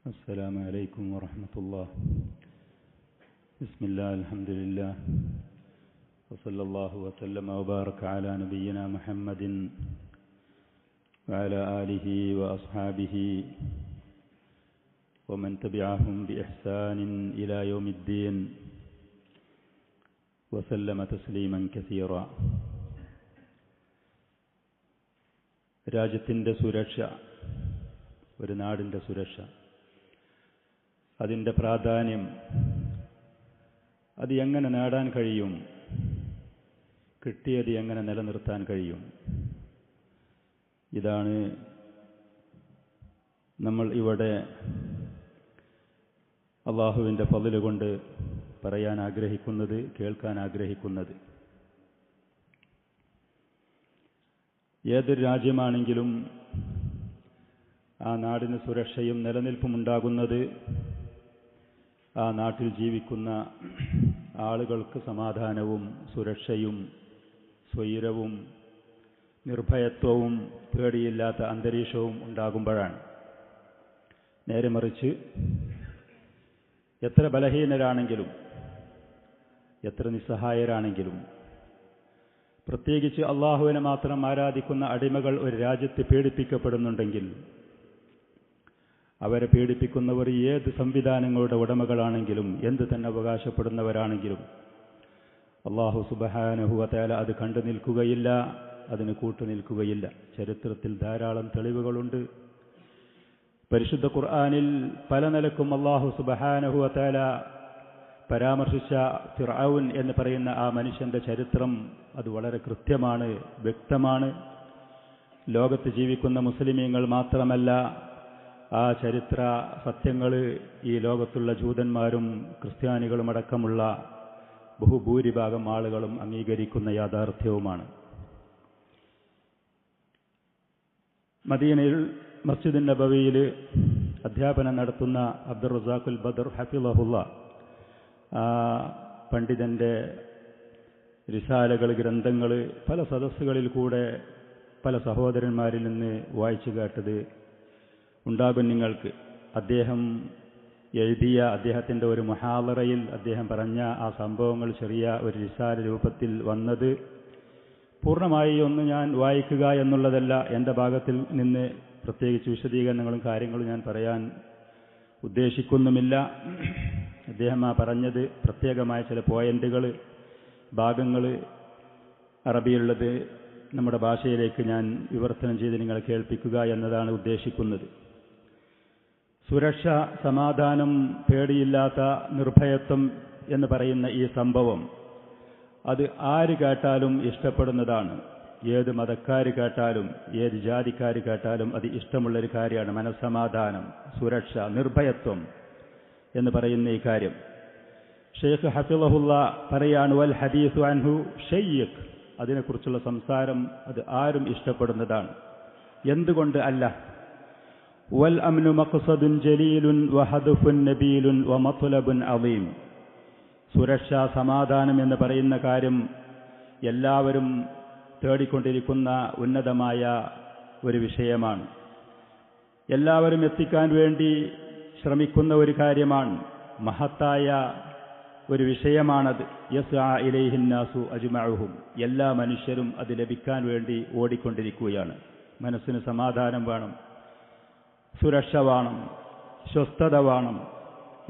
السلام عليكم ورحمة الله. بسم الله الحمد لله وصلى الله وسلم وبارك على نبينا محمد وعلى آله وأصحابه ومن تبعهم بإحسان إلى يوم الدين وسلم تسليما كثيرا. രാജ്യത്തിൻ്റെ സുരക്ഷ, ഒരു നാടിൻ്റെ സുരക്ഷ, അതിൻ്റെ പ്രാധാന്യം, അത് എങ്ങനെ നേടാൻ കഴിയും, കിട്ടിയത് എങ്ങനെ നിലനിർത്താൻ കഴിയും, ഇതാണ് നമ്മൾ ഇവിടെ അള്ളാഹുവിൻ്റെ ഫضل കൊണ്ട് പറയാൻ ആഗ്രഹിക്കുന്നത്, കേൾക്കാൻ ആഗ്രഹിക്കുന്നത്. ഏതൊരു രാജ്യമാണെങ്കിലും ആ നാടിന് സുരക്ഷയും നിലനിൽപ്പും ഉണ്ടാകുന്നത് ആ നാട്ടിൽ ജീവിക്കുന്ന ആളുകൾക്ക് സമാധാനവും സുരക്ഷയും സ്വൈരവും നിർഭയത്വവും പേടിയില്ലാത്ത അന്തരീക്ഷവും ഉണ്ടാകുമ്പോഴാണ്. നേരെ മറിച്ച് എത്ര ബലഹീനരാണെങ്കിലും എത്ര നിസ്സഹായരാണെങ്കിലും, പ്രത്യേകിച്ച് അള്ളാഹുവിനെ മാത്രം ആരാധിക്കുന്ന അടിമകൾ ഒരു രാജ്യത്ത് പീഡിപ്പിക്കപ്പെടുന്നുണ്ടെങ്കിൽ, അവരെ പീഡിപ്പിക്കുന്നവർ ഏത് സംവിധാനങ്ങളുടെ ഉടമകളാണെങ്കിലും എന്ത് തന്നെ അവകാശപ്പെടുന്നവരാണെങ്കിലും അള്ളാഹു സുബ്ഹാനഹു വ തആല അത് കണ്ടു നിൽക്കുകയില്ല, അതിന് കൂട്ടുനിൽക്കുകയില്ല. ചരിത്രത്തിൽ ധാരാളം തെളിവുകളുണ്ട്. പരിശുദ്ധ ഖുർആനിൽ പല നിലക്കും അള്ളാഹു സുബ്ഹാനഹു വ തആല പരാമർശിച്ച ഫിർഔൻ എന്ന് പറയുന്ന ആ മനുഷ്യന്റെ ചരിത്രം അത് വളരെ കൃത്യമാണ്, വ്യക്തമാണ്. ലോകത്ത് ജീവിക്കുന്ന മുസ്ലിമീങ്ങൾ മാത്രമല്ല, ആ ചരിത്ര സത്യങ്ങൾ ഈ ലോകത്തുള്ള ജൂതന്മാരും ക്രിസ്ത്യാനികളും അടക്കമുള്ള ബഹുഭൂരിഭാഗം ആളുകളും അംഗീകരിക്കുന്ന യാഥാർത്ഥ്യവുമാണ്. മദീനയിൽ മസ്ജിദുൻ നബവിയിൽ അധ്യാപനം നടത്തുന്ന അബ്ദുർ റസാഖുൽ ബദർ ഹഫിളഹുല്ല, ആ പണ്ഡിതൻ്റെ റിസാലകൾ, ഗ്രന്ഥങ്ങൾ പല സദസ്സുകളിൽ കൂടെ പല സഹോദരന്മാരിൽ നിന്ന് വായിച്ചു കേട്ടത് ഉണ്ടാകും നിങ്ങൾക്ക്. അദ്ദേഹം എഴുതിയ അദ്ദേഹത്തിൻ്റെ ഒരു മുഹാദറയിൽ അദ്ദേഹം പറഞ്ഞ ആ സംഭവങ്ങൾ ചെറിയ ഒരു റിസാല രൂപത്തിൽ വന്നത് പൂർണ്ണമായി ഒന്ന് ഞാൻ വായിക്കുക എന്നുള്ളതല്ല. എൻ്റെ ഭാഗത്തിൽ നിന്ന് പ്രത്യേകിച്ച് വിശദീകരണങ്ങളും കാര്യങ്ങളും ഞാൻ പറയാൻ ഉദ്ദേശിക്കുന്നുമില്ല. അദ്ദേഹം ആ പറഞ്ഞത് പ്രത്യേകമായ ചില പോയിന്റുകൾ, ഭാഗങ്ങൾ അറബിയുള്ളത് നമ്മുടെ ഭാഷയിലേക്ക് ഞാൻ വിവർത്തനം ചെയ്ത് നിങ്ങളെ കേൾപ്പിക്കുക എന്നതാണ് ഉദ്ദേശിക്കുന്നത്. സുരക്ഷ, സമാധാനം, പേടിയില്ലാത്ത നിർഭയത്വം എന്ന് പറയുന്ന ഈ സംഭവം അത് ആര് കേട്ടാലും ഇഷ്ടപ്പെടുന്നതാണ്. ഏത് മതക്കാർ കേട്ടാലും ഏത് ജാതിക്കാർ കേട്ടാലും അത് ഇഷ്ടമുള്ളൊരു കാര്യമാണ്. മനസ്സമാധാനം, സുരക്ഷ, നിർഭയത്വം എന്ന് പറയുന്ന ഈ കാര്യം ഷെയ്ഖ് ഹഫിളഹുല്ല പറയാണ്, വൽ ഹദീസു അൻഹു ഷയ്യിഖ്, അതിനെക്കുറിച്ചുള്ള സംസാരം അത് ആരും ഇഷ്ടപ്പെടുന്നതാണ്. എന്തുകൊണ്ട് അല്ല? വൽ അംനു മഖ്സദുൻ ജലീലുൻ വഹദഫുൻ നബീലുൻ വമത്ലബുൻ അളീം. സുരക്ഷ, സമാധാനം എന്ന് പറയുന്ന കാര്യം എല്ലാവരും തേടിക്കൊണ്ടിരിക്കുന്ന ഉന്നതമായ ഒരു വിഷയമാണ്. എല്ലാവരും എത്തിക്കാൻ വേണ്ടി ശ്രമിക്കുന്ന ഒരു കാര്യമാണ്. മഹത്തായ ഒരു വിഷയമാണത്. യസ്ആ ഇലൈഹിൻ നാസു അജ്മഉഹും, എല്ലാ മനുഷ്യരും അത് ലഭിക്കാൻ വേണ്ടി ഓടിക്കൊണ്ടിരിക്കുകയാണ്. മനസ്സിന് സമാധാനം വേണം, സുരക്ഷ വേണം, സ്വസ്ഥത വേണം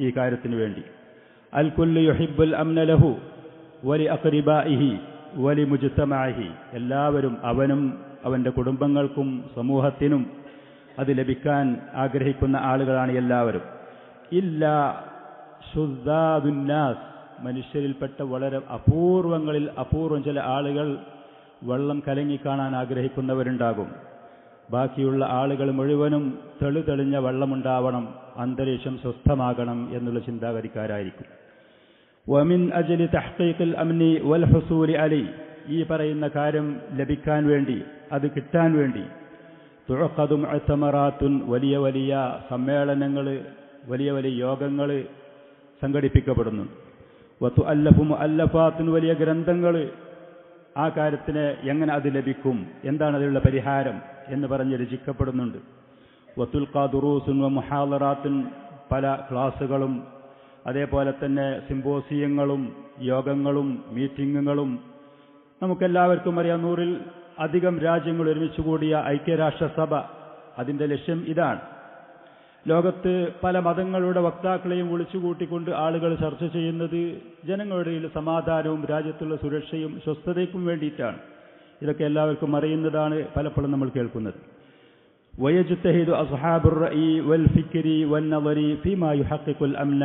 ഈ കാര്യത്തിന് വേണ്ടി. അൽ കുല്ലു യുഹിബ്ബുൽ അംന ലഹു വലി അഖ്രിബാഇഹി വലി മുജ്തമഇഹി, എല്ലാവരും അവനും അവൻ്റെ കുടുംബങ്ങൾക്കും സമൂഹത്തിനും അത് ലഭിക്കാൻ ആഗ്രഹിക്കുന്ന ആളുകളാണ് എല്ലാവരും. ഇല്ലാ ശുദ്ദാദുന്നാസ്, മനുഷ്യരിൽപ്പെട്ട വളരെ അപൂർവങ്ങളിൽ അപൂർവം ചില ആളുകൾ വെള്ളം കലങ്ങി കാണാൻ ആഗ്രഹിക്കുന്നവരുണ്ടാകും. ബാക്കിയുള്ള ആളുകൾ മുഴുവനും തെളിതെളിഞ്ഞ വെള്ളമുണ്ടാവണം, അന്തരീക്ഷം സ്വസ്ഥമാകണം എന്നുള്ള ചിന്താഗതിക്കാരായിരിക്കും. വമിൻ അജ്ലി തഹ്ഖീഖിൽ അംനി വൽ ഹുസൂലി അലൈ, ഈ പറയുന്ന കാര്യം ലഭിക്കാൻ വേണ്ടി, അത് കിട്ടാൻ വേണ്ടി തുഅഖദു മുഅ്തമറാത്തുൻ, വലിയ വലിയ സമ്മേളനങ്ങൾ, വലിയ വലിയ യോഗങ്ങൾ സംഘടിപ്പിക്കപ്പെടുന്നു. വതുഅല്ലഫു മുഅല്ലഫാത്തുൻ, വലിയ ഗ്രന്ഥങ്ങൾ ആ കാര്യത്തിന് എങ്ങനെ അത് ലഭിക്കും, എന്താണ് അതിലുള്ള പരിഹാരം എന്ന് പറഞ്ഞ് രചിക്കപ്പെടുന്നുണ്ട്. വതുൽഖാ ദുറൂസുൻ വമുഹാളറാത്തുൻ, പല ക്ലാസുകളും അതേപോലെ തന്നെ സിമ്പോസിയങ്ങളും യോഗങ്ങളും മീറ്റിങ്ങുകളും നമുക്കെല്ലാവർക്കും അറിയാം. 100-ൽ അധികം രാജ്യങ്ങൾ ഒരുമിച്ച് കൂടിയ ഐക്യരാഷ്ട്രസഭ അതിൻ്റെ ലക്ഷ്യം ഇതാണ്. ലോകത്ത് പല മതങ്ങളുടെ വക്താക്കളെയും വിളിച്ചുകൂട്ടിക്കൊണ്ട് ആളുകൾ ചർച്ച ചെയ്യുന്നത് ജനങ്ങളുടെ ഇടയിൽ സമാധാനവും രാജ്യത്തുള്ള സുരക്ഷയും സ്വസ്ഥതയ്ക്കും വേണ്ടിയിട്ടാണ്. ഇതൊക്കെ എല്ലാവർക്കും അറിയുന്നതാണ്, പലപ്പോഴും നമ്മൾ കേൾക്കുന്നത്. വയജ്തഹിദു അസ്ഹാബുർ റഅയി വൽ ഫിക്രി വൻ നദരി ഫീമാ യുഹഖിഖുൽ അംന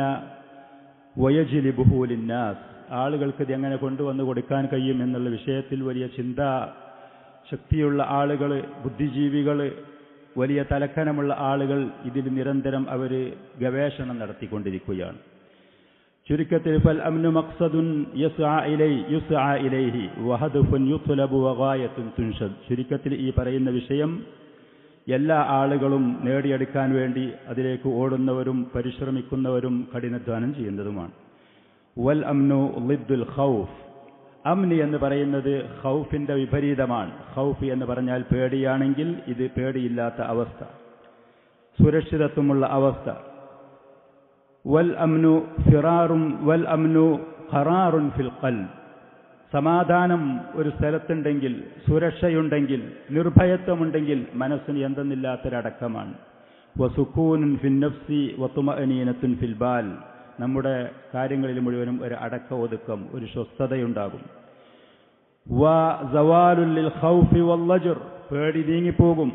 വയജ്ലിബുഹു ലിന്നാസ്. ആളുകൾക്ക് ഇത് എങ്ങനെ കൊണ്ടുവന്ന് കൊടുക്കാൻ കഴിയും എന്നുള്ള വിഷയത്തിൽ വലിയ ചിന്താ ശക്തിയുള്ള ആളുകൾ, ബുദ്ധിജീവികൾ, വലിയ തലക്കനമുള്ള ആളുകൾ ഇതിൽ നിരന്തരം അവർ ഗവേഷണം നടത്തിക്കൊണ്ടിരിക്കുകയാണ്. ചുരുക്കത്തിൽ ഫൽ അംനു മഖ്സദുൻ യുസ്ആ ഇലൈഹി വഹദഫുൻ യുത്ലബു വഗായത്തുൻ തുൻഷദ്. ചുരുക്കത്തിൽ ഈ പറയുന്ന വിഷയം എല്ലാ ആളുകളും നേടിയെടുക്കാൻ വേണ്ടി അതിലേക്ക് ഓടുന്നവരും പരിശ്രമിക്കുന്നവരും കഠിനാധ്വാനം ചെയ്യുന്നതുമാണ്. വൽ അംനു ളിദ്ദുൽ ഖൗഫ്. അംനി എന്ന് പറയുന്നത് ഖൗഫിന്റെ വിപരീതമാണ്. ഖൗഫ് എന്ന് പറഞ്ഞാൽ പേടിയാണെങ്കിൽ ഇത് പേടിയില്ലാത്ത അവസ്ഥ, സുരക്ഷിതത്വമുള്ള അവസ്ഥ. വൽ അംനു ഫിറാറും വൽ അംനു ഖറാറുൻ ഫിൽ ഖൽബ്. സമാധാനം ഒരു സ്ഥലത്തുണ്ടെങ്കിൽ, സുരക്ഷയുണ്ടെങ്കിൽ, നിർഭയത്വമുണ്ടെങ്കിൽ മനസ്സിന് എന്തെന്നില്ലാത്തൊരടക്കമാണ്. വസുക്കൂനുൻ ഫിൻ നഫ്സി വതുമഅനീനത്തുൻ ഫിൽ ബാൽ. നമ്മുടെ കാര്യങ്ങളിൽ മുഴുവനും ഒരു അടക്ക ഒതുക്കം, ഒരു സ്വസ്ഥതയുണ്ടാകും. വസവാലുൽ ലിൽ ഖൗഫി വല്ലജർ. പേടി നീങ്ങിപ്പോകും,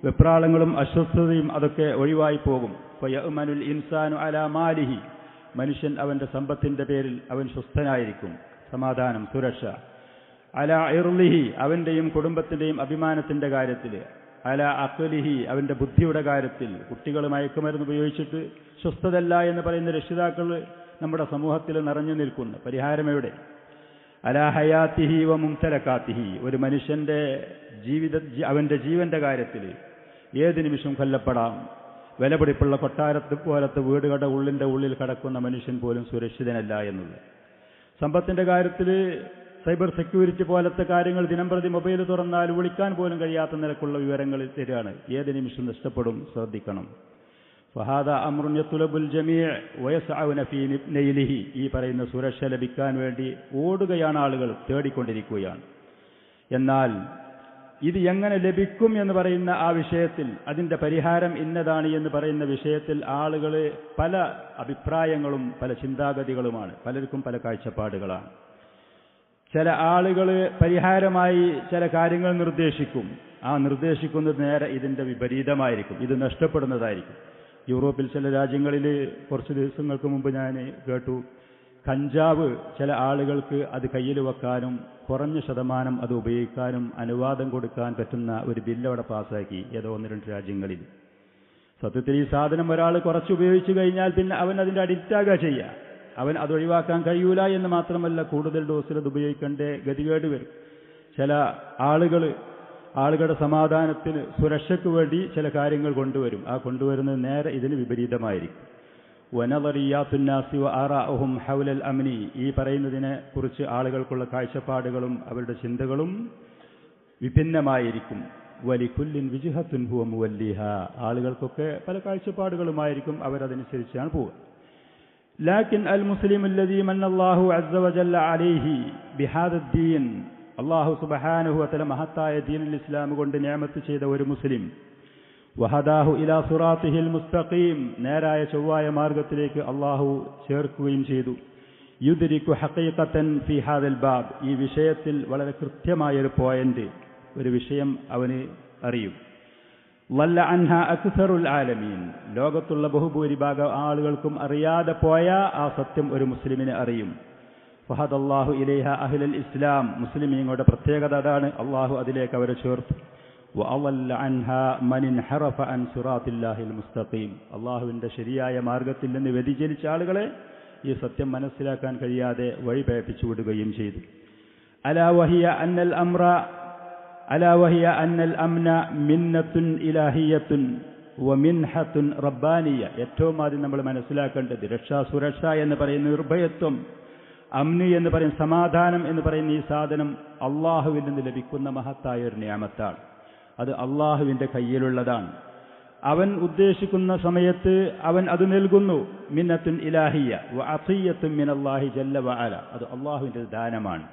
വെപ്രാളങ്ങളും അസ്വസ്ഥതയും അതൊക്കെ ഒഴിവായി പോകും. ഫയഅ്മനുൽ ഇൻസാനു അലാ മാലിഹി. മനുഷ്യൻ അവന്റെ സമ്പത്തിന്റെ പേരിൽ അവൻ സ്വസ്ഥനായിരിക്കും, സമാധാനം, സുരക്ഷ. അലാ ഇർലിഹി, അവന്റെയും കുടുംബത്തിന്റെയും അഭിമാനത്തിന്റെ കാര്യത്തിൽ. അലാ അഖ്ലിഹി, അവന്റെ ബുദ്ധിയുടെ കാര്യത്തിൽ. കുട്ടികൾ മയക്കുമരുന്ന് ഉപയോഗിച്ചിട്ട് സ്വസ്ഥതല്ല എന്ന് പറയുന്ന രക്ഷിതാക്കൾ നമ്മുടെ സമൂഹത്തിൽ നിറഞ്ഞു നിൽക്കുന്നു. പരിഹാരം എവിടെ? അലാ ഹയാത്തിഹി വ മുംതലകാത്തിഹി. ഒരു മനുഷ്യന്റെ അവന്റെ ജീവന്റെ കാര്യത്തിൽ ഏത് നിമിഷം കൊല്ലപ്പെടാം. വിലപിടിപ്പുള്ള കൊട്ടാരത്ത് പോലത്തെ വീടുകളുടെ ഉള്ളിൽ കിടക്കുന്ന മനുഷ്യൻ പോലും സുരക്ഷിതനല്ല എന്നുള്ളത്. സമ്പത്തിന്റെ കാര്യത്തിൽ സൈബർ സെക്യൂരിറ്റി പോലത്തെ കാര്യങ്ങൾ ദിനംപ്രതി മൊബൈൽ തുറന്നാൽ വിളിക്കാൻ പോലും കഴിയാത്ത നിലക്കുള്ള വിവരങ്ങൾ തരികയാണ്. ഏത് നിമിഷം നഷ്ടപ്പെടും, ശ്രദ്ധിക്കണം. ഫഹാദ അംറുൻ യത്ലബുൽ ജമീഅ വയസ്അഉന ഫീ നൈലിഹി. ഈ പറയുന്ന സുരക്ഷ ലഭിക്കാൻ വേണ്ടി ഓടുകയാണ് ആളുകൾ, തേടിക്കൊണ്ടിരിക്കുകയാണ്. എന്നാൽ ഇത് എങ്ങനെ ലഭിക്കും എന്ന് പറയുന്ന ആ വിഷയത്തിൽ, അതിന്റെ പരിഹാരം ഇന്നതാണ് എന്ന് പറയുന്ന വിഷയത്തിൽ ആളുകൾ പല അഭിപ്രായങ്ങളും പല ചിന്താഗതികളുമാണ്. പലർക്കും പല കാഴ്ചപ്പാടുകളാണ്. ചില ആളുകൾ പരിഹാരമായി ചില കാര്യങ്ങൾ നിർദ്ദേശിക്കും. ആ നിർദ്ദേശിക്കുന്നത് നേരെ ഇതിന്റെ വിപരീതമായിരിക്കും, ഇത് നഷ്ടപ്പെടുന്നതായിരിക്കും. യൂറോപ്പിൽ ചില രാജ്യങ്ങളിൽ കുറച്ച് ദിവസങ്ങൾക്ക് മുമ്പ് ഞാൻ കേട്ടു, കഞ്ചാവ് ചില ആളുകൾക്ക് അത് കയ്യിൽ വെക്കാനും കുറഞ്ഞ ശതമാനം അത് ഉപയോഗിക്കാനും അനുവാദം കൊടുക്കാൻ പറ്റുന്ന ഒരു ബില്ല് അവിടെ പാസ്സാക്കി ഏതോ 1-2 രാജ്യങ്ങളിൽ. സത്യത്തിൽ ഈ സാധനം ഒരാൾ കുറച്ച് ഉപയോഗിച്ചു കഴിഞ്ഞാൽ പിന്നെ അവൻ അതിൻ്റെ അഡിക്റ്റാകുക ചെയ്യുക. അവൻ അത് ഒഴിവാക്കാൻ കഴിയൂല എന്ന് മാത്രമല്ല, കൂടുതൽ ഡോസിൽ അത് ഉപയോഗിക്കേണ്ട ഗതികേട് വരും. ചില ആളുകളുടെ സമാധാനത്തിന്, സുരക്ഷയ്ക്ക് വേണ്ടി ചില കാര്യങ്ങൾ കൊണ്ടുവരും. ആ കൊണ്ടുവരുന്നത് നേരെ ഇതിന് വിപരീതമായിരിക്കും. വനദറിയാത്തുന്നാസി വആറാഉഹും ഹൗലൽ അംനി. ഈ പറയുന്നതിനെ കുറിച്ച് ആളുകൾക്കുള്ള കാഴ്ചപ്പാടുകളും അവരുടെ ചിന്തകളും വിഭിന്നമായിരിക്കും. വലികുല്ലിൻ വിജ്ഹത്തുൻ ഹുവ മുവല്ലിഹ. ആളുകൾക്കൊക്കെ പല കാഴ്ചപ്പാടുകളുമായിരിക്കും, അവരതനുസരിച്ചാണ് പോവുക. ലാകിൻ അൽ മുസ്ലിം അല്ലദീ മന്നല്ലാഹു അസ്സ വജല്ല അലൈഹി ബിഹാദദ്ദീൻ. അല്ലാഹു സുബ്ഹാനഹു വതആല മഹത്തായ ദീനുൽ ഇസ്ലാം കൊണ്ട് നിഅമത്ത് ചെയ്ത ഒരു മുസ്ലിം, വഹദാഹു ഇലാ സിറാത്തിഹിൽ മുസ്തഖീം. നേരായ ചൊവ്വായ മാർഗത്തിലേക്ക് അല്ലാഹു ചേർക്കുകയും ചെയ്തു. യുദ്രികു ഹഖീഖതൻ ഫീ ഹാദൽ ബാബ്. ഈ വിഷയത്തിൽ വളരെ കൃത്യമായൊരു പോയിന്റ്, ഒരു വിഷയം അവന് അറിയും. വല്ല അൻഹ അക്സറുൽ ആലമീൻ. ലോകത്തുള്ള ബഹുഭൂരിഭാഗം ആളുകൾക്കും അറിയാതെ പോയ ആ സത്യം ഒരു മുസ്ലിമിനെ അറിയും. ഫഹദല്ലാഹു ഇലൈഹ അഹ്ലൽ ഇസ്ലാം. മുസ്ലിമീങ്ങളുടെ പ്രത്യേകത അതാണ്, അള്ളാഹു അതിലേക്ക് അവരെ ചേർത്തു. വഅളല്ല അൻഹ മൻ ഇൻഹറഫ അൻ സിറാത്തില്ലാഹിൽ മുസ്തഖീം. അള്ളാഹുവിന്റെ ശരിയായ മാർഗത്തിൽ നിന്ന് വ്യതിചലിച്ച ആളുകളെ ഈ സത്യം മനസ്സിലാക്കാൻ കഴിയാതെ വഴിപേപ്പിച്ചു വിടുകയും ചെയ്തു. അലാ വഹിയ അന്നൽ അംന മിന്നത്തുൻ ഇലാഹിയത്തുൻ വമിൻഹത്തുൻ റബ്ബാനിയ. ഏറ്റവും ആദ്യം നമ്മൾ മനസ്സിലാക്കേണ്ടത്, സുരക്ഷ എന്ന് പറയുന്ന നിർഭയത്വം, അംനി എന്ന് പറയുന്ന സമാധാനം എന്ന് പറയുന്ന ഈ സാധനം അള്ളാഹുവിൽ നിന്ന് ലഭിക്കുന്ന മഹത്തായ ഒരു നിഅമത്താണ്. അത് അള്ളാഹുവിന്റെ കയ്യിലുള്ളതാണ്. അവൻ ഉദ്ദേശിക്കുന്ന സമയത്ത് അവൻ അത് നൽകുന്നു. മിന്നത്തുൻ ഇലാഹിയ വ അസിയ്യത്തുൻ മിനല്ലാഹി ജല്ല വഅല, അത് അള്ളാഹുവിൻ്റെ ദാനമാണ്.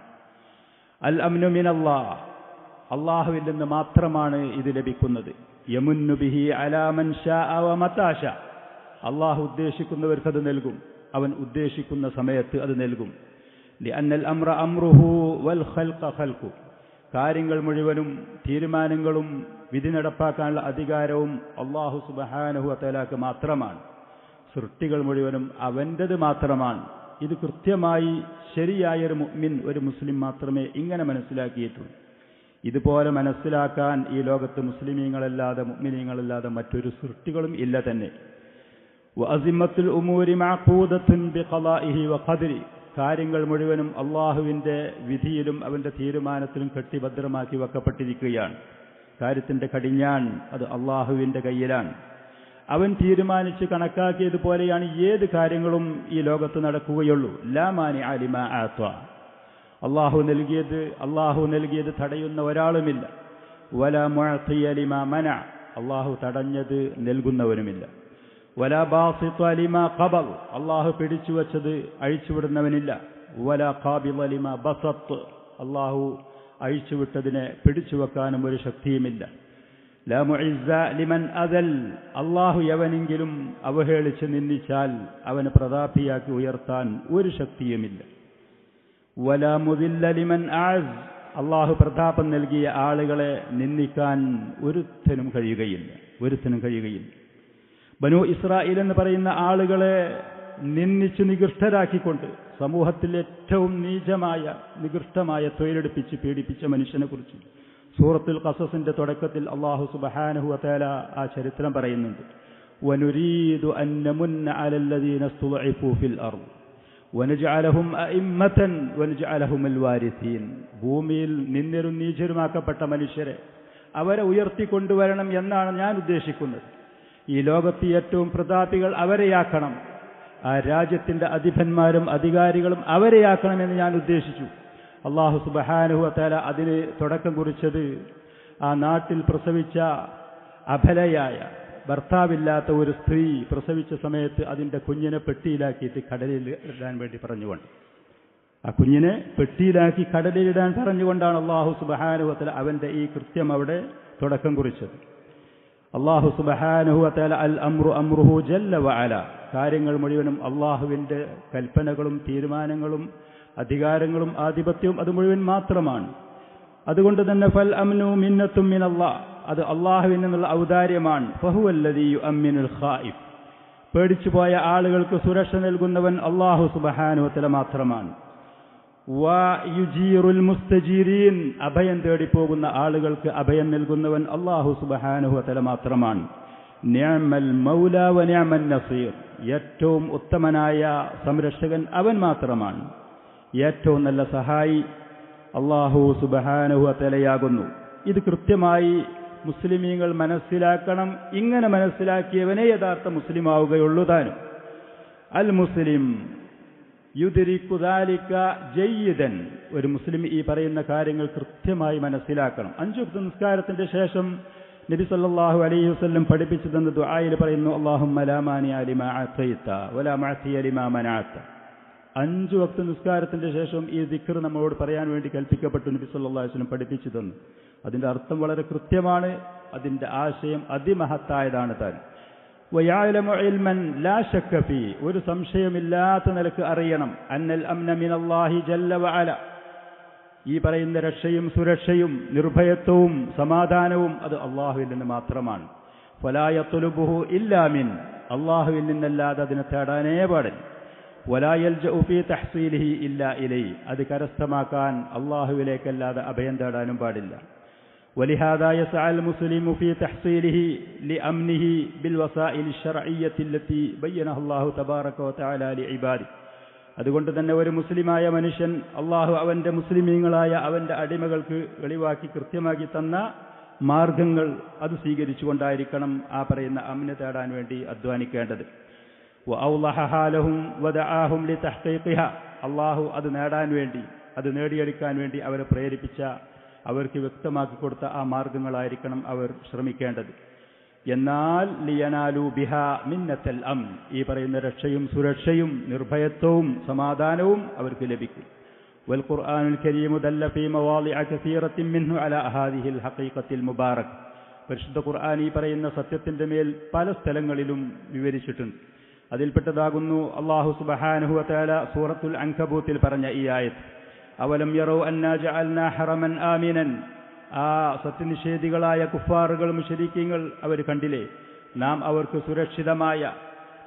അൽ അംനു മിനല്ലാഹ്, അള്ളാഹുവിൽ നിന്ന് മാത്രമാണ് ഇത് ലഭിക്കുന്നത്. യമുന്നു ബിഹി അലാ മൻ ശാഅ വ മതാ ശാ, അള്ളാഹു ഉദ്ദേശിക്കുന്നവർക്ക് അത് നൽകും, അവൻ ഉദ്ദേശിക്കുന്ന സമയത്ത് അത് നൽകും. ലിഅന്നൽ അംറ അംറുഹു വൽ ഖൽഖ ഖൽഖു, കാര്യങ്ങൾ മുഴുവനും തീരുമാനങ്ങളും വിധി നടപ്പാക്കാനുള്ള അധികാരവും അല്ലാഹു സുബ്ഹാനഹു വ തആലക്ക് മാത്രമാണ്. സൃഷ്ടികൾ മുഴുവനും അവൻ്റെത് മാത്രമാണ്. ഇത് കൃത്യമായി ശരിയായൊരു മുഅ്മിൻ, ഒരു മുസ്ലിം മാത്രമേ ഇങ്ങനെ മനസ്സിലാക്കിയിട്ടുള്ളൂ. ഇതുപോലെ മനസ്സിലാക്കാൻ ഈ ലോകത്ത് മുസ്ലിമീങ്ങളല്ലാതെ മുഅ്മിനീങ്ങളല്ലാതെ മറ്റൊരു സൃഷ്ടികളും ഇല്ല തന്നെ. വഅസിമത്തുൽ ഉമൂരി മഅഖൂദത്തുൻ ബിഖളാഇഹി വഖദരി, കാര്യങ്ങൾ മുഴുവനും അള്ളാഹുവിൻ്റെ വിധിയിലും അവൻ്റെ തീരുമാനത്തിലും കെട്ടിഭദ്രമാക്കി വെക്കപ്പെട്ടിരിക്കുകയാണ്. കാര്യത്തിൻ്റെ കടിഞ്ഞാൺ അത് അള്ളാഹുവിൻ്റെ കയ്യിലാണ്. അവൻ തീരുമാനിച്ച് കണക്കാക്കിയതുപോലെയാണ് ഏത് കാര്യങ്ങളും ഈ ലോകത്ത് നടക്കുകയുള്ളൂ. ലാ മാനിഅ ലിമാ ആത, അള്ളാഹു നൽകിയത് തടയുന്ന ഒരാളുമില്ല. വലാ മുഅ്തിയ ലിമാ മനഅ, അള്ളാഹു തടഞ്ഞത് നൽകുന്നവനുമില്ല. വലാ ബാസിത ലിമാ ഖബൽ, അള്ളാഹു പിടിച്ചു വച്ചത് അഴിച്ചുവിടുന്നവനില്ല. വലാ ഖാബിള ലിമാ ബസത്ത്, അള്ളാഹു അഴിച്ചുവിട്ടതിനെ പിടിച്ചു വെക്കാനും ഒരു ശക്തിയുമില്ല. ലാ മുഇസ്സ ലിമൻ അദൽ, അള്ളാഹു എവനെങ്കിലും അവഹേളിച്ച് നിന്ദിച്ചാൽ അവനെ പ്രതാപിയാക്കി ഉയർത്താൻ ഒരു ശക്തിയുമില്ല. വലാ മുദില്ല ലിമൻ ആസ്, അള്ളാഹു പ്രതാപം നൽകിയ ആളുകളെ നിന്ദിക്കാൻ ഒരുത്തനും കഴിയുകയില്ല. ബനൂ ഇസ്രായേൽ എന്ന് പറയുന്ന ആളുകളെ നിന്ദിച്ച് നികൃഷ്ടരാക്കിക്കൊണ്ട് സമൂഹത്തിൽ ഏറ്റവും നീചമായ നികൃഷ്ടമായ തൊഴിലെടുപ്പിച്ച് പീഡിപ്പിച്ച മനുഷ്യനെ കുറിച്ച് സൂറത്തുൽ ഖസസിന്റെ തുടക്കത്തിൽ അല്ലാഹു സുബ്ഹാനഹു വ തആല ആ ചരിത്രം പറയുന്നുണ്ട്. വനുരീദു അൻ നമുന്ന അലല്ലദീന സ്തുളഇഫു ഫിൽ അർദ് വനജഅലഹും അഇമ്മതൻ വനജഅലഹുൽ വാരിസീൻ, ഭൂമിയിൽ നിന്ദരും നീചരുമാക്കപ്പെട്ട മനുഷ്യരെ അവരെ ഉയർത്തിക്കൊണ്ടുവരണം എന്നാണ് ഞാൻ ഉദ്ദേശിക്കുന്നത്. ഈ ലോകത്ത് ഏറ്റവും പ്രതാപികൾ അവരെയാക്കണം, ആ രാജ്യത്തിന്റെ അധിപന്മാരും അധികാരികളും അവരെയാക്കണമെന്ന് ഞാൻ ഉദ്ദേശിച്ചു. അല്ലാഹു സുബ്ഹാനഹു വ തആല അതിന് തുടക്കം കുറിച്ചത് ആ നാട്ടിൽ പ്രസവിച്ച അബലയായ ഭർത്താവില്ലാത്ത ഒരു സ്ത്രീ പ്രസവിച്ച സമയത്ത് അതിൻ്റെ കുഞ്ഞിനെ പെട്ടിയിലാക്കിയിട്ട് കടലിൽ ഇടാൻ വേണ്ടി പറഞ്ഞുകൊണ്ട്, ആ കുഞ്ഞിനെ പെട്ടിയിലാക്കി കടലിലിടാൻ പറഞ്ഞുകൊണ്ടാണ് അല്ലാഹു സുബ്ഹാനഹു വ തആല അവൻ്റെ ഈ കൃത്യം അവിടെ തുടക്കം കുറിച്ചത്. അല്ലാഹു സുബ്ഹാനഹു വ തആല അൽ അംറു അംറുഹു ജല്ല വ അല, കാര്യങ്ങൾ മുഴുവനും അള്ളാഹുവിൻ്റെ കൽപ്പനകളും തീരുമാനങ്ങളും അധികാരങ്ങളും ആധിപത്യവും അത് മുഴുവൻ മാത്രമാണ്. അതുകൊണ്ട് തന്നെ ഫൽ അംനു മിന്നത്തും മിനല്ലാഹ്, അത് അള്ളാഹുവിൽ നിന്നുള്ള ഔദാര്യമാണ്. ഫഹുവല്ലദീ യുഅമ്മിനുൽ ഖായിഫ്, പേടിച്ചു പോയ ആളുകൾക്ക് സുരക്ഷ നൽകുന്നവൻ അല്ലാഹു സുബ്ഹാനഹു വ തആല മാത്രമാണ്. വയുജീറുൽ മുസ്തജീരീൻ, അഭയം തേടിപ്പോകുന്ന ആളുകൾക്ക് അഭയം നൽകുന്നവൻ അല്ലാഹു സുബ്ഹാനഹു വ തആല മാത്രമാണ്. നിഅമൽ മൗല വ നിഅമൻ നസീർ, ഏറ്റവും ഉത്തമനായ സംരക്ഷകൻ അവൻ മാത്രമാണ്. ഏറ്റവും നല്ല സഹായി അല്ലാഹു സുബ്ഹാനഹു വ തആലയാകുന്നു. ഇത് കൃത്യമായി മുസ്ലിമീങ്ങൾ മനസ്സിലാക്കണം. ഇങ്ങനെ മനസ്സിലാക്കിയവനെ യഥാർത്ഥ മുസ്ലിം ആവുകയുള്ളൂ താനും. അൽ മുസ്ലിം യുദ്രികു ദാലിക ജയ്യിദൻ, ഒരു മുസ്ലിം ഈ പറയുന്ന കാര്യങ്ങൾ കൃത്യമായി മനസ്സിലാക്കണം. 5 വക്ത് നിസ്കാരത്തിന്റെ ശേഷം നബി സല്ലല്ലാഹു അലൈഹി വസല്ലം പഠിപ്പിച്ചു തന്ന ദുആയിൽ പറയുന്നു, അല്ലാഹുമ്മ ലാ മാനിഅ ലിമാ അഅതൈത വലാ മുഅതിയ ലിമാ മനഅത. 5 വക്ത് നിസ്കാരത്തിന്റെ ശേഷം ഈ ദിക്ർ നമ്മളോട് പറയാൻ വേണ്ടി കൽപ്പിക്കപ്പെട്ടു, നബി സല്ലല്ലാഹു അലൈഹി വസല്ലം പഠിപ്പിച്ചു തന്നു. അതിന്റെ അർത്ഥം വളരെ കൃത്യമാണ്, അതിന്റെ ആശയം അതിമഹത്തായതാണ് താൻ. വയഅലമു ഇൽമൻ ലാ ശക്ക ഫീ, ഒരു സംശയമില്ലാത്ത നിലക്ക് അറിയണം, അന്നൽ അംന മിനല്ലാഹി ജല്ല വഅല, ഈ പറയുന്ന രക്ഷയും സുരക്ഷയും നിർഭയത്വവും സമാധാനവും അത് അള്ളാഹുവിൽ നിന്ന് മാത്രമാണ്. ഫലാ യത്ലുബുഹു ഇല്ലാ മിൻ, അള്ളാഹുവിൽ നിന്നല്ലാതെ അതിനെ തേടാനേ പാടില്ല. വലാ യൽജഉ ഫീ തഹ്സീലിഹി ഇല്ലാ ഇലൈഹി, അത് കരസ്ഥമാക്കാൻ അള്ളാഹുവിലേക്കല്ലാതെ അഭയം തേടാനും പാടില്ല. ولهذا يسعى المسلم في تحصيله لأمنه بالوسائل الشرعية التي بينها الله تبارك وتعالى لعباده. അതുകൊണ്ട് തന്നെ ഒരു മുസ്ലിമായ മനുഷ്യൻ അള്ളാഹു അവന്റെ മുസ്ലിമീങ്ങളായ അവന്റെ അടിമകൾക്ക് വെളിവാക്കി കൃത്യമാക്കി തന്ന മാർഗങ്ങൾ അത് സ്വീകരിച്ചുകൊണ്ടായിരിക്കണം ആ പറയുന്ന അമ്ന തേടാൻ വേണ്ടി അധ്വാനിക്കേണ്ടത്. വഅൗളഹഹാ ലഹും വദആഹും ലിതഹ്ഖീഖിഹാ, അള്ളാഹു അത് നേടാൻ വേണ്ടി, അത് നേടിയെടുക്കാൻ വേണ്ടി അവരെ പ്രേരിപ്പിച്ച, അവർക്ക് വ്യക്തമാക്കി കൊടുത്ത ആ മാർഗങ്ങളായിരിക്കണം അവർ ശ്രമിക്കേണ്ടത്. എന്നാൽ ലിയനാലു ബിഹാ മിന്നത്തൽ അംൻ, ഈ പറയുന്ന രക്ഷയും സുരക്ഷയും നിർഭയത്വവും സമാധാനവും അവർക്ക് ലഭിക്കും. വൽ ഖുർആനുൽ കരീമു ദല്ല ഫീ മവാളിഅ കസീറത്തിൻ മിൻഹു അലാ ഹാദിഹിൽ ഹഖീഖത്തിൽ മുബാറക്. പരിശുദ്ധ ഖുർആൻ ഈ പറയുന്ന സത്യത്തിന്റെ മേൽ പല സ്ഥലങ്ങളിലും വിവരിച്ചിട്ടുണ്ട്. അതിൽപ്പെട്ടതാകുന്നു അല്ലാഹു സുബ്ഹാനഹു വ തആല സൂറത്തുൽ അൻകബൂത്തിൽ പറഞ്ഞ ഈ ആയത്ത്, അവലം യറൗ അന്നാ ജഅൽനാ ഹറമൻ ആമിനൻ. ആ സത്യനിഷേധികളായ കുഫാറുകൾ മുശ്രിക്കീങ്ങൾ അവർ കണ്ടില്ലേ, നാം അവർക്ക് സുരക്ഷിതമായ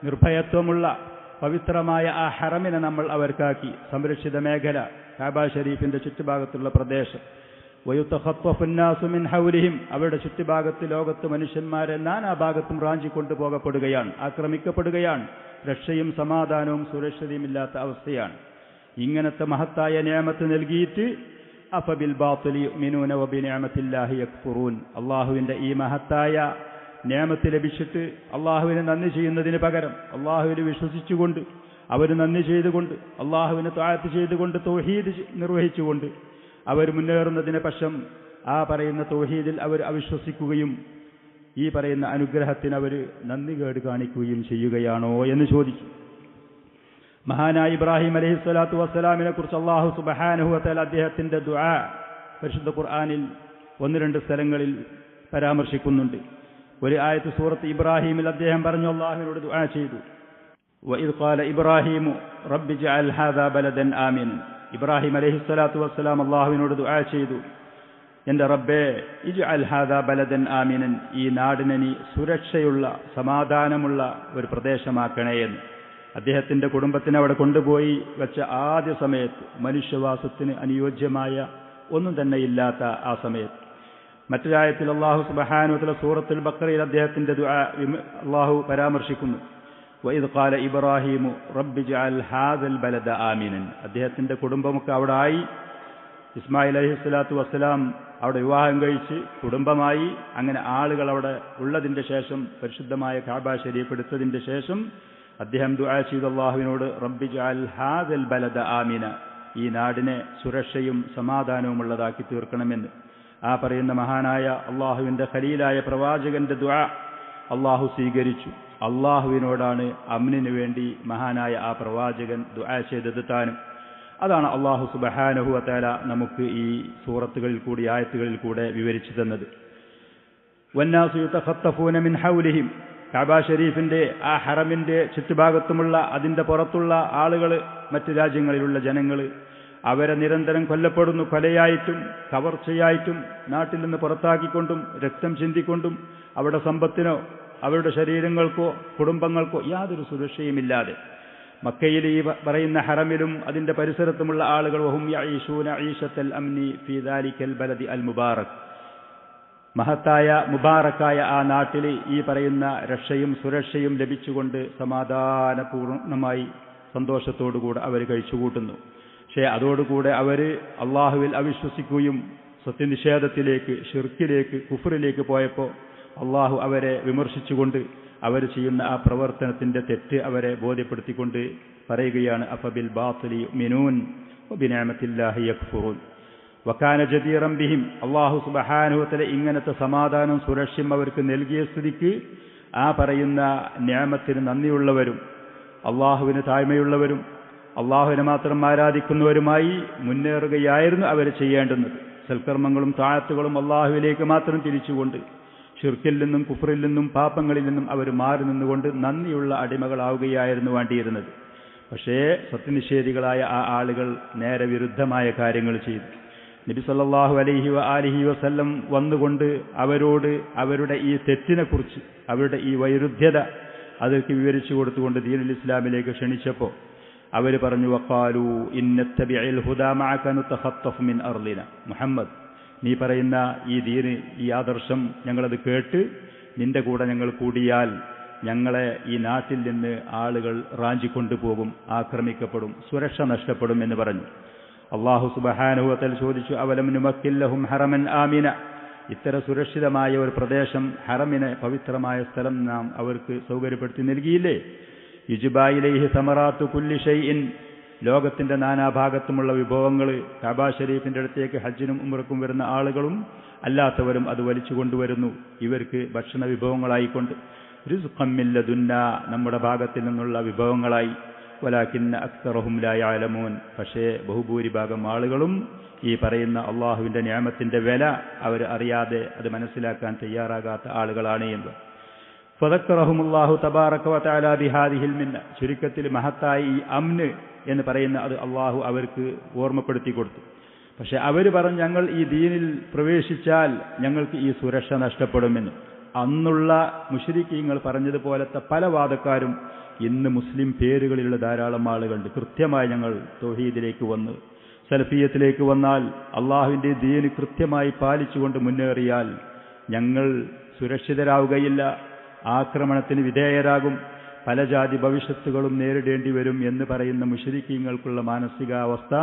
നിർഭയത്വമുള്ള പവിത്രമായ ആ ഹറമിനെ നമ്മൾ അവർക്കാക്കി, സംരക്ഷിത മേഖല കഅബ ഷരീഫിന്റെ ചുറ്റുഭാഗത്തുള്ള പ്രദേശം. വയുതഖത്തഫു الناس മിൻ ഹൗലിഹിം, അവരുടെ ചുറ്റുഭാഗത്ത് ലോകത്ത് മനുഷ്യന്മാരെ നാനാഭാഗത്തും റാഞ്ചിക്കൊണ്ടുപോകപ്പെടുകയാണ്, ആക്രമിക്കപ്പെടുകയാണ്. രക്ഷയും സമാധാനവും സുരക്ഷിതയുമില്ലാത്ത അവസ്ഥയാണ്. ഇങ്ങനത്തെ മഹത്തായ നിഅമത്ത് നൽകിയിട്ട് അഫബിൽ ബാത്തിലി യുഅ്മിനൂന വബിനിഅമത്തില്ലാഹി യക്ഫുറൂൻ. അല്ലാഹുവിന്റെ ഈ മഹത്തായ നിഅമത്ത് ലഭിച്ചിട്ട് അല്ലാഹുവിനെ നന്ദി ചെയ്യുന്നതിന് പകരം അല്ലാഹുവിൽ വിശ്വസിച്ചുകൊണ്ട് അവർ നന്ദി ചെയ്തുകൊണ്ട് അല്ലാഹുവിനെ ത്വഅത്ത് ചെയ്തുകൊണ്ട് തൗഹീദ് നിർവഹിച്ചുകൊണ്ട് അവർ മുന്നേറുന്നതിന് പക്ഷം ആ പറയുന്ന തൗഹീദിൽ അവർ അവിശ്വസിക്കുകയും ഈ പറയുന്ന അനുഗ്രഹത്തിന് അവർ നന്ദികേട് കാണിക്കുകയും ചെയ്യുകയാണോ എന്ന് ചോദിച്ചു. മഹാനായ ഇബ്രാഹിം അലൈഹിസ്സലാത്തു വസ്സലാമിനെ കുറിച്ച് അല്ലാഹു സുബ്ഹാനഹു വ തആല അദ്ദേഹത്തിന്റെ ദുആ പരിശുദ്ധ ഖുർആനിൽ 1-2 സ്ഥലങ്ങളിൽ പരാമർശിക്കുന്നുണ്ട്. ഒരു ആയത്ത് സൂറത്ത് ഇബ്രാഹിമിൽ അദ്ദേഹം പറഞ്ഞു, അല്ലാഹുവിനോട് ദുആ ചെയ്തു, വഇദ് ഖാല ഇബ്രാഹിമു റബ്ബി ജഅൽ ഹാദാ ബലദൻ ആമിൻ. ഇബ്രാഹിം അലൈഹിസ്സലാത്തു വസ്സലാം അല്ലാഹുവിനോട് ദുആ ചെയ്തു, എന്റെ റബ്ബേ ഇജ്അൽ ഹാദാ ബലദൻ ആമിനൻ, ഈ നാടിനെ നീ സുരക്ഷയുള്ള സമാധാനമുള്ള ഒരു പ്രദേശമാക്കണേ എന്ന്. അദ്ദേഹത്തിന്റെ കുടുംബത്തിനെ അവിടെ കൊണ്ടുപോയി വെച്ച ആദ്യ സമയത്ത് മനുഷ്യവാസത്തിന് അനുയോജ്യമായ ഒന്നും തന്നെ ഇല്ലാത്ത ആ സമയത്ത്. മറ്റൊരായത്തിൽ അല്ലാഹു സുബ്ഹാനഹു വ തആല സൂറത്തുൽ ബഖറയിൽ അദ്ദേഹത്തിന്റെ ദുആ അല്ലാഹു പരാമർശിക്കുന്നു, വഇദ് ഖാല ഇബ്രാഹിമു റബ്ബി ജഅൽ ഹാദൽ ബലദ ആമിനൻ. അദ്ദേഹത്തിന്റെ കുടുംബമൊക്കെ അവിടെ ആയി. ഇസ്മായിൽ അലൈഹിസ്സലാത്തു വസ്സലാം അവിടെ വിവാഹം കഴിച്ച് കുടുംബമായി. അങ്ങനെ ആളുകൾ അവിടെ ഉള്ളതിന്റെ ശേഷം പരിശുദ്ധമായ കഅബ ശരീഫ് എടുത്തതിന്റെ ശേഷം അദ്ദേഹം ദുആ ചെയ്തു അല്ലാഹുവിനോട്, റബ്ബി ജഅൽ ഹാദൽ ബലദ ആമിന, ഈ നാടിനെ സുരക്ഷയും സമാധാനവും ഉള്ളതാക്കി തീർക്കണമെന്ന്. ആ പറയുന്ന മഹാനായ അല്ലാഹുവിന്റെ ഖലീലായ പ്രവാചകന്റെ ദുആ അല്ലാഹു സ്വീകരിച്ചു. അല്ലാഹുവിനോടാണ് അമ്നിനു വേണ്ടി മഹാനായ ആ പ്രവാചകൻ ദുആ ചെയ്തത് താനും. അതാണ് അല്ലാഹു സുബ്ഹാനഹു വ തആല നമുക്ക് ഈ സൂറത്തുകളിൽ കൂടി ആയത്തുകളിൽ കൂടെ വിവരിച്ചു തന്നത്. വന്നാസു യുതഖത്തഫൂന മിൻ ഹൗലിഹിം, കഅബ ഷരീഫിന്റെ ആ ഹറമിന്റെ ചുറ്റുഭാഗത്തുമുള്ള അതിന്റെ പുറത്തുള്ള ആളുകൾ, മറ്റു രാജ്യങ്ങളിലുള്ള ജനങ്ങൾ, അവരെ നിരന്തരം കൊല്ലപ്പെടുന്നു. കൊലയായിട്ടും കവർച്ചയായിട്ടും നാട്ടിൽ നിന്ന് പുറത്താക്കിക്കൊണ്ടും രക്തം ചിന്തിക്കൊണ്ടും അവരുടെ സമ്പത്തിനോ അവരുടെ ശരീരങ്ങൾക്കോ കുടുംബങ്ങൾക്കോ യാതൊരു സുരക്ഷയുമില്ലാതെ മക്കയിൽ ഈ പറയുന്ന ഹറമിലും അതിന്റെ പരിസരത്തുമുള്ള ആളുകൾ വഹും യഈശൂന ഈശത്തൽ അംനി ഫീ ദാലിക്കൽ ബലദി അൽ മുബാറക്, മഹത്തായ മുബാറക്കായ ആ നാട്ടിൽ ഈ പറയുന്ന രക്ഷയും സുരക്ഷയും ലഭിച്ചുകൊണ്ട് സമാധാനപൂർണമായി സന്തോഷത്തോടുകൂടെ അവർ കഴിച്ചുകൂട്ടുന്നു. പക്ഷേ അതോടുകൂടെ അവർ അള്ളാഹുവിൽ അവിശ്വസിക്കുകയും സത്യനിഷേധത്തിലേക്ക്, ഷിർക്കിലേക്ക്, കുഫറിലേക്ക് പോയപ്പോൾ അള്ളാഹു അവരെ വിമർശിച്ചുകൊണ്ട് അവർ ചെയ്യുന്ന ആ പ്രവർത്തനത്തിന്റെ തെറ്റ് അവരെ ബോധ്യപ്പെടുത്തിക്കൊണ്ട് പറയുകയാണ്, അഫബിൽ ബാത്തിലി യുഅ്മിനൂൻ വബിനിഅമത്തില്ലാഹി യക്ഫുറൂൻ വകാന ജദീറൻ ബിഹിം. അല്ലാഹു സുബ്ഹാനഹു വ തആല ഇങ്ങനത്തെ സമാധാനവും സുരക്ഷയും അവർക്ക് നൽകിയ സ്ഥിതിക്ക് ആ പറയുന്ന നിഅമത്തിന് നന്ദിയുള്ളവരും അള്ളാഹുവിന് താഴ്മയുള്ളവരും അള്ളാഹുവിനെ മാത്രം ആരാധിക്കുന്നവരുമായി മുന്നേറുകയായിരുന്നു അവർ ചെയ്യേണ്ടുന്നത്. സൽക്കർമ്മങ്ങളും താഅത്തുകളും അള്ളാഹുവിലേക്ക് മാത്രം തിരിച്ചുകൊണ്ട് ഷിർക്കിൽ നിന്നും കുഫറിൽ നിന്നും പാപങ്ങളിൽ നിന്നും അവർ മാറി നിന്നുകൊണ്ട് നന്ദിയുള്ള അടിമകളാവുകയായിരുന്നു വേണ്ടിയിരുന്നത്. പക്ഷേ സത്യനിഷേധികളായ ആ ആളുകൾ നേരെ വിരുദ്ധമായ കാര്യങ്ങൾ ചെയ്തു. നബി സല്ലല്ലാഹു അലൈഹി വആലിഹി വസല്ലം വന്നുകൊണ്ട് അവരോട് അവരുടെ ഈ തെറ്റിനെക്കുറിച്ച്, അവരുടെ ഈ വൈരുദ്ധ്യത അതൊക്കെ വിവരിച്ചു കൊടുത്തുകൊണ്ട് ദീനുൽ ഇസ്ലാമിലേക്ക് ക്ഷണിച്ചപ്പോൾ അവർ പറഞ്ഞു, വഖാലു ഇന്നത്തബിഉൽ ഹുദാ മഅക നതഖത്തഫ് മിൻ അർളിന. മുഹമ്മദ്, നീ പറയുന്ന ഈ ദീന്, ഈ ആദർശം ഞങ്ങളത് കേട്ട് നിന്റെ കൂടെ ഞങ്ങൾ കൂടിയാൽ ഞങ്ങളെ ഈ നാട്ടിൽ നിന്ന് ആളുകൾ റാഞ്ചിക്കൊണ്ടുപോകും, ആക്രമിക്കപ്പെടും, സുരക്ഷ നഷ്ടപ്പെടും എന്ന് പറഞ്ഞു. അല്ലാഹു സുബ്ഹാനഹു വ തആല ചോദിച്ചു, അവലം നുമക്കിൽ ലഹും ഹറമൻ ആമിന, ഇത്തര സുരക്ഷിതമായ ഒരു പ്രദേശം, ഹറമിനെ പവിത്രമായ സ്ഥലം നാം അവർക്ക് സൗകര്യപ്പെടുത്തി നൽകിയില്ലേ? യുജ്ബാ ഇലൈഹി സമറാത്തു കുല്ലി ഷൈഇൻ, ലോകത്തിന്റെ നാനാഭാഗത്തുമുള്ള വിഭവങ്ങൾ കഅബ ഷരീഫിന്റെ അടുത്തേക്ക് ഹജ്ജിനും ഉംറക്കും വരുന്ന ആളുകളും അല്ലാത്തവരും അത് വലിച്ചു കൊണ്ടുവരുന്നു. ഇവർക്ക് ഭക്ഷണ വിഭവങ്ങളായിക്കൊണ്ട് റിസ്ഖൻ മിൻ ലദുന്നാ, നമ്മുടെ ഭാഗത്തിൽ നിന്നുള്ള വിഭവങ്ങളായി. വലാകിന്ന അക്സറഹും ലാ യഅലമൂൻ, പക്ഷേ ബഹുഭൂരിഭാഗം ആളുകളും ഈ പറയുന്ന അള്ളാഹുവിന്റെ നിഅമത്തിന്റെ വില അവർ അറിയാതെ അത് മനസ്സിലാക്കാൻ തയ്യാറാകാത്ത ആളുകളാണ് എന്ന്. ഫദക്കറഹുമുല്ലാഹു തബാറക വതആല ബിഹാദിഹിൽ മിന്ന, ചുരുക്കത്തിൽ മഹത്തായ ഈ അംന് എന്ന് പറയുന്ന അത് അള്ളാഹു അവർക്ക് ഓർമ്മപ്പെടുത്തി കൊടുത്തു. പക്ഷെ അവർ പറഞ്ഞു, ഞങ്ങൾ ഈ ദീനിൽ പ്രവേശിച്ചാൽ ഞങ്ങൾക്ക് ഈ സുരക്ഷ നഷ്ടപ്പെടുമെന്ന്. അന്നുള്ള മുശ്രിക്കീങ്ങൾ പറഞ്ഞതുപോലത്തെ പല വാദക്കാരും ഇന്ന് മുസ്ലിം പേരുകളിലുള്ള ധാരാളം ആളുകളുണ്ട്. കൃത്യമായി ഞങ്ങൾ തൗഹീദിലേക്ക് വന്ന് സലഫിയത്തിലേക്ക് വന്നാൽ അള്ളാഹുവിന്റെ ദീന് കൃത്യമായി പാലിച്ചുകൊണ്ട് മുന്നേറിയാൽ ഞങ്ങൾ സുരക്ഷിതരാവുകയില്ല, ആക്രമണത്തിന് വിധേയരാകും, പല ജാതി ഭവിഷ്യത്തുകളും നേരിടേണ്ടി വരും എന്ന് പറയുന്ന മുശ്രിക്കീങ്ങൾക്കുള്ള മാനസികാവസ്ഥ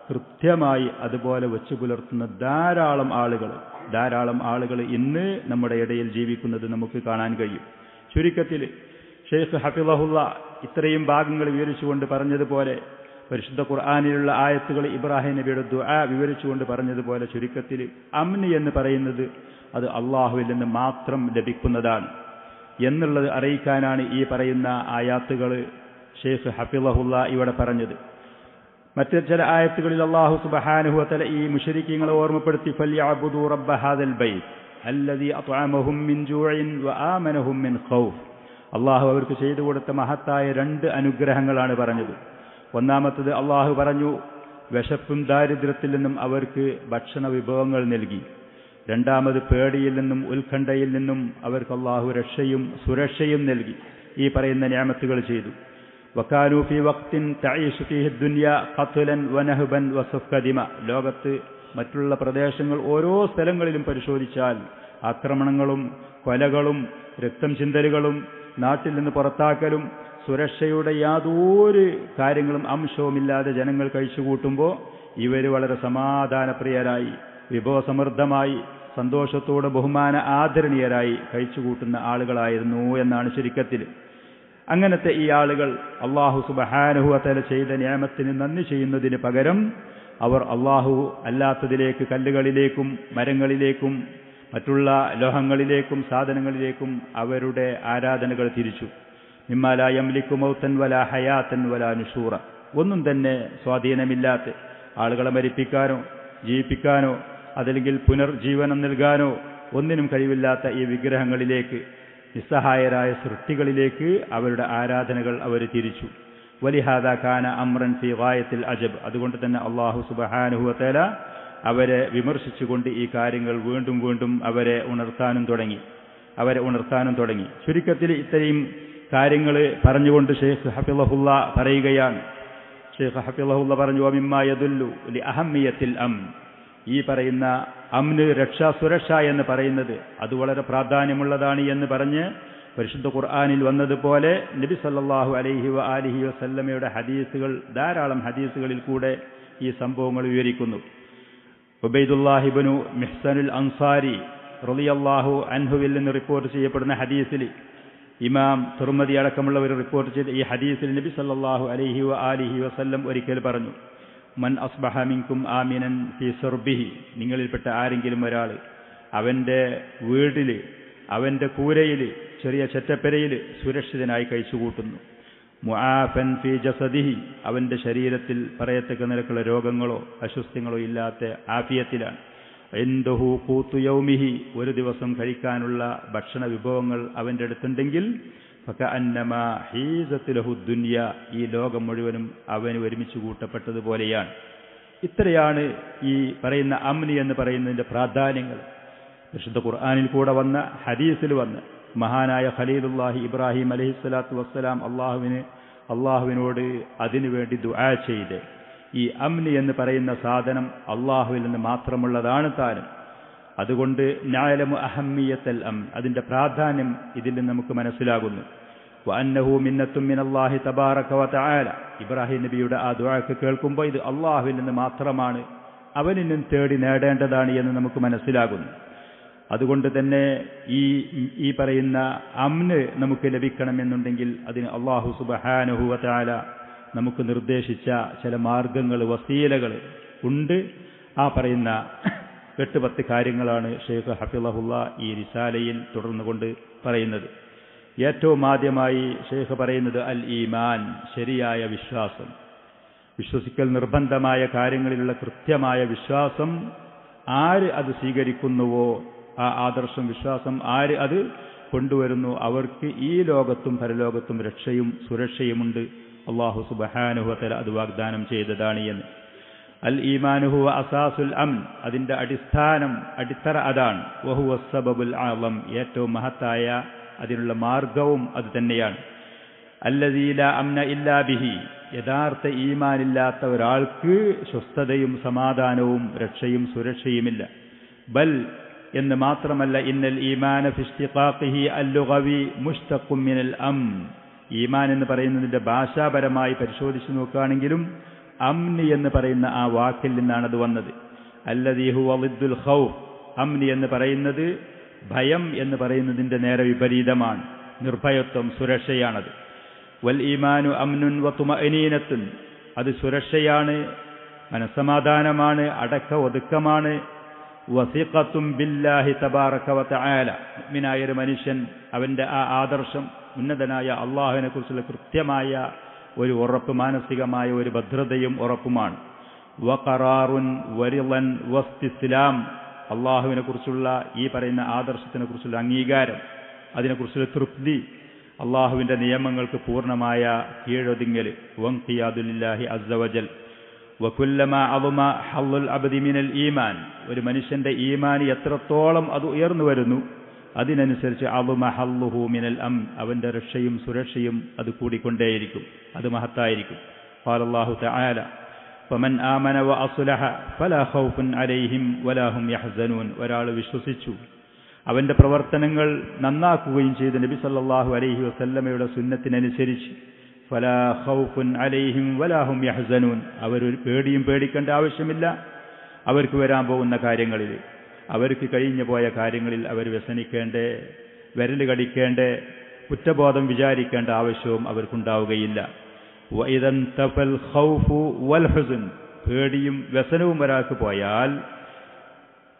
കൃത്യമായി അതുപോലെ വെച്ചു പുലർത്തുന്ന ധാരാളം ആളുകൾ ഇന്ന് നമ്മുടെ ഇടയിൽ ജീവിക്കുന്നത് നമുക്ക് കാണാൻ കഴിയും. ചുരുക്കത്തിൽ ഷെയ്ഖ് ഹഫിളഹുള്ള ഇത്രയും ഭാഗങ്ങൾ വിവരിച്ചുകൊണ്ട് പറഞ്ഞതുപോലെ, പരിശുദ്ധ ഖുർആനിലുള്ള ആയത്തുകൾ ഇബ്രാഹിം നബിയുടെ ദുആ വിവരിച്ചുകൊണ്ട് പറഞ്ഞതുപോലെ, ചുരുക്കത്തിൽ അംന് എന്ന് പറയുന്നത് അത് അള്ളാഹുവിൽ നിന്ന് മാത്രം ലഭിക്കുന്നതാണ് എന്നുള്ളത് അറിയിക്കാനാണ് ഈ പറയുന്ന ആയാത്തുകൾ ഷെയ്ഖ് ഹഫിളഹുള്ള ഇവിടെ പറഞ്ഞത്. മറ്റ് ചില ആയത്തുകളിൽ അല്ലാഹു സുബ്ഹാനഹു വ തആല ഈ മുശ്രിക്കീങ്ങളെ ഓർമ്മപ്പെടുത്തി, ഫൽയഅബ്ദു റബ്ബ ഹാദൽ ബൈത്ത് അല്ലദീ അത്അമഹും മിൻ ജൂഇൻ വ ആമനഹും മിൻ ഖൗഫ്. അള്ളാഹു അവർക്ക് ചെയ്തു കൊടുത്ത മഹത്തായ 2 അനുഗ്രഹങ്ങളാണ് പറഞ്ഞത്. ഒന്നാമത്തത് അള്ളാഹു പറഞ്ഞു, വിശപ്പും ദാരിദ്ര്യത്തിൽ നിന്നും അവർക്ക് ഭക്ഷണ വിഭവങ്ങൾ നൽകി. രണ്ടാമത് പേടിയിൽ നിന്നും ഉത്കണ്ഠയിൽ നിന്നും അവർക്ക് അള്ളാഹു രക്ഷയും സുരക്ഷയും നൽകി. ഈ പറയുന്ന നിഅമത്തുകൾ ചെയ്തു. വകാനൂ ഫീ വഖ്തിൻ തഈശു ഫീഹി ദുനിയ ഖത്ലൻ വനഹബൻ വസഫ്ക ദിമ. ലോകത്ത് മറ്റുള്ള പ്രദേശങ്ങൾ ഓരോ സ്ഥലങ്ങളിലും പരിശോധിച്ചാൽ ആക്രമണങ്ങളും കൊലകളും രക്തം ചിന്തലുകളും നാട്ടിൽ നിന്ന് പുറത്താക്കലും സുരക്ഷയുടെ യാതൊരു കാര്യങ്ങളും അംശവുമില്ലാതെ ജനങ്ങൾ കഴിച്ചുകൂട്ടുമ്പോൾ ഇവർ വളരെ സമാധാനപ്രിയരായി വിഭവസമൃദ്ധമായി സന്തോഷത്തോടെ ബഹുമാന ആദരണീയരായി കഴിച്ചുകൂട്ടുന്ന ആളുകളായിരുന്നു എന്നാണ് ചുരുക്കത്തിൽ. അങ്ങനത്തെ ഈ ആളുകൾ അള്ളാഹു സുബ്ഹാനഹു വ തആല ചെയ്ത നിഅമത്തിന് നന്ദി ചെയ്യുന്നതിന് പകരം അവർ അള്ളാഹു അല്ലാത്തതിലേക്ക്, കല്ലുകളിലേക്കും മരങ്ങളിലേക്കും മറ്റുള്ള ലോഹങ്ങളിലേക്കും സാധനങ്ങളിലേക്കും അവരുടെ ആരാധനകൾ തിരിച്ചു. മിമ്മാ ലാ യംലികു മൗതൻ വലാ ഹയാതൻ വലാ നുശൂറ, ഒന്നും തന്നെ സ്വാധീനമില്ലാത്ത, ആളുകളെ മരിപ്പിക്കാനോ ജീവിപ്പിക്കാനോ അതല്ലെങ്കിൽ പുനർജീവനം നൽകാനോ ഒന്നിനും കഴിവില്ലാത്ത ഈ വിഗ്രഹങ്ങളിലേക്ക്, നിസ്സഹായരായ സൃഷ്ടികളിലേക്ക് അവരുടെ ആരാധനകൾ അവർ തിരിച്ചു. വലിഹാദാ കാന അംറൻ ഫീ ഗായത്തിൽ അജബ്. അതുകൊണ്ട് തന്നെ അല്ലാഹു സുബ്ഹാനഹു വ തആല അവരെ വിമർശിച്ചുകൊണ്ട് ഈ കാര്യങ്ങൾ വീണ്ടും വീണ്ടും അവരെ ഉണർത്താനും തുടങ്ങി. ചുരുക്കത്തിൽ ഇത്രയും കാര്യങ്ങൾ പറഞ്ഞുകൊണ്ട് ഷെയ്ഖ് ഹഫിളഹുള്ള പറയുകയാണ്. ഷെയ്ഖ് ഹഫിളഹുള്ള പറഞ്ഞു, വമിമ്മാ യദുല്ലു ലി അഹമ്മിയത്തിൽ അംൻ. ഈ പറയുന്ന അംന്, രക്ഷാ, സുരക്ഷ എന്ന് പറയുന്നത് അത് വളരെ പ്രാധാന്യമുള്ളതാണ് എന്ന് പറഞ്ഞ് പരിശുദ്ധ ഖുർആനിൽ വന്നതുപോലെ നബി സല്ലല്ലാഹു അലൈഹി വ ആലിഹി വസല്ലമയുടെ ഹദീസുകൾ, ധാരാളം ഹദീസുകളിൽ കൂടെ ഈ സംഭവങ്ങൾ വിവരിക്കുന്നു. ഉബൈദുല്ലാഹി ഇബ്നു മിഹ്സനുൽ അൻസാരി റളിയല്ലാഹു അൻഹുവിൽ നിന്ന് റിപ്പോർട്ട് ചെയ്യപ്പെടുന്ന ഹദീസിൽ ഇമാം തിർമിദി അടക്കമുള്ളവർ റിപ്പോർട്ട് ചെയ്ത ഈ ഹദീസിൽ നബി സല്ലല്ലാഹു അലൈഹി വ ആലിഹി വസല്ലം ഒരിക്കൽ പറഞ്ഞു, മൻ അസ്ബഹ മിൻകും ആമിനൻ ഫീ സർബിഹി. നിങ്ങളിൽപ്പെട്ട ആരെങ്കിലും ഒരാൾ അവന്റെ വീട്ടിൽ, അവന്റെ കൂരയിൽ, ചെറിയ ചെറ്റപ്പെരയിൽ സുരക്ഷിതനായി കഴിച്ചുകൂട്ടുന്നു. മുആഫൻ ഫീ ജസദിഹി. അവന്റെ ശരീരത്തിൽ പറയത്തക്ക നിലക്കുള്ള രോഗങ്ങളോ അസ്വസ്ഥങ്ങളോ ഇല്ലാത്ത ആഫിയത്തിലാണ്. ഇൻദഹു ഖൂതു യൗമിഹി. ഒരു ദിവസം കഴിക്കാനുള്ള ഭക്ഷണ വിഭവങ്ങൾ അവന്റെ അടുത്തുണ്ടെങ്കിൽ ഫകഅന്നമാ ഹീസത് ലഹു ദുനിയ. ഈ ലോകം മുഴുവനും അവന് ഒരുമിച്ച് കൂട്ടപ്പെട്ടതുപോലെയാണ്. ഇത്രയാണ് ഈ പറയുന്ന അംനി എന്ന് പറയുന്നതിന്റെ പ്രാധാന്യങ്ങൾ. വിശുദ്ധ ഖുർആനിൽ കൂടെ വന്ന, ഹദീസിൽ വന്ന മഹാനായ ഖലീലുല്ലാഹി ഇബ്രാഹിം അലൈഹിസ്സലാത്തു വസ്സലാം അള്ളാഹുവിനോട് അതിനുവേണ്ടി ദുആ ചെയ്ത്, ഈ അംനി എന്ന് പറയുന്ന സാധനം അള്ളാഹുവിൽ നിന്ന് മാത്രമുള്ളതാണ് താനും. അതുകൊണ്ട് നഅലമു അഹമ്മിയത്തൽ അംൻ, അതിന്റെ പ്രാധാന്യം ഇതിൽ നിന്ന് നമുക്ക് മനസ്സിലാകുന്നു. വഅന്നഹു മിന്നത്തും മിനല്ലാഹി തബാറക വതആല. ഇബ്രാഹിം നബിയുടെ ആ ദുആക്ക് കേൾക്കുമ്പോൾ ഇത് അള്ളാഹുവിൽ നിന്ന് മാത്രമാണ്, അവനിൽ നിന്ന് തേടി നേടേണ്ടതാണ് എന്ന് നമുക്ക് മനസ്സിലാകുന്നു. അതുകൊണ്ട് തന്നെ ഈ പറയുന്ന അംന് നമുക്ക് ലഭിക്കണമെന്നുണ്ടെങ്കിൽ അതിന് അല്ലാഹു സുബ്ഹാനഹു വ തആല നമുക്ക് നിർദ്ദേശിച്ച ചില മാർഗങ്ങൾ, വസീലകൾ ഉണ്ട്. ആ പറയുന്ന 8-10 കാര്യങ്ങളാണ് ഷെയ്ഖ് ഹഫിളഹുള്ള ഈ റിസാലയിൽ തുടർന്നുകൊണ്ട് പറയുന്നത്. ഏറ്റവും ആദ്യമായി ഷെയ്ഖ് പറയുന്നത് അൽ ഈമാൻ, ശരിയായ വിശ്വാസം. വിശ്വസിക്കൽ നിർബന്ധമായ കാര്യങ്ങളിലുള്ള കൃത്യമായ വിശ്വാസം. ആര് അത് സ്വീകരിക്കുന്നുവോ, ആ ആദർശം, വിശ്വാസം ആര് അത് കൊണ്ടുവരുന്നു, അവർക്ക് ഈ ലോകത്തും പരലോകത്തും രക്ഷയും സുരക്ഷയുമുണ്ട്. അല്ലാഹു സുബ്ഹാനഹു വ തആല അത് വാഗ്ദാനം ചെയ്തതാണ് എന്ന്. അൽ ഈമാനു ഹുവ അസാസുൽ അംൻ, അതിന്റെ അടിത്തറ അതാണ്. വഹുവ സബബുൽ ആളം, ഏറ്റവും മഹത്തായ അതിനുള്ള മാർഗവും അത് തന്നെയാണ്. അല്ലദീ ലാ അംന ഇല്ലാ ബിഹി, യഥാർത്ഥ ഈമാനില്ലാത്ത ഒരാൾക്ക് സ്വസ്ഥതയും സമാധാനവും രക്ഷയും സുരക്ഷയുമില്ല. ബൽ എന്ന് മാത്രമല്ല, ഇന്നൽ ഈമാന ഫി ഇസ്തിഖാഖിഹി അൽ-ലുഗവി മുഷ്തഖും മിനൽ അംൻ, ഈമാൻ എന്ന് പറയുന്നതിന്റെ ഭാഷാപരമായി പരിശോധിച്ച് നോക്കുകയാണെങ്കിലും അംനി എന്ന് പറയുന്ന ആ വാക്കിൽ നിന്നാണ് അത് വന്നത്. അല്ലദീ ഹുവ ളിദ്ദുൽ ഖൗഫ്, അംനി എന്ന് പറയുന്നത് ഭയം എന്ന് പറയുന്നതിന്റെ നേരെ വിപരീതമാണ്. നിർഭയത്വം, സുരക്ഷയാണത്. വൽ ഈമാനു അംനുൻ വ തുമഅനീനത്തുൻ, അത് സുരക്ഷയാണ്, മനസ്സമാധാനമാണ്, അടക്ക ഒതുക്കമാണ്. വസിഖത്തും ബില്ലാഹി തബാറക വ തആല, മുഅ്മിനായ ഒരു മനുഷ്യൻ അവന്റെ ആ ആദർശം, ഉന്നതനായ അള്ളാഹുവിനെ കുറിച്ചുള്ള കൃത്യമായ ഒരു ഉറപ്പ്, മാനസികമായ ഒരു ഭദ്രതയും ഉറപ്പുമാണ്. വഖറാറുൻ വരിളൻ വസ്തിസ്ലാം, അള്ളാഹുവിനെ കുറിച്ചുള്ള ഈ പറയുന്ന ആദർശത്തിനെ കുറിച്ചുള്ള അംഗീകാരം, അതിനെക്കുറിച്ചുള്ള തൃപ്തി, അള്ളാഹുവിന്റെ നിയമങ്ങൾക്ക് പൂർണ്ണമായ കീഴൊതുങ്ങൽ. വൻഖിയാദുലില്ലാഹി അസ്സ വജൽ. വകുല്ലമാ അളുമ ഹള്ളുൽ അബ്ദി മിനൽ ഈമാൻ, ഒരു മനുഷ്യന്റെ ഈമാനി എത്രത്തോളം അത് ഉയർന്നു വരുന്നു, അതിനനുസരിച്ച് അളുമ ഹള്ളുഹു മിനൽ അംൻ, അവന്റെ രക്ഷയും സുരക്ഷയും അത് കൂടിക്കൊണ്ടേയിരിക്കും, അത് മഹത്തായിരിക്കും. ഖാലല്ലാഹു തആല ഫമൻ ആമന വ അസ്ലഹ ഫലാ ഖൗഫുൻ അലൈഹിം വലാ ഹും യഹ്സനൂൻ, ഒരാൾ വിശ്വസിച്ചു, അവന്റെ പ്രവർത്തനങ്ങൾ നന്നാക്കുകയും ചെയ്ത് നബി സല്ലല്ലാഹു അലൈഹി വസല്ലമയുടെ സുന്നത്തിനനുസരിച്ച്, ഫലാ ഖൗഫുൻ അലൈഹിം വലാ ഹും യഹ്സനൂൻ, അവർ പേടിയും പേടിക്കേണ്ട ആവശ്യമില്ല. അവർക്ക് വരാൻ പോകുന്ന കാര്യങ്ങളിൽ, അവർക്ക് കഴിഞ്ഞു പോയ കാര്യങ്ങളിൽ അവർ വ്യസനിക്കേണ്ട, വിരൽ കടിക്കേണ്ട, കുറ്റബോധം വിചാരിക്കേണ്ട ആവശ്യവും അവർക്കുണ്ടാവുകയില്ല. വഇദൻ തഫൽ ഖൗഫു വൽ ഹുസ്ൻ, പേടിയും വ്യസനവും ഒരാൾക്ക് പോയാൽ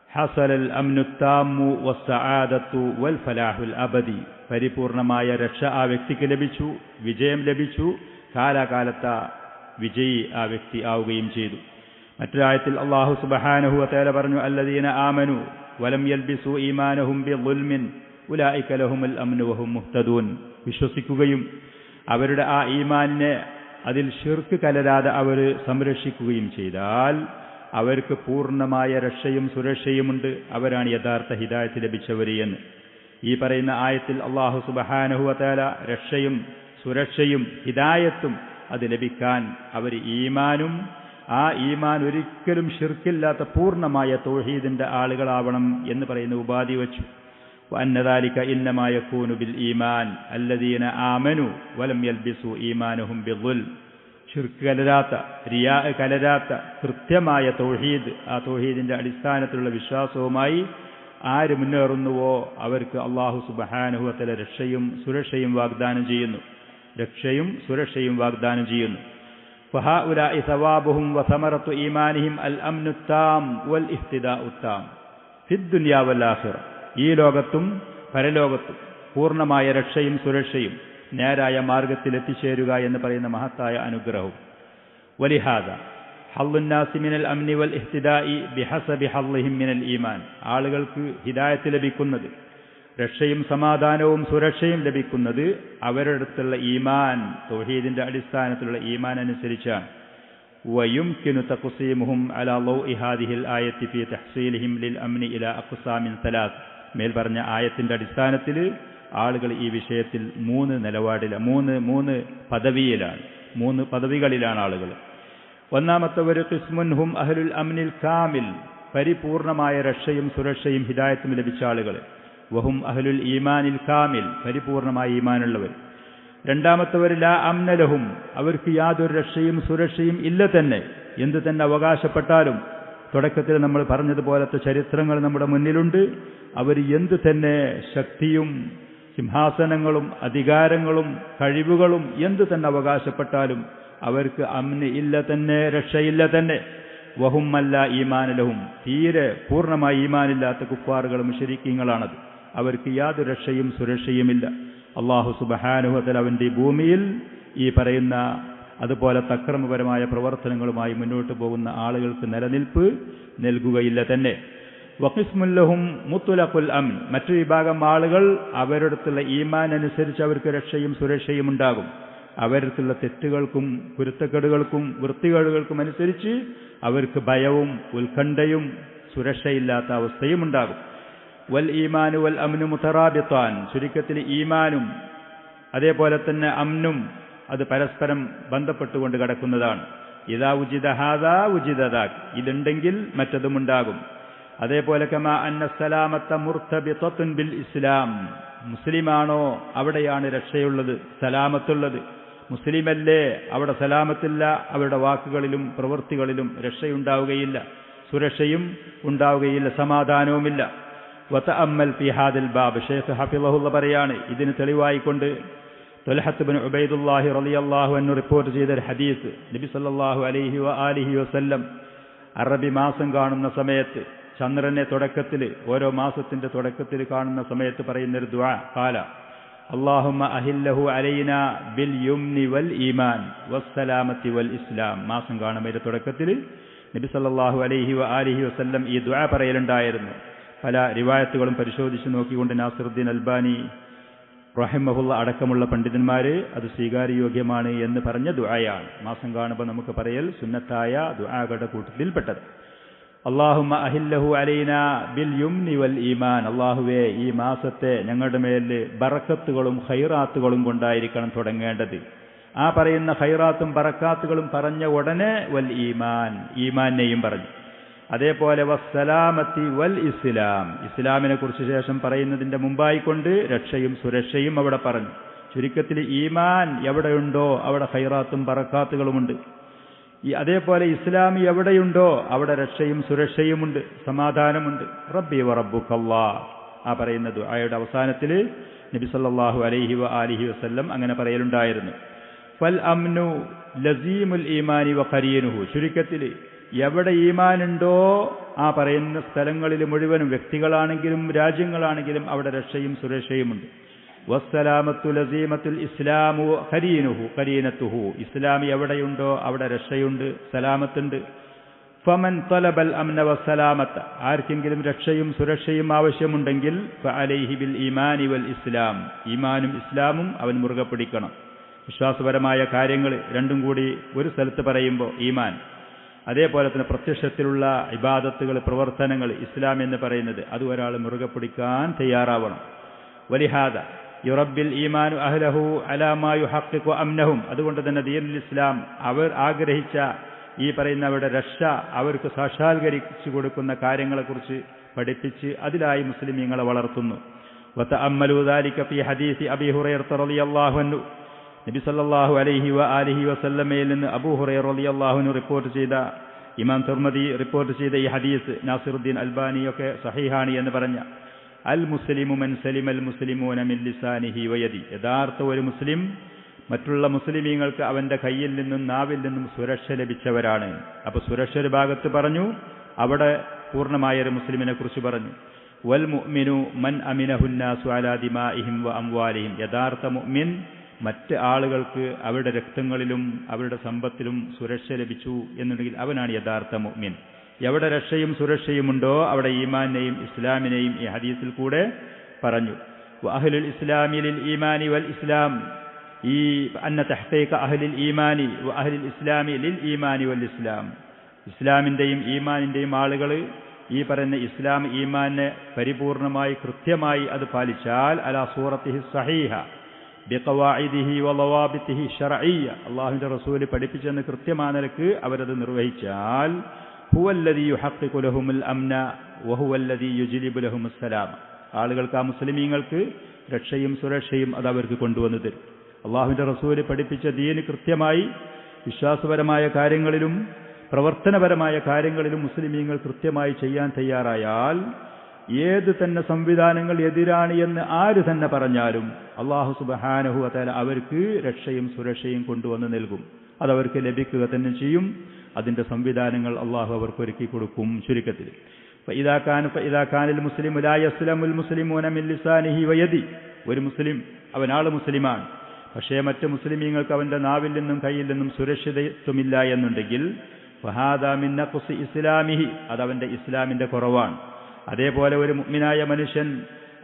ഹസലൽ അംനു താമു വസ്സആദത്തു വൽ ഫലാഹുൽ അബദി, പരിപൂർണമായ രക്ഷ ആ വ്യക്തിക്ക് ലഭിച്ചു, വിജയം ലഭിച്ചു, കാലാകാലത്ത വിജയി ആ വ്യക്തി ആവുകയും ചെയ്തു. മറ്റൊരായത്തിൽ അല്ലാഹു സുബ്ഹാനഹു വ തആല പറഞ്ഞു, അല്ലദീന ആമനു വലം യൽബിസു ഈമാനഹും ബിളുൽമിൻ ഉലൈക ലഹുമുൽ അംനു വഹും മുഹ്തദൂൻ, വിശ്വസിക്കുകയും അവരുടെ ആ ഈമാനിനെ അതിൽ ശിർക്ക് കലരാതെ അവർ സംരക്ഷിക്കുകയും ചെയ്താൽ അവർക്ക് പൂർണ്ണമായ രക്ഷയും സുരക്ഷയുമുണ്ട്, അവരാണ് യഥാർത്ഥ ഹിദായത്ത് ലഭിച്ചവർ എന്ന്. ഈ പറയുന്ന ആയത്തിൽ അല്ലാഹു സുബ്ഹാനഹു വ തആല രക്ഷയും സുരക്ഷയും ഹിദായത്തും അത് ലഭിക്കാൻ അവർ ഈമാനും, ആ ഈമാൻ ഒരിക്കലും ശിർക്കില്ലാത്ത പൂർണ്ണമായ തൗഹീദിന്റെ ആളുകളാവണം എന്ന് പറയുന്ന ഉപാധി വച്ചു. വഅന്ന ദാലിക ഇന്നമാ യകൂനു ബിൽ ഈമാൻ അല്ലദീന ആമനു വലം യൽബിസു ഈമാനഹും ബിളുൽ, ശിർക്ക് കലരാത്ത, റിയാ കലരാത്ത കൃത്യമായ തൗഹീദ്, ആ തൗഹീദിന്റെ അടിസ്ഥാനത്തിലുള്ള വിശ്വാസവുമായി ആര് മുന്നേറുന്നുവോ അവർക്ക് അല്ലാഹു സുബ്ഹാനഹു വ തആല രക്ഷയും സുരക്ഷയും വാഗ്ദാനം ചെയ്യുന്നു, രക്ഷയും സുരക്ഷയും വാഗ്ദാനം ചെയ്യുന്നു. ഫഹഉലാഇ സവാബുഹും വസമറത്തു ഈമാനിഹിം അൽ അംനു താം വൽ ഇഹ്തിദാഉ താം ഫിദ് ദുനിയാ വൽ ആഖിറ, ഈ ലോകത്തും പരലോകത്തും പൂർണ്ണമായ രക്ഷയും സുരക്ഷയും നേരായ മാർഗത്തിൽ എത്തിച്ചേരുക എന്ന് പറയുന്ന മഹത്തായ അനുഗ്രഹവും. വലിഹാദ ഹള്ളുന്നാസി മിനൽ അംനി വൽ ഇഹ്തിദാഇ ബിഹസബി ഹള്ളിഹിം മിനൽ ഈമാൻ, ആളുകൾക്ക് ഹിദായത്ത് ലഭിക്കുന്നത്, രക്ഷയും സമാധാനവും സുരക്ഷയും ലഭിക്കുന്നത് അവരുടെ അടുത്തുള്ള ഈമാൻ, തൗഹീദിന്റെ അടിസ്ഥാനത്തിലുള്ള ഈമാൻ അനുസരിച്ചാണ്. വയുംകിനു തഖ്സീമുഹും അലാ ളൗഇ ഹാദിഹിൽ ആയത്തി ഫീ തഹ്സീലിഹിം ലിൽ അംനി ഇലാ അഖ്സാമിൻ സലാസ്, മേൽ പറഞ്ഞ ആയത്തിന്റെ അടിസ്ഥാനത്തിൽ ആളുകൾ ഈ വിഷയത്തിൽ മൂന്ന് പദവിയിലാണ്, 3 പദവികളിലാണ് ആളുകൾ. ഒന്നാമത്തവർ ഖിസ്മുൻഹും അഹ്ലുൽ അംനിൽ കാമിൽ, പരിപൂർണമായ രക്ഷയും സുരക്ഷയും ഹിദായത്തും ലഭിച്ച ആളുകൾ. വഹും അഹ്ലുൽ ഈമാനിൽ കാമിൽ, പരിപൂർണമായ ഈമാനുള്ളവർ. രണ്ടാമത്തവർ ലാ അംന ലഹും, അവർക്ക് യാതൊരു രക്ഷയും സുരക്ഷയും ഇല്ല തന്നെ, എന്തു തന്നെ അവകാശപ്പെട്ടാലും. തുടക്കത്തിൽ നമ്മൾ പറഞ്ഞതുപോലത്തെ ചരിത്രങ്ങൾ നമ്മുടെ മുന്നിലുണ്ട്. അവർ എന്തു തന്നെ ശക്തിയും സിംഹാസനങ്ങളും അധികാരങ്ങളും കഴിവുകളും എന്തു തന്നെ അവകാശപ്പെട്ടാലും അവർക്ക് അമ്ന് ഇല്ല തന്നെ, രക്ഷയില്ല തന്നെ. വഹുമ്മല്ല ഈമാനലഹും, തീരെ പൂർണ്ണമായി ഈമാനില്ലാത്ത കുഫാറുകളും മുശ്രിക്കീങ്ങളാണത്. അവർക്ക് യാതൊരു രക്ഷയും സുരക്ഷയുമില്ല. അല്ലാഹു സുബ്ഹാനഹു വ തആല അവന്റെ ഭൂമിയിൽ ഈ പറയുന്ന അതുപോലെ അക്രമപരമായ പ്രവർത്തനങ്ങളുമായി മുന്നോട്ട് പോകുന്ന ആളുകൾക്ക് നിലനിൽപ്പ് നൽകുകയില്ല തന്നെ. വഖിസ്മുല്ലഹും മുത്ലഖുൽ അംൻ, മറ്റൊരു വിഭാഗം ആളുകൾ അവരുടെ അടുത്തുള്ള ഈമാൻ അനുസരിച്ച് അവർക്ക് രക്ഷയും സുരക്ഷയും ഉണ്ടാകും. അവരുടെ തെറ്റുകൾക്കും കുരുത്തക്കേടുകൾക്കും വൃത്തികേടുകൾക്കും അനുസരിച്ച് അവർക്ക് ഭയവും ഉത്കണ്ഠയും സുരക്ഷയില്ലാത്ത അവസ്ഥയും ഉണ്ടാകും. വൽ ഈമാനു വൽ അംനു മുതറാബിത്താൻ, ചുരുക്കത്തിൽ ഈമാനും അതേപോലെ തന്നെ അംനും അത് പരസ്പരം ബന്ധപ്പെട്ടുകൊണ്ട് കിടക്കുന്നതാണ്. ഇദാ ഉജിദ ഹാദാ ഉജിദ ദാക്, ഇതുണ്ടെങ്കിൽ മറ്റതുമുണ്ടാകും. അതേപോലെ കമാ അന്ന സലാമത്ത മുർതബിതത്തുൻ ബിൽ ഇസ്ലാം, മുസ്ലിമാണോ അവിടെയാണ് രക്ഷയുള്ളത്, സലാമത്തുള്ളത്. മുസ്ലിമല്ലേ അവിടെ സലാമത്തില്ല, അവരുടെ വാക്കുകളിലും പ്രവൃത്തികളിലും രക്ഷയുണ്ടാവുകയില്ല, സുരക്ഷയും ഉണ്ടാവുകയില്ല, സമാധാനവുമില്ല. വതഅമ്മൽ ഫി ഹാദൽ ബാബ്, ഷെയ്ഖ് ഹഫിളഹുള്ള പറയാണ്, ഇതിന് തെളിവായിക്കൊണ്ട് ത്വൽഹത്ത് ബിൻ ഉബൈദുല്ലാഹി റളിയല്ലാഹു അൻഹു റിപ്പോർട്ട് ചെയ്ത ഒരു ഹദീസ്, നബി സല്ലല്ലാഹു അലൈഹി വആലിഹി വസല്ലം അറബി മാസം കാണുന്ന സമയത്ത്, ചന്ദ്രനെ തുടക്കത്തിൽ ഓരോ മാസത്തിന്റെ തുടക്കത്തിൽ കാണുന്ന സമയത്ത് പറയുന്നൊരു ദുആ, ഖാല അല്ലാഹുമ്മ അഹില്ലഹു അലൈനാ ബിൽ യുംനി വൽ ഈമാൻ വസ്സലാമത്തി വൽ ഇസ്ലാം. മാസം കാണുന്നതിന്റെ തുടക്കത്തിൽ നബി സല്ലല്ലാഹു അലൈഹി വആലിഹി വസല്ലം ഈ ദുആ പറയലുണ്ടായിരുന്നു. പല റിവായത്തുകളും പരിശോധിച്ച് നോക്കിക്കൊണ്ട് നാസിറുദ്ദീൻ അൽബാനി റഹിമഹുള്ള അടക്കമുള്ള പണ്ഡിതന്മാര് അത് സ്വീകാര്യയോഗ്യമാണ് എന്ന് പറഞ്ഞ ദുആയാണ്. മാസം കാണുമ്പോൾ നമുക്ക് പറയൽ സുന്നത്തായ ദുആകളുടെ കൂട്ടത്തിൽപ്പെട്ടത്. അല്ലാഹുമ്മ അഹില്ലഹു അലൈനാ ബിൽ യുംനി വൽ ഈമാൻ, അല്ലാഹുവേ ഈ മാസത്തെ ഞങ്ങളുടെ മേലിൽ ബറക്കത്തുകളും ഖൈറാത്തുകളും കൊണ്ടായിരിക്കണം തുടങ്ങേണ്ടത്. ആ പറയുന്ന ഖൈറാത്തും ബറക്കാത്തുകളും പറഞ്ഞ ഉടനെ വൽ ഈമാൻ, ഈമാനെയും പറഞ്ഞു. അതേപോലെ വസ്സലാമത്തി വൽ ഇസ്ലാം, ഇസ്ലാമിനെ കുറിച്ച് ശേഷം പറയുന്നതിന്റെ മുമ്പായിക്കൊണ്ട് രക്ഷയും സുരക്ഷയും അവിടെ പറഞ്ഞു. ചുരുക്കത്തിൽ ഈമാൻ എവിടെയുണ്ടോ അവിടെ ഖൈറാത്തും ബറക്കാത്തുകളുമുണ്ട്. അതേപോലെ ഇസ്ലാം എവിടെയുണ്ടോ അവിടെ രക്ഷയും സുരക്ഷയുമുണ്ട്, സമാധാനമുണ്ട്. റബ്ബി വ റബ്ബുക്കല്ലാഹ്, ആ പറയുന്ന ദുആയുടെ അവസാനത്തിൽ നബി സല്ലല്ലാഹു അലൈഹി വആലിഹി വസല്ലം അങ്ങനെ പറയലുണ്ടായിരുന്നു. ഫൽ അംനു ലസീമുൽ ഈമാനി വ ഖരീനുഹു, ചുരുക്കത്തിൽ എവിടെ ഈമാനുണ്ടോ ആ പറയുന്ന സ്ഥലങ്ങളിൽ മുഴുവനും, വ്യക്തികളാണെങ്കിലും രാജ്യങ്ങളാണെങ്കിലും അവിടെ രക്ഷയും സുരക്ഷയുമുണ്ട്. വസ്സലാമത്തു ലസീമത്തുൽ ഇസ്ലാമു ഖരീനുഹു ഖരീനത്തുഹു, ഇസ്ലാം എവിടെയുണ്ടോ അവിടെ രക്ഷയുണ്ട്, സലാമത്തുണ്ട്. ഫമൻ തലബൽ അംന വസ്സലാമത്ത, ആർക്കെങ്കിലും രക്ഷയും സുരക്ഷയും ആവശ്യമുണ്ടെങ്കിൽ ഫഅലൈഹി ബിൽ ഈമാനി വൽ ഇസ്ലാം, ഈമാനും ഇസ്ലാമും അവൻ മുറുകെ പിടിക്കണം. വിശ്വാസപരമായ കാര്യങ്ങൾ രണ്ടും കൂടി ഒരു സ്ഥലത്ത് പറയുമ്പോൾ ഈമാൻ, അതേപോലെ തന്നെ പ്രത്യക്ഷത്തിലുള്ള ഇബാദത്തുകൾ പ്രവർത്തനങ്ങൾ ഇസ്ലാം എന്ന് പറയുന്നത് അത് ഒരാൾ മുറുകെ പിടിക്കാൻ തയ്യാറാവണം. വലിഹാദ യുറബ്ബിൽ ഈമാനു അഹ്ലഹു അലാ മാ യുഹഖിഖു അംനഹും, അതുകൊണ്ട് തന്നെ ദീനുൽ ഇസ്ലാം അവർ ആഗ്രഹിച്ച ഈ പറയുന്ന അവരുടെ രക്ഷ അവർക്ക് സാക്ഷാത്കരിച്ചു കൊടുക്കുന്ന കാര്യങ്ങളെക്കുറിച്ച് പഠിപ്പിച്ച് അതിലായി മുസ്ലിമീങ്ങളെ വളർത്തുന്നു. വതഅമ്മലു ദാലിക ഫീ ഹദീസി അബീ ഹുറൈറ റളിയല്ലാഹു അൻഹു, നബി സല്ലല്ലാഹു അലൈഹി വആലിഹി വസല്ലമയിൽ നിന്ന് അബൂ ഹുറൈറ റളിയല്ലാഹു അൻഹു റിപ്പോർട്ട് ചെയ്ത, ഇമാം തിർമിദി റിപ്പോർട്ട് ചെയ്ത ഈ ഹദീസ് നാസിറുദ്ദീൻ അൽബാനിയൊക്കെ സഹീഹാണ് എന്ന് പറഞ്ഞ അൽ മുസ്ലിമു മൻ സലിമൽ മുസ്ലിമൂന മിൻ ലിസാനിഹി വയദി, യഥാർത്ഥ ഒരു മുസ്ലിം മറ്റുള്ള മുസ്ലിമീങ്ങൾക്ക് അവന്റെ കയ്യിൽ നിന്നും നാവിൽ നിന്നും സുരക്ഷ ലഭിച്ചവരാണ്. അപ്പൊ സുരക്ഷ ഒരു ഭാഗത്ത് പറഞ്ഞു, അവിടെ പൂർണ്ണമായൊരു മുസ്ലിമിനെ കുറിച്ച് പറഞ്ഞു. വൽ മുഅ്മിനു മൻ അമിനഹുന്നാസു അലാ ദിമാഇഹിം വ അംവാലിഹിം, യഥാർത്ഥ മുഅ്മിൻ മറ്റ് ആളുകൾക്ക് അവരുടെ രക്തങ്ങളിലും അവരുടെ സമ്പത്തിലും സുരക്ഷ ലഭിച്ചു എന്നുണ്ടെങ്കിൽ അവനാണ് യഥാർത്ഥ മുഅ്മിൻ. എവിടെ രക്ഷയും സുരക്ഷയുമുണ്ടോ അവിടെ ഈമാനെയും ഇസ്ലാമിനെയും ഈ ഹദീസിൽ കൂടെ പറഞ്ഞു. വഅഹ്ലുൽ ഇസ്ലാമി ലിൽ ഈമാനി വൽ ഇസ്ലാം, ഈ അന്ന തഹ്ഖീഖ അഹ്ലിൽ ഈമാനി വഅഹ്ലിൽ ഇസ്ലാമി ലിൽ ഈമാനി വൽ ഇസ്ലാം, ഇസ്ലാമിന്റെയും ഈമാനിന്റെയും ആളുകൾ ഈ പറയുന്ന ഇസ്ലാം ഈമാനെ പരിപൂർണമായി കൃത്യമായി അത് പാലിച്ചാൽ അലാ സൂറത്തിഹി സഹീഹ ബിഖവാഇദിഹി വളവാബിതിഹി ശർഇയ്യ, അല്ലാഹുവിന്റെ റസൂൽ പഠിപ്പിച്ചെന്ന് കൃത്യമായ നിലക്ക് അവരത് നിർവഹിച്ചാൽ ഹുവല്ലദീ യുഹഖിഖു ലഹുമുൽ അംന വഹുവല്ലദീ യുജ്ലിബു ലഹുമുസ് സലാം, ആളുകൾക്ക് ആ മുസ്ലിമീങ്ങൾക്ക് രക്ഷയും സുരക്ഷയും അത് അവർക്ക് കൊണ്ടുവന്നു തരും. അല്ലാഹുവിന്റെ റസൂൽ പഠിപ്പിച്ച ദീന് കൃത്യമായി വിശ്വാസപരമായ കാര്യങ്ങളിലും പ്രവർത്തനപരമായ കാര്യങ്ങളിലും മുസ്ലിമീങ്ങൾ കൃത്യമായി ചെയ്യാൻ തയ്യാറായാൽ ഏത് തന്നെ സംവിധാനങ്ങൾ എതിരാണ് എന്ന് ആര് തന്നെ പറഞ്ഞാലും അല്ലാഹു സുബ്ഹാനഹു വ തആല അവർക്ക് രക്ഷയും സുരക്ഷയും കൊണ്ടുവന്ന് നൽകും. അതവർക്ക് ലഭിക്കുക തന്നെ ചെയ്യും. അതിന്റെ സംവിധാനങ്ങൾ അല്ലാഹു അവർക്ക് ഒരുക്കി കൊടുക്കും. ചുരുക്കത്തിൽ فإذا كان المسلم لا يسلم المسلمون من لسانه ويده, ഒരു മുസ്ലിം അവനാൾ മുസ്ലിമാണ്, പക്ഷേ മറ്റ് മുസ്ലിമീങ്ങൾക്ക് അവന്റെ നാവിൽ നിന്നും കയ്യിൽ നിന്നും സുരക്ഷിതത്വമില്ല എന്നുണ്ടെങ്കിൽ ഫഹാദാ മിൻ നഖ്സി ഇസ്ലാമിഹി, അതവന്റെ ഇസ്ലാമിന്റെ കുറവാണ്. അതേപോലെ ഒരു മുഅ്മിനായ മനുഷ്യൻ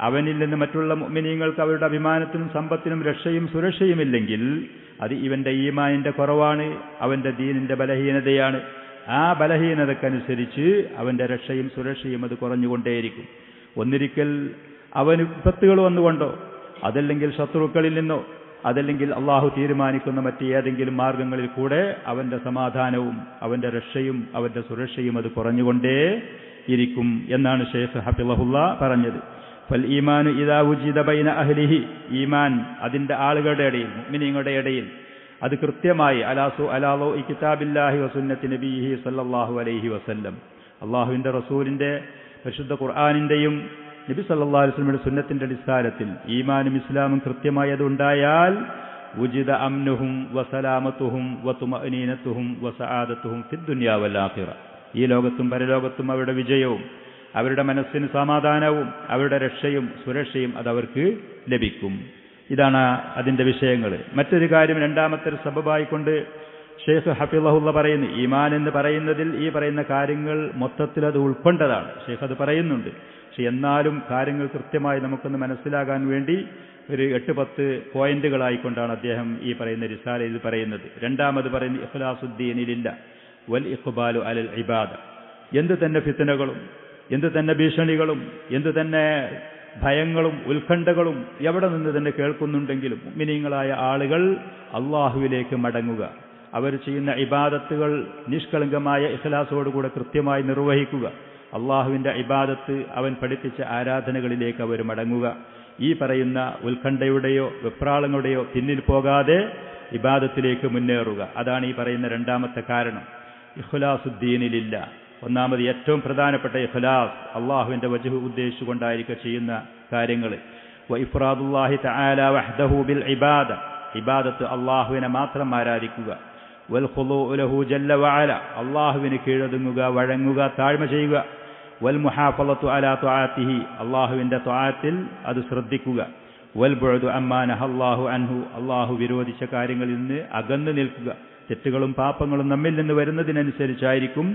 അവനിൽ നിന്ന് മറ്റുള്ള മുഅ്മിനീങ്ങൾക്ക് അവരുടെ അഭിമാനത്തിനും സമ്പത്തിനും രക്ഷയും സുരക്ഷയുമില്ലെങ്കിൽ അത് ഇവന്റെ ഈമാനിന്റെ കുറവാണ്, അവന്റെ ദീനിന്റെ ബലഹീനതയാണ്. ആ ബലഹീനതക്കനുസരിച്ച് അവന്റെ രക്ഷയും സുരക്ഷയും അത് കുറഞ്ഞുകൊണ്ടേയിരിക്കും. ഒന്നിരിക്കൽ അവന് വിപത്തുകൾ വന്നുകൊണ്ടോ, അതല്ലെങ്കിൽ ശത്രുക്കളിൽ നിന്നോ, അതല്ലെങ്കിൽ അള്ളാഹു തീരുമാനിക്കുന്ന മറ്റേതെങ്കിലും മാർഗങ്ങളിൽ കൂടെ അവന്റെ സമാധാനവും അവന്റെ രക്ഷയും അവന്റെ സുരക്ഷയും അത് കുറഞ്ഞുകൊണ്ടേ ഇരിക്കും എന്നാണ് ഷെയ്ഖ് ഹഫിളഹുല്ലാ പറഞ്ഞത്. ഫൽ ഈമാനു ഇദാ വുജിദ ബൈന അഹ്ലിഹി, ഈമാൻ അതിന്റെ ആളുകളുടെ ഇടയിൽ, മുഅ്മിനീങ്ങളുടെ ഇടയിൽ അത് കൃത്യമായി അലാലോ ഈ കിതാബില്ലാഹി വസുന്നത്തി നബിഹി സല്ലല്ലാഹു അലൈഹി വസല്ലം, അള്ളാഹുവിന്റെ റസൂലിന്റെ പരിശുദ്ധ ഖുർആനിന്റെയും നബി സല്ലല്ലാഹു അലൈഹി വസല്ലമയുടെ സുന്നത്തിന്റെ അടിസ്ഥാനത്തിൽ ഈമാനും ഇസ്ലാമും കൃത്യമായി അത് ഉണ്ടായാൽ വുജിദ അംനുഹും വസലാമത്തുഹും വതുമഅനീനത്തുഹും വസആദത്തുഹും ഫിദ്ദുനിയാ വൽ ആഖിറ, ഈ ലോകത്തും പരലോകത്തും അവരുടെ വിജയവും അവരുടെ മനസ്സിന് സമാധാനവും അവരുടെ രക്ഷയും സുരക്ഷയും അതവർക്ക് ലഭിക്കും. ഇതാണ് അതിന്റെ വിഷയങ്ങൾ. മറ്റൊരു കാര്യം, രണ്ടാമത്തെ ഒരു സബബായിക്കൊണ്ട് ഷെയ്ഖ് ഹഫിളഹുല്ല പറയുന്നു, ഈമാൻ എന്ന് പറയുന്നതിൽ ഈ പറയുന്ന കാര്യങ്ങൾ മൊത്തത്തിൽ അത് ഉൾക്കൊണ്ടതാണ്. ഷെയ്ഖ് അത് പറയുന്നുണ്ട്. പക്ഷെ എന്നാലും കാര്യങ്ങൾ കൃത്യമായി നമുക്കൊന്ന് മനസ്സിലാകാൻ വേണ്ടി ഒരു 8-10 പോയിന്റുകളായിക്കൊണ്ടാണ് അദ്ദേഹം ഈ പറയുന്ന റിസാലയിൽ പറയുന്നത്. രണ്ടാമത് പറയുന്നത് ഇഖ്ലാസുദ്ദീനിലില്ല വൽ ഇഖ്ബാലു അലൽ ഇബാദ. എന്ത് തന്നെ ഫിത്നകളും എന്ത് തന്നെ ഭീഷണികളും എന്ത് തന്നെ ഭയങ്ങളും ഉത്കണ്ഠകളും എവിടെ നിന്ന് തന്നെ കേൾക്കുന്നുണ്ടെങ്കിലും മുഅ്മിനീങ്ങളായ ആളുകൾ അള്ളാഹുവിലേക്ക് മടങ്ങുക, അവർ ചെയ്യുന്ന ഇബാദത്തുകൾ നിഷ്കളങ്കമായ ഇഖ്ലാസോടുകൂടെ കൃത്യമായി നിർവഹിക്കുക, അള്ളാഹുവിന്റെ ഇബാദത്ത് അവൻ പഠിപ്പിച്ച ആരാധനകളിലേക്ക് അവർ മടങ്ങുക, ഈ പറയുന്ന ഉത്കണ്ഠയുടെയോ വെപ്രാളങ്ങളുടെയോ പിന്നിൽ പോകാതെ ഇബാദത്തിലേക്ക് മുന്നേറുക. അതാണ് ഈ പറയുന്ന രണ്ടാമത്തെ കാരണം, ഇഖ്ലാസുദ്ദീനിലില്ല. ഒന്നാമത് ഏറ്റവും പ്രധാനപ്പെട്ട ഇഖ്ലാസ് അള്ളാഹുവിന്റെ വജ്ഹ് ഉദ്ദേശിച്ചുകൊണ്ടായിരിക്കും ചെയ്യുന്ന കാര്യങ്ങൾ. വഇഫ്റാദുല്ലാഹി തആല വഹ്ദഹു ബിൽ ഇബാദ, ഇബാദത്ത് അള്ളാഹുവിനെ മാത്രം ആരാധിക്കുക. വൽ ഖുളൂഉ ലഹു ജല്ല വഅല, അള്ളാഹുവിന് കീഴൊതുങ്ങുക, വഴങ്ങുക, താഴ്മ ചെയ്യുക. വൽ മുഹാഫളത്തു അലാ തുആത്തിഹി, അള്ളാഹുവിന്റെ തുആത്തിൽ അത് ശ്രദ്ധിക്കുക. വൽ ബുഅദു അമ്മാ നഹല്ലാഹു അൻഹു, അള്ളാഹു വിരോധിച്ച കാര്യങ്ങളിൽ നിന്ന് അകന്നു നിൽക്കുക. തെറ്റുകളും പാപങ്ങളും നമ്മിൽ നിന്ന് വരുന്നതിനനുസരിച്ചായിരിക്കും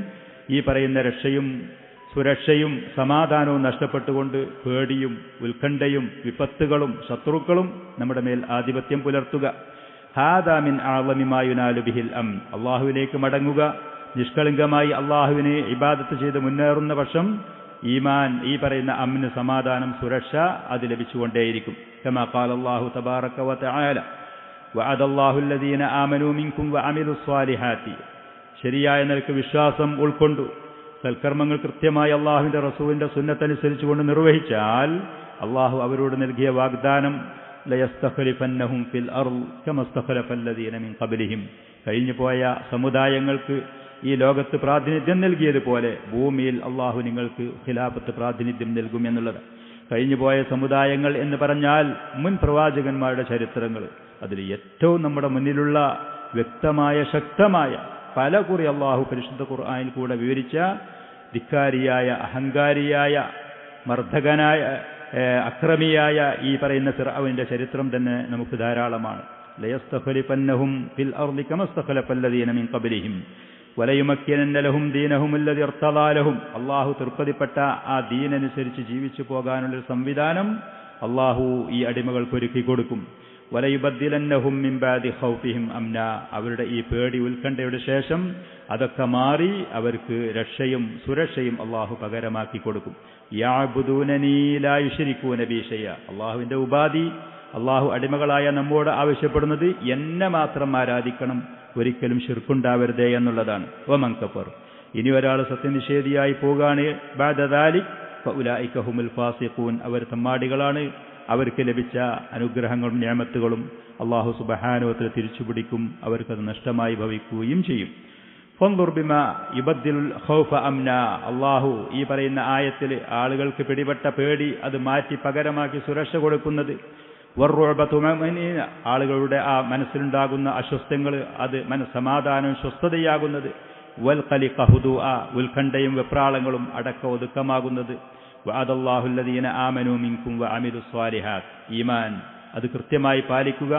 ഈ പറയുന്ന രക്ഷയും സുരക്ഷയും സമാധാനവും നഷ്ടപ്പെട്ടുകൊണ്ട് പേടിയും ഉത്കണ്ഠയും വിപത്തുകളും ശത്രുക്കളും നമ്മുടെ മേൽ ആധിപത്യം പുലർത്തുക. ഹാദാ മിൻ അഅ്ളമി മാ യുനാലു ബിഹിൽ അംൻ, അള്ളാഹുവിലേക്ക് മടങ്ങുക, നിഷ്കളങ്കമായി അള്ളാഹുവിനെ ഇബാദത്ത് ചെയ്ത് മുന്നേറുന്ന പക്ഷം ഈമാൻ, ഈ പറയുന്ന അംന്, സമാധാനം, സുരക്ഷ അത് ലഭിച്ചുകൊണ്ടേയിരിക്കും. കമാ ഖാല അല്ലാഹു തബാറക വ തആല വഅദല്ലാഹു അല്ലദീന ആമനൂ മിൻകും വഅമിലുസ് സ്വാലിഹാത്തി, ശരിയായ നിലക്ക് വിശ്വാസം ഉൾക്കൊണ്ടു സൽക്കർമ്മങ്ങൾ കൃത്യമായി അള്ളാഹുവിന്റെ റസൂലിന്റെ സുന്നത്തനുസരിച്ചുകൊണ്ട് നിർവഹിച്ചാൽ അള്ളാഹു അവരോട് നൽകിയ വാഗ്ദാനം ലയസ്തഖ്ലിഫന്നഹും ഫിൽ അർള് കമസ്തഖ്ലഫല്ലദീന മിൻ ഖബ്ലിഹിം, കഴിഞ്ഞുപോയ സമുദായങ്ങൾക്ക് ഈ ലോകത്ത് പ്രാതിനിധ്യം നൽകിയതുപോലെ ഭൂമിയിൽ അള്ളാഹു നിങ്ങൾക്ക് ഖിലാഫത്ത് പ്രാതിനിധ്യം നൽകും എന്നുള്ളത്. കഴിഞ്ഞുപോയ സമുദായങ്ങൾ എന്ന് പറഞ്ഞാൽ മുൻ പ്രവാചകന്മാരുടെ ചരിത്രങ്ങൾ, അതിൽ ഏറ്റവും നമ്മുടെ മുന്നിലുള്ള വ്യക്തമായ ശക്തമായ പല കുറി അള്ളാഹു പരിശുദ്ധ ഖുർആനിൽ കൂടെ വിവരിച്ച ധിക്കാരിയായ, അഹങ്കാരിയായ, മർദ്ദകനായ, അക്രമിയായ ഈ പറയുന്ന ഫിർഔനിന്റെ ചരിത്രം തന്നെ നമുക്ക് ധാരാളമാണ്. ലയസ്തഖ്ലിഫന്നഹും ഫിൽ അർളി കമസ്തഖ്ലഫല്ലദീന മിൻ ഖബ്ലിഹിം വലയുമക്കിനന്ന ലഹും ദീനഹും അല്ലദീ ഇർതദാ ലഹും, അള്ളാഹു തൃപ്തിപ്പെട്ട ആ ദീനനുസരിച്ച് ജീവിച്ചു പോകാനുള്ളൊരു സംവിധാനം അള്ളാഹു ഈ അടിമകൾക്ക് ഒരുക്കി കൊടുക്കും. വലയുബദ്ദിലന്നഹും മിൻ ബഅദി ഖൗഫിഹിം അംന, അവരുടെ ഈ പേടി ഉത്കണ്ഠയുടെ ശേഷം അതൊക്കെ മാറി അവർക്ക് രക്ഷയും സുരക്ഷയും അള്ളാഹു പകരമാക്കി കൊടുക്കും. യഅ്ബുദൂനനീ ലാ യുശ്രികൂന ബി ശൈഅ, അള്ളാഹുവിന്റെ ഉപാധി അള്ളാഹു അടിമകളായ നമ്മോട് ആവശ്യപ്പെടുന്നത് എന്നെ മാത്രം ആരാധിക്കണം, ഒരിക്കലും ശിർക്കുണ്ടാവരുതേ എന്നുള്ളതാണ്. വമൻ കഫർ, ഇനി ഒരാൾ സത്യനിഷേധിയായി പോകാണ് ബഅദ ദാലിക് ഫഉലൈക ഹുമുൽ ഫാസിഖൂൻ, അവർ തമ്മാടികളാണ്, അവർക്ക് ലഭിച്ച അനുഗ്രഹങ്ങളും നിഅമത്തുകളും അല്ലാഹു സുബ്ഹാനഹു വ തആല തിരിച്ചുപിടിക്കും, അവർക്കത് നഷ്ടമായി ഭവിക്കുകയും ചെയ്യും. ഫൻദുർ ബിമാ യുബദ്ദിലുൽ ഖൗഫ അംന. അല്ലാഹു ഈ പറയുന്ന ആയത്തിൽ ആളുകൾക്ക് പിടിപെട്ട പേടി അത് മാറ്റി പകരമാക്കി സുരക്ഷ കൊടുക്കുന്നത്, വറുഅബ തുമഅനീന ആളുകളുടെ ആ മനസ്സിലുണ്ടാകുന്ന അസ്വസ്ഥങ്ങൾ അത് മനസ്സമാധാനവും സ്വസ്ഥതയാകുന്നത്, വൽ ഖലിഖ ഹുദൂഅ ഉൽഖണ്ഠയും വെപ്രാളങ്ങളും അടക്ക ഒതുക്കമാകുന്നത്, വഅദല്ലാഹു അല്ലദീന ആമനൂ മിൻകും വഅമിലുസ് സ്വാലിഹാത്ത് ഈമാൻ അത് കൃത്യമായി പാലിക്കുക,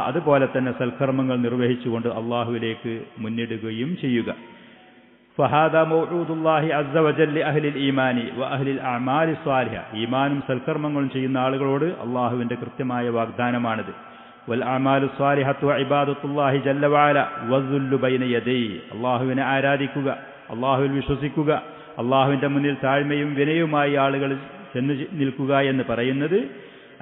അതുപോലെ തന്നെ സൽക്കർമ്മങ്ങൾ നിർവഹിച്ചുകൊണ്ട് അള്ളാഹുവിലേക്ക് മുന്നിടുകയും ചെയ്യുക. ഫഹാദാ മൗഊദുല്ലാഹി അസ്സ വജല്ല അഹ്ലിൽ ഈമാനി വ അഹ്ലിൽ അഅമാലി സ്വാലിഹ. ഈമാനും സൽക്കർമ്മങ്ങളും ചെയ്യുന്ന ആളുകളോട് അള്ളാഹുവിന്റെ കൃത്യമായ വാഗ്ദാനമാണിത്. വൽ അഅമാലു സ്വാലിഹത്തു ഇബാദത്തുല്ലാഹി ജല്ല വഅല വസ്സുല്ലു ബൈന യദൈ. അള്ളാഹുവിനെ ആരാധിക്കുക, അള്ളാഹുവിൽ വിശ്വസിക്കുക, അള്ളാഹുവിന്റെ മുന്നിൽ താഴ്മയും വിനയവുമായി ആളുകൾ ചെന്ന് നിൽക്കുക എന്ന് പറയുന്നത്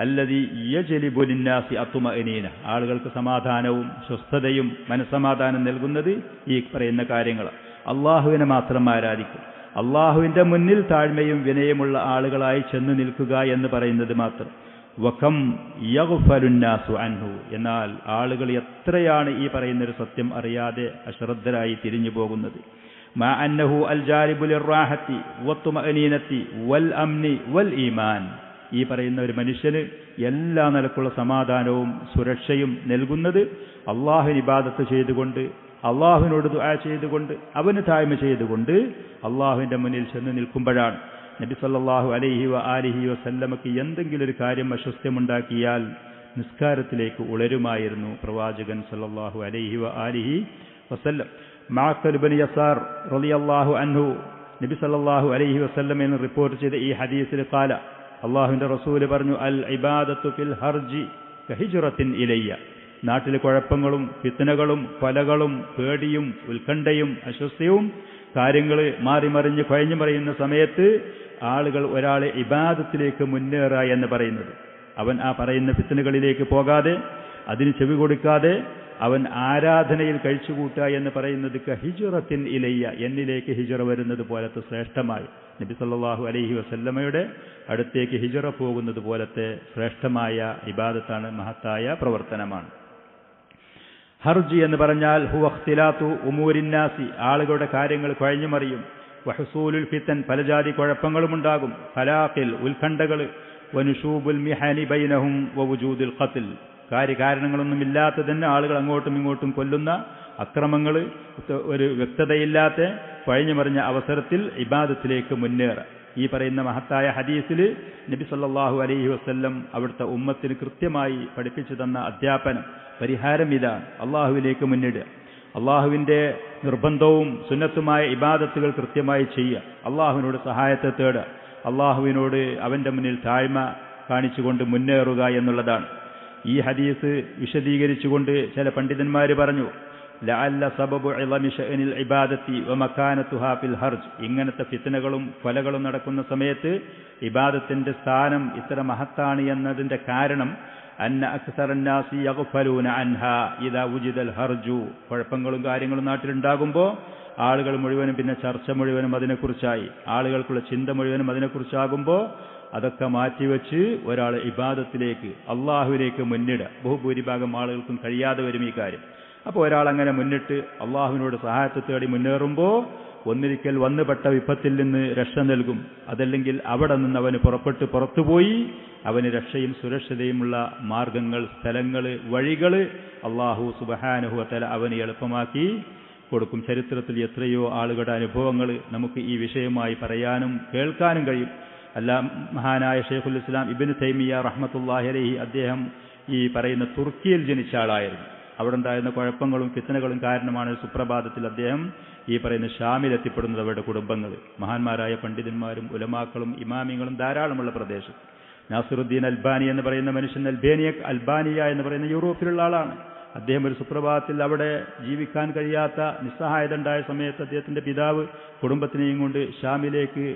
അല്ലദീ യജ്ലിബു ലിന്നാസി അത്മഅനീന ആളുകൾക്ക് സമാധാനവും സ്വസ്ഥതയും മനസ്സമാധാനം നൽകുന്നത് ഈ പറയുന്ന കാര്യങ്ങൾ. അള്ളാഹുവിനെ മാത്രം ആരാധിക്കും, അള്ളാഹുവിന്റെ മുന്നിൽ താഴ്മയും വിനയമുള്ള ആളുകളായി ചെന്ന് നിൽക്കുക എന്ന് പറയുന്നത് മാത്രം. വകം യഗ്ഫലുന്നാസു അൻഹു എന്നാൽ ആളുകൾ എത്രയാണ് ഈ പറയുന്നൊരു സത്യം അറിയാതെ അശ്രദ്ധരായി തിരിഞ്ഞു പോകുന്നത്. മാ അന്നഹു അൽ ജാലിബു ലിർറാഹത്തി വത്മഅനീനത്തി വൽ അംനി വൽ ഈമാൻ ഈ പറയുന്ന ഒരു മനുഷ്യന് എല്ലാ നിലക്കുള്ള സമാധാനവും സുരക്ഷയും നൽകുന്നത് അള്ളാഹുവിന് ഇബാദത്ത് ചെയ്തുകൊണ്ട്, അള്ളാഹുവിനോട് ദുആ ചെയ്തുകൊണ്ട്, അവന് താഴ്മ ചെയ്തുകൊണ്ട് അള്ളാഹുവിന്റെ മുന്നിൽ ചെന്ന് നിൽക്കുമ്പോഴാണ്. നബി സല്ലല്ലാഹു അലൈഹി വആലിഹി വസല്ലമക്ക് എന്തെങ്കിലും ഒരു കാര്യം അസ്വസ്ഥമുണ്ടാക്കിയാൽ നിസ്കാരത്തിലേക്ക് ഉളരുമായിരുന്നു പ്രവാചകൻ സല്ലല്ലാഹു അലൈഹി വആലിഹി വസല്ലം. മഅഖൽ ഇബ്നു യസാർ റളിയല്ലാഹു അൻഹു നബി സല്ലല്ലാഹു അലൈഹി വസല്ലം എന്ന് റിപ്പോർട്ട് ചെയ്ത ഈ ഹദീസിൽ ഖാല അള്ളാഹുവിന്റെ റസൂല് പറഞ്ഞു, അൽ ഇബാദത്തു ഫിൽ ഹർജി കഹിജ്റത്തിൻ ഇലയ്യ. നാട്ടിലെ കുഴപ്പങ്ങളും ഫിത്നകളും കൊലകളും പേടിയും ഉത്കണ്ഠയും അസ്വസ്ഥയും കാര്യങ്ങൾ മാറിമറിഞ്ഞ് കുഴഞ്ഞു മറിയുന്ന സമയത്ത് ആളുകൾ ഒരാളെ ഇബാദത്തിലേക്ക് മുന്നേറുക എന്ന് പറയുന്നത്, അവൻ ആ പറയുന്ന ഫിത്നകളിലേക്ക് പോകാതെ അതിന് ചെവി കൊടുക്കാതെ അവൻ ആരാധനയിൽ കഴിച്ചുകൂട്ടുക എന്ന് പറയുന്നത് ഹിജ്റത്തിൻ ഇലയ്യ എന്നിലേക്ക് ഹിജ്റ വരുന്നത് പോലത്തെ ശ്രേഷ്ഠമായി, നബി സല്ലല്ലാഹു അലൈഹി വസല്ലമയുടെ അടുത്തേക്ക് ഹിജ്റ പോകുന്നത് പോലത്തെ ശ്രേഷ്ഠമായ ഇബാദത്താണ്, മഹത്തായ പ്രവർത്തനമാണ്. ഹർജി എന്ന് പറഞ്ഞാൽ ഹുവ ഇഖ്തിലാതു ഉമൂരിന്നാസി ആളുകളുടെ കാര്യങ്ങൾ കുഴഞ്ഞുമറിയും, വഹുസൂലുൽ ഫിതൻ പല ജാതി കുഴപ്പങ്ങളുമുണ്ടാകും, ഫലാഖിൽ ഉത്കണ്ഠകൾ, വനുഷൂബുൽ മിഹാനി ബൈനഹും വവുജൂദുൽ ഖത്ൽ കാര്യകാരണങ്ങളൊന്നുമില്ലാത്ത തന്നെ ആളുകൾ അങ്ങോട്ടും ഇങ്ങോട്ടും കൊല്ലുന്ന അക്രമങ്ങൾ, ഒരു വ്യക്തതയില്ലാത്ത പഴഞ്ഞുമറിഞ്ഞ അവസരത്തിൽ ഇബാദത്തിലേക്ക് മുന്നേറുക. ഈ പറയുന്ന മഹത്തായ ഹദീസിൽ നബി സല്ലല്ലാഹു അലൈഹി വസല്ലം അവിടുത്തെ ഉമ്മത്തിന് കൃത്യമായി പഠിപ്പിച്ചു തന്ന അധ്യാപനം പരിഹാരം ഇതാണ്, അള്ളാഹുവിലേക്ക് മുന്നിടുക, അള്ളാഹുവിന്റെ നിർബന്ധവും സുന്നത്തുമായ ഇബാദത്തുകൾ കൃത്യമായി ചെയ്യുക, അള്ളാഹുവിനോട് സഹായത്തെ തേടുക, അള്ളാഹുവിനോട് അവന്റെ മുന്നിൽ താഴ്മ കാണിച്ചുകൊണ്ട് മുന്നേറുക എന്നുള്ളതാണ്. ഈ ഹദീസ് വിശദീകരിച്ചുകൊണ്ട് ചില പണ്ഡിതന്മാർ പറഞ്ഞു, ലഅല്ല സബബു ഇളമി ശഅനിൽ ഇബാദത്തി വമകാനതുഹാ ഫിൽ ഹർജ് ഇങ്ങനത്തെ ഫിത്നകളും കൊലകളും നടക്കുന്ന സമയത്ത് ഇബാദത്തിന്റെ സ്ഥാനം ഇത്ര മഹത്താണ് എന്നതിന്റെ കാരണം അന്ന അക്സറന്നാസി യഗ്ഫലൂന അൻഹാ ഇദാ വുജിദൽ ഹർജു കുഴപ്പങ്ങളും കാര്യങ്ങളും നാട്ടിലുണ്ടാകുമ്പോൾ ആളുകൾ മുഴുവനും പിന്നെ ചർച്ച മുഴുവനും അതിനെക്കുറിച്ചായി, ആളുകൾക്കുള്ള ചിന്ത മുഴുവനും അതിനെക്കുറിച്ചാകുമ്പോൾ അതൊക്കെ മാറ്റിവെച്ച് ഒരാൾ ഇബാദത്തിലേക്ക് അള്ളാഹുവിലേക്ക് മുന്നിടുക. ബഹുഭൂരിഭാഗം ആളുകൾക്കും കഴിയാതെ വരും ഈ കാര്യം. അപ്പോൾ ഒരാൾ അങ്ങനെ മുന്നിട്ട് അള്ളാഹുവിനോട് സഹായത്തെ തേടി മുന്നേറുമ്പോൾ ഒന്നിരിക്കൽ വന്നുപെട്ട വിപത്തിൽ നിന്ന് രക്ഷ നൽകും, അതല്ലെങ്കിൽ അവിടെ നിന്ന് അവന് പുറത്തുപോയി അവന് രക്ഷയും സുരക്ഷിതയുമുള്ള മാർഗങ്ങൾ, സ്ഥലങ്ങൾ, വഴികൾ അള്ളാഹു സുബ്ഹാനഹു വ തആല അവന് എളുപ്പമാക്കി കൊടുക്കും. ചരിത്രത്തിൽ എത്രയോ ആളുകളുടെ അനുഭവങ്ങൾ നമുക്ക് ഈ വിഷയമായി പറയാനും കേൾക്കാനും കഴിയും. അല്ല, മഹാനായ ഷെയ്ഖുൽ ഇസ്ലാം ഇബ്നു തൈമിയ്യ റഹ്മത്തുള്ളാഹി അലൈഹി അദ്ദേഹം ഈ പറയുന്ന തുർക്കിയിൽ ജനിച്ച ആളായിരുന്നു. അവിടെ ഉണ്ടായിരുന്ന കുഴപ്പങ്ങളും ഫിത്നകളും കാരണമാണ് സുപ്രഭാതത്തിൽ അദ്ദേഹം ഈ പറയുന്ന ഷാമിലെത്തിപ്പെടുന്നത്. അവരുടെ കുടുംബങ്ങൾ മഹാന്മാരായ പണ്ഡിതന്മാരും ഉലമാക്കളും ഇമാമിങ്ങളും ധാരാളമുള്ള പ്രദേശം. നാസിറുദ്ദീൻ അൽബാനി എന്ന് പറയുന്ന മനുഷ്യൻ അൽബാനിയ എന്ന് പറയുന്ന യൂറോപ്പിലുള്ള ആളാണ്. അദ്ദേഹം ഒരു സുപ്രഭാതത്തിൽ അവിടെ ജീവിക്കാൻ കഴിയാത്ത നിസ്സഹായത ഉണ്ടായ സമയത്ത് അദ്ദേഹത്തിന്റെ പിതാവ് കുടുംബത്തിനെയും കൊണ്ട് ഷാമിലേക്ക്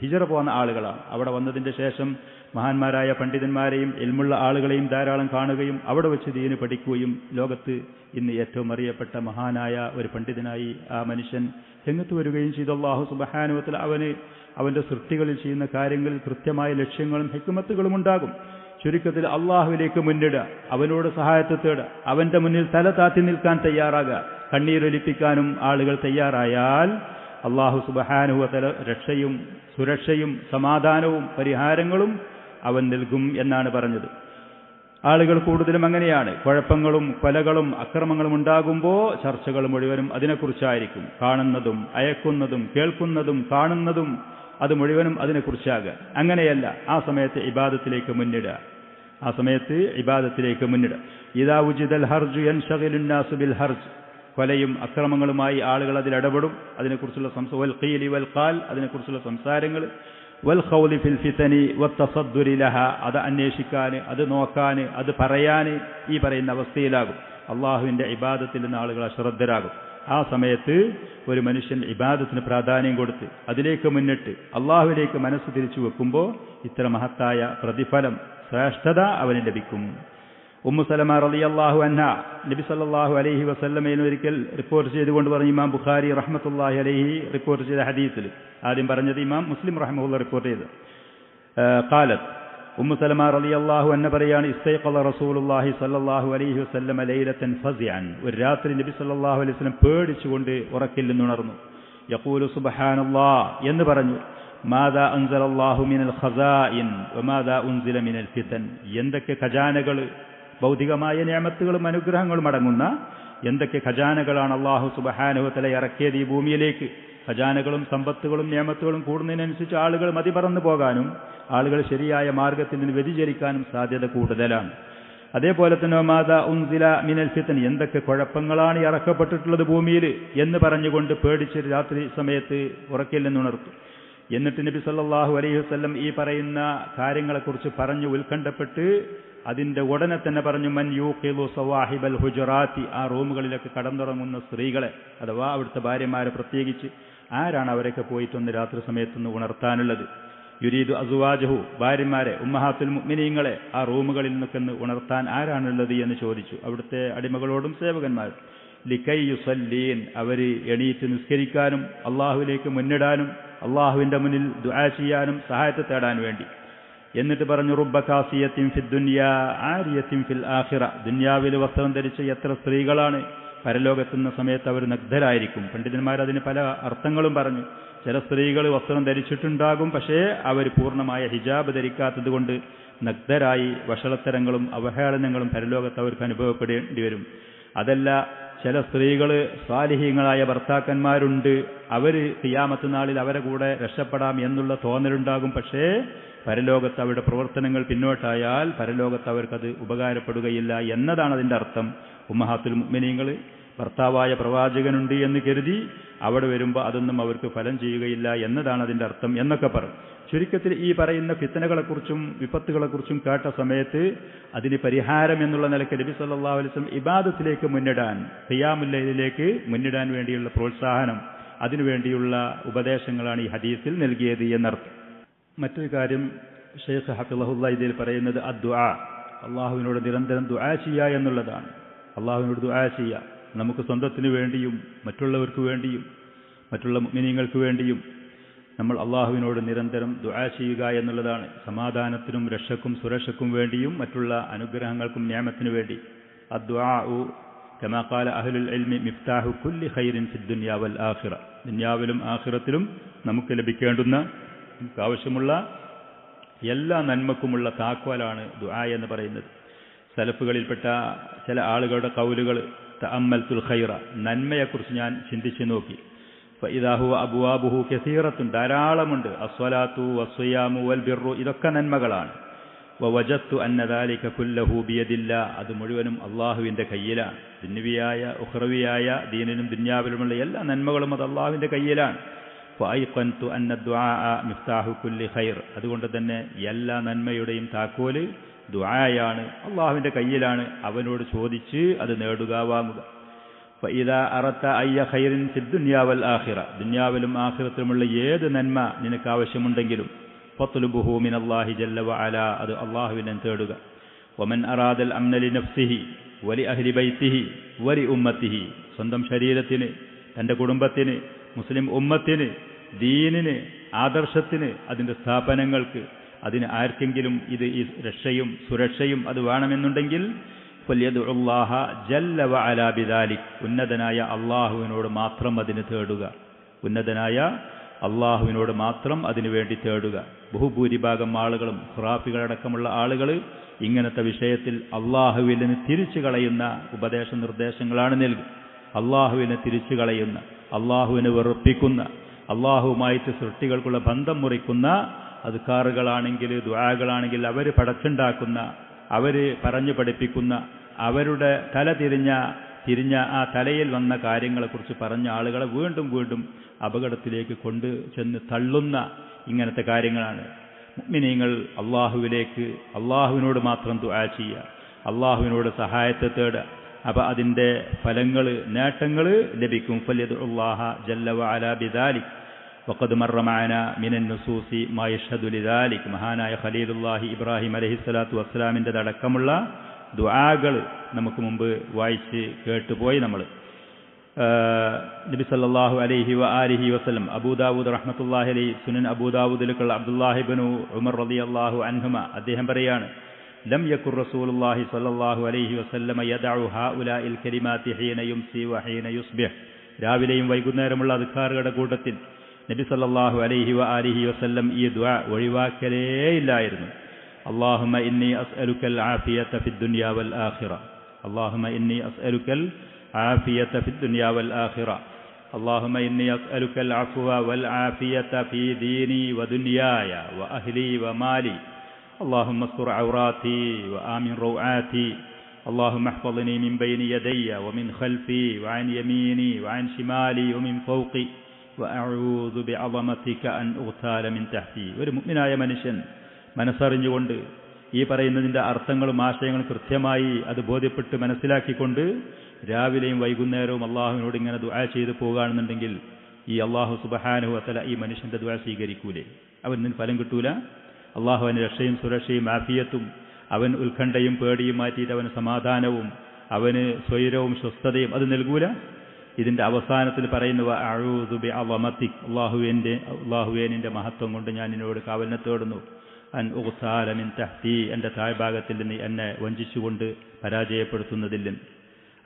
ഹിജറ പോകുന്ന ആളുകളാണ്. അവിടെ വന്നതിന്റെ ശേഷം മഹാന്മാരായ പണ്ഡിതന്മാരെയും ഇൽമുള്ള ആളുകളെയും ധാരാളം കാണുകയും അവിടെ വെച്ച് ദീന് പഠിക്കുകയും ലോകത്ത് ഇന്ന് ഏറ്റവും അറിയപ്പെട്ട മഹാനായ ഒരു പണ്ഡിതനായി ആ മനുഷ്യൻ രംഗത്ത് വരികയും ചെയ്തു. അല്ലാഹു സുബ്ഹാനഹു വ തആല അവന്റെ സൃഷ്ടികളിൽ ചെയ്യുന്ന കാര്യങ്ങളിൽ കൃത്യമായ ലക്ഷ്യങ്ങളും ഹിക്മത്തുകളും ഉണ്ടാകും. ചുരുക്കത്തിൽ അള്ളാഹുവിലേക്ക് മുന്നിടുക, അവനോട് സഹായത്തെ തേടുക, അവന്റെ മുന്നിൽ തല താത്തി നിൽക്കാൻ തയ്യാറാകുക, കണ്ണീരൊലിപ്പിക്കാനും ആളുകൾ തയ്യാറായാൽ അല്ലാഹു സുബ്ഹാനഹു വ തആല രക്ഷയും സുരക്ഷയും സമാധാനവും പരിഹാരങ്ങളും അവൻ നൽകും എന്നാണ് പറഞ്ഞത്. ആളുകൾ കൂടുതലും അങ്ങനെയാണ്. കുഴപ്പങ്ങളും കൊലകളും അക്രമങ്ങളും ഉണ്ടാകുമ്പോൾ ചർച്ചകൾ മുഴുവനും അതിനെക്കുറിച്ചായിരിക്കും. കാണുന്നതും അയക്കുന്നതും കേൾക്കുന്നതും കാണുന്നതും അത് മുഴുവനും അതിനെക്കുറിച്ചാകുക. അങ്ങനെയല്ല, ആ സമയത്ത് ഇബാദത്തിലേക്ക് മുന്നിടുക. ഇദാ ഉജിദൽ ഹർജു യൻശഗിലുൻ നാസു ബിൽ ഹർജ്. കൊലയും അക്രമങ്ങളുമായി ആളുകൾ അതിൽ ഇടപെടും. അതിനെക്കുറിച്ചുള്ള വൽ ഖീലി വൽ ഖാൽ, അതിനെക്കുറിച്ചുള്ള സംസാരങ്ങൾ. വൽ ഖൗലി ഫിൽ ഫിതനി വത്തസദ്ദുരി ലഹ, അത് അന്വേഷിക്കാൻ, അത് നോക്കാൻ, അത് പറയാൻ ഈ പറയുന്ന അവസ്ഥയിലാകും. അള്ളാഹുവിന്റെ ഇബാദത്തിൽ നിന്ന് ആളുകൾ അശ്രദ്ധരാകും. ആ സമയത്ത് ഒരു മനുഷ്യൻ ഇബാദത്തിന് പ്രാധാന്യം കൊടുത്ത് അതിലേക്ക് മുന്നിട്ട് അള്ളാഹുവിലേക്ക് മനസ്സ് തിരിച്ചു വെക്കുമ്പോൾ ഇത്ര മഹത്തായ പ്രതിഫലം, ശ്രേഷ്ഠത അവന് ലഭിക്കും. ഉമ്മു സലമ റളിയല്ലാഹു അൻഹ നബി സല്ലല്ലാഹു അലൈഹി വസല്ലമയെ ഒരിക്കൽ റിപ്പോർട്ട് ചെയ്തുകൊണ്ട് പറഞ്ഞു, ഇമാം ബുഖാരി റഹ്മത്തുള്ളാഹി അലൈഹി റിപ്പോർട്ട് ചെയ്ത ഹദീസിൽ ആദ്യം പറഞ്ഞത് ഇമാം മുസ്ലിം റഹിമഹുല്ലാഹ് റിപ്പോർട്ട് ചെയ്തു. ഖാലത്ത് ഉമ്മു സലമ റളിയല്ലാഹു അൻഹ പറയാണ്, ഇസ്തൈഖള റസൂലുള്ളാഹി സ്വല്ലല്ലാഹു അലൈഹി വസല്ലം ലൈലത്തൻ ഫസിഅൻ, ഒരു രാത്രി നബി സല്ലല്ലാഹു അലൈഹി വസല്ലം പേടിച്ചുകൊണ്ട് ഉറക്കിൽ നിന്നുണർന്നു. യഖൂലു സുബ്ഹാനല്ലാഹ് എന്ന് പറഞ്ഞു. മാദാ അൻസലല്ലാഹു മിനൽ ഖസായിൻ വമാദാ ഉൻസില മിനൽ ഫിതൻ, എന്തൊക്കെ ഖജാനകൾ, ഭൗതികമായ നിഅമത്തുകളും അനുഗ്രഹങ്ങളും അടങ്ങുന്ന എന്തൊക്കെ ഖജാനകളാണ് അല്ലാഹു സുബ്ഹാനഹു വ തആല ഇറക്കിയത് ഈ ഭൂമിയിലേക്ക്. ഖജാനകളും സമ്പത്തുകളും നിഅമത്തുകളും കൂടുന്നതിനനുസരിച്ച് ആളുകൾ മതിപറന്നു പോകാനും ആളുകൾ ശരിയായ മാർഗത്തിൽ നിന്ന് വ്യതിചലിക്കാനും സാധ്യത കൂടുതലാണ്. അതേപോലെ തന്നെ മാദാ ഉൻസില മിനൽ ഫിതൻ, എന്തൊക്കെ കുഴപ്പങ്ങളാണ് ഇറക്കപ്പെട്ടിട്ടുള്ളത് ഭൂമിയിൽ എന്ന് പറഞ്ഞുകൊണ്ട് പേടിച്ച് രാത്രി സമയത്ത് ഉറക്കിൽ നിന്നുണർത്തു. എന്നിട്ട് നബി സല്ലല്ലാഹു അലൈഹി വസല്ലം ഈ പറയുന്ന കാര്യങ്ങളെക്കുറിച്ച് പറഞ്ഞു ഉത്കണ്ഠപ്പെട്ട് അതിന്റെ ഉടനെ തന്നെ പറഞ്ഞു, മൻ യൂഖിദു സവാഹിബൽ ഹുജറാത്തി, ആ റൂമുകളിലൊക്കെ കടന്നുറങ്ങുന്ന സ്ത്രീകളെ അഥവാ അവിടുത്തെ ഭാര്യമാരെ പ്രത്യേകിച്ച് ആരാണ് അവരൊക്കെ പോയിട്ടൊന്ന് രാത്രി സമയത്തൊന്ന് ഉണർത്താനുള്ളത്. യുരീദു അസുവാജഹു, ഭാര്യമാരെ ഉമ്മഹാത്തുൽ മുഅ്മിനീങ്ങളെ ആ റൂമുകളിൽ നിന്നൊക്കെ ഉണർത്താൻ ആരാണുള്ളത് എന്ന് ചോദിച്ചു അവിടുത്തെ അടിമകളോടും സേവകന്മാരും. ലിക്കൈ യുസല്ലീൻ, അവർ എണീറ്റ് നിസ്കരിക്കാനും അള്ളാഹുവിലേക്ക് മുന്നിടാനും അള്ളാഹുവിന്റെ മുന്നിൽ ദുആ ചെയ്യാനും സഹായത്തെ തേടാൻ വേണ്ടി. എന്നിട്ട് പറഞ്ഞു, റുബ്ബ കാസിയത്തിൻ ഫിദ് ദുനിയാ ആരിയത്തിൻ ഫിൽ ആഖിറ, ദുനിയാവിൽ വസ്ത്രം ധരിച്ച എത്ര സ്ത്രീകളാണ് പരലോകത്തുന്ന സമയത്ത് അവർ നഗ്നരായിരിക്കും. പണ്ഡിതന്മാർ അതിന് പല അർത്ഥങ്ങളും പറഞ്ഞു. ചില സ്ത്രീകൾ വസ്ത്രം ധരിച്ചിട്ടുണ്ടാകും, പക്ഷേ അവർ പൂർണ്ണമായ ഹിജാബ് ധരിക്കാത്തത് കൊണ്ട് നഗ്നരായി വഷളത്തരങ്ങളും അവഹേളനങ്ങളും പരലോകത്ത് അവർക്ക് അനുഭവപ്പെടേണ്ടി വരും. അതല്ല, ചില സ്ത്രീകൾ സ്വാലിഹീങ്ങളായ ഭർത്താക്കന്മാരുണ്ട്, അവർ ഖിയാമത്ത് നാളിൽ അവരെ കൂടെ രക്ഷപ്പെടാം എന്നുള്ള തോന്നലുണ്ടാകും. പക്ഷേ പരലോകത്ത് അവരുടെ പ്രവർത്തനങ്ങൾ പിന്നോട്ടായാൽ പരലോകത്ത് അവർക്കത് ഉപകാരപ്പെടുകയില്ല എന്നതാണ് അതിൻ്റെ അർത്ഥം. ഉമ്മഹാത്തുൽ മുഅ്മിനീങ്ങൾ ഭർത്താവായ പ്രവാചകനുണ്ട് എന്ന് കരുതി അവിടെ വരുമ്പോൾ അതൊന്നും അവർക്ക് ഫലം ചെയ്യുകയില്ല എന്നതാണ് അതിൻ്റെ അർത്ഥം എന്നൊക്കെ പറഞ്ഞു. ചുരുക്കത്തിൽ ഈ പറയുന്ന ഫിത്നകളെക്കുറിച്ചും വിപത്തുകളെക്കുറിച്ചും കേട്ട സമയത്ത് അതിന് പരിഹാരം എന്നുള്ള നിലയ്ക്ക് നബി സല്ലല്ലാഹു അലൈഹി വസല്ലം ഇബാദത്തിലേക്ക് മുന്നിടാൻ, ഖിയാമുൽ ലൈലിലേക്ക് മുന്നിടാൻ വേണ്ടിയുള്ള പ്രോത്സാഹനം, അതിനുവേണ്ടിയുള്ള ഉപദേശങ്ങളാണ് ഈ ഹദീസിൽ നൽകിയത് എന്നർത്ഥം. മറ്റൊരു കാര്യം ഷെയ്ഖ് ഹഫിളഹുല്ലാഹ് ഇതിൽ പറയുന്നത് അദ്ദുആ, അള്ളാഹുവിനോട് നിരന്തരം ദുആ ചെയ്യുക എന്നുള്ളതാണ്. അള്ളാഹുവിനോട് ദുആ ചെയ്യുക, നമുക്ക് സ്വന്തത്തിന് വേണ്ടിയും മറ്റുള്ളവർക്ക് വേണ്ടിയും മറ്റുള്ള മുഅ്മിനീങ്ങൾക്ക് വേണ്ടിയും നമ്മൾ അള്ളാഹുവിനോട് നിരന്തരം ദുആ ചെയ്യുക എന്നുള്ളതാണ്. സമാധാനത്തിനും രക്ഷക്കും സുരക്ഷക്കും വേണ്ടിയും മറ്റുള്ള അനുഗ്രഹങ്ങൾക്കും നിഅമത്തിനു വേണ്ടി. അദ്ദുആഉ കമാ ഖാല അഹ്ലുൽ ഇൽമി മിഫ്താഹു കുല്ലി ഖൈറിൻ ഫിദ് ദുനിയാ വൽ ആഖിറ, ദുനിയാവിലും ആഖിറത്തിലും നമുക്ക് ലഭിക്കേണ്ടുന്ന നമുക്ക് ആവശ്യമുള്ള എല്ലാ നന്മക്കുമുള്ള താക്കോലാണ് ദുആ എന്ന് പറയുന്നത്. സലഫുകളിൽപ്പെട്ട ചില ആളുകളുടെ ഖൗലുകൾ, തഅമ്മൽതുൽ ഖൈറ, നന്മയെക്കുറിച്ച് ഞാൻ ചിന്തിച്ചു നോക്കി. ഫഇദാ ഹുവ അബ്വാബുഹു കസീറത്തുൻ, ധാരാളമുണ്ട്. അസ്വലാത്തു വസ്സിയാമു വൽ ബിർറു, ഇതൊക്കെ നന്മകളാണ്. വവജദ്തു അന്ന ദാലിക കുല്ലഹു ബിയദില്ലാ, അത് മുഴുവനും അള്ളാഹുവിന്റെ കയ്യിലാണ്. ദുനിയാവിയായ ഉഖ്റവിയായ ദീനിലും ദുനിയാവിലുമുള്ള എല്ലാ നന്മകളും അത് അള്ളാഹുവിന്റെ കയ്യിലാണ്. ഫഅയ്ഖൻതു അന്ന ദുആഅ മിഫ്താഹു കുല്ലി ഖൈർ, അതുകൊണ്ട് തന്നെ എല്ലാ നന്മയുടെയും താക്കോല് ദുആയാണ്, അള്ളാഹുവിന്റെ കയ്യിലാണ്. അവനോട് ചോദിച്ച് അത് നേടുക, വാങ്ങുക. ഫഇദാ അറത അയ്യ ഖൈറിൻ ഫിദ് ദുനിയാ വൽ ആഖിറ, ദുനിയാവിലും ആഖിറത്തിലുമുള്ള ഏത് നന്മ നിനക്ക് ആവശ്യമുണ്ടെങ്കിലും ഫത്ലുബുഹു മിനല്ലാഹി ജല്ല വഅല, അത് അള്ളാഹുവിനെ തേടുക. വമൻ അറാദൽ അംന ലിനഫ്സിഹി വലി അഹ്ലി ബൈത്തിഹി വലി ഉമ്മത്തിഹി, സ്വന്തം ശരീരത്തിന്, തന്റെ കുടുംബത്തിന്, മുസ്ലിം ഉമ്മത്തിന്, ദീനിന്, ആദർശത്തിന്, അതിന്റെ സ്ഥാപനങ്ങൾക്ക്, അതിന് ആർക്കെങ്കിലും ഇത് ഈ രക്ഷയും സുരക്ഷയും അത് വേണമെന്നുണ്ടെങ്കിൽ ഫല്യദുഉല്ലാഹ ജല്ല വഅലാ ബിദാലിക്, ഉന്നതനായ അള്ളാഹുവിനോട് മാത്രം അതിന് തേടുക, ഉന്നതനായ അള്ളാഹുവിനോട് മാത്രം അതിനുവേണ്ടി തേടുക. ബഹുഭൂരിഭാഗം ആളുകളും ഖുറാഫികളടക്കമുള്ള ആളുകൾ ഇങ്ങനത്തെ വിഷയത്തിൽ അള്ളാഹുവിനെ തിരിച്ചു കളയുന്ന ഉപദേശ നിർദ്ദേശങ്ങളാണ് നൽകുക. അള്ളാഹുവിനെ തിരിച്ചു കളയുന്ന, അള്ളാഹുവിനെ വെറുപ്പിക്കുന്ന, അള്ളാഹുവുമായിട്ട് സൃഷ്ടികൾക്കുള്ള ബന്ധം മുറിക്കുന്ന അദ്കാറുകളാണെങ്കിൽ ദുആകളാണെങ്കിൽ അവർ പടച്ചുണ്ടാക്കുന്ന, അവർ പറഞ്ഞു പഠിപ്പിക്കുന്ന, അവരുടെ തല തിരിഞ്ഞ ആ തലയിൽ വന്ന കാര്യങ്ങളെക്കുറിച്ച് പറഞ്ഞ ആളുകളെ വീണ്ടും വീണ്ടും അപകടത്തിലേക്ക് കൊണ്ട് ചെന്ന് തള്ളുന്ന ഇങ്ങനത്തെ കാര്യങ്ങളാണ്. മുഅ്മിനീങ്ങൾ അള്ളാഹുവിലേക്ക്, അള്ളാഹുവിനോട് മാത്രം ദുആ ചെയ്യുക, അള്ളാഹുവിനോട് സഹായത്തെ തേടുക. അപ്പോൾ അതിൻ്റെ ഫലങ്ങൾ, നേട്ടങ്ങൾ ലഭിക്കും. ഫല്യദുഉല്ലാഹ ജല്ല വഅലാ ബിദാലിക് വഖദ് മറ മഅനാ മിനൻ നുസൂസി മാ യഷ്ഹദു ലിദാലിക്. മഹാനായ ഖലീലുല്ലാഹി ഇബ്രാഹിം അലൈഹിസ്സലാത്തു വസ്സലാമിൻ്റെ അടക്കമുള്ള ദുആകൾ നമുക്ക് മുമ്പ് വായിച്ച് കേട്ടുപോയി. നമ്മൾ നബി സല്ലല്ലാഹു അലൈഹി വആലിഹി വസല്ലം അബൂദാവൂദ് റഹ്മത്തുള്ളാഹി അലൈഹി സുനൻ അബൂദാവൂദിലുള്ള അബ്ദുല്ലാഹി ഇബ്നു ഉമർ റളിയല്ലാഹു അൻഹുമ അദ്ദേഹം പറയാണ്, ലം യകുർ റസൂലുള്ളാഹി സല്ലല്ലാഹു അലൈഹി വസല്ലം യദഉ ഹൗലാഇൽ കലിമാതി ഹീന യുംസി വഹീന യുസ്ബിഹ്. രാവിലെയും വൈകുന്നേരമുള്ള അദ്കാറുകളുടെ കൂട്ടത്തിൽ നബി സല്ലല്ലാഹു അലൈഹി വആലിഹി വസല്ലം ഈ ദുആ ഒഴിവാക്കലേയില്ലായിരുന്നു. اللهم إني أسألك العافية في الدنيا والآخرة. اللهم إني أسألك العافية في الدنيا والآخرة. اللهم إني أسألك العفو والعافية في ديني ودنياي وأهلي ومالي. اللهم استر عوراتي وآمن روعاتي. اللهم احفظني من بين يدي ومن خلفي وعن يميني وعن شمالي ومن فوقي وأعوذ بعظمتك أن أغتال من تحتي. ഒരു മുഅ്മിനായ മനുഷ്യൻ മനസ്സറിഞ്ഞുകൊണ്ട് ഈ പറയുന്നതിൻ്റെ അർത്ഥങ്ങളും ആശയങ്ങളും കൃത്യമായി അത് ബോധ്യപ്പെട്ട് മനസ്സിലാക്കിക്കൊണ്ട് രാവിലെയും വൈകുന്നേരവും അള്ളാഹുവിനോട് ഇങ്ങനെ ദുആ ചെയ്ത് പോകുകയാണെന്നുണ്ടെങ്കിൽ ഈ അള്ളാഹു സുബ്ഹാനഹു വ തആല ഈ മനുഷ്യൻ്റെ ദുആ സ്വീകരിക്കൂലേ? അവന് ഫലം കിട്ടൂല. അള്ളാഹു അവന് രക്ഷയും സുരക്ഷയും ആഫിയത്തും, അവൻ ഉത്കണ്ഠയും പേടിയും മാറ്റിയിട്ട് അവന് സമാധാനവും അവന് സ്വൈരവും സ്വസ്ഥതയും അത് നൽകൂല. ഇതിൻ്റെ അവസാനത്തിൽ പറയുന്നത് അഊദു ബിഅളമതിക്, അള്ളാഹുവേ നിന്റെ മഹത്വം കൊണ്ട് ഞാൻ നിന്നോട് കാവലിനെ തേടുന്നു. അൻ ഉഗ്താല മിൻ തഹ്തി, എൻ്റെ താഴ്ഭാഗത്തിൽ നിന്ന് എന്നെ വഞ്ചിച്ചുകൊണ്ട് പരാജയപ്പെടുത്തുന്നതിൽ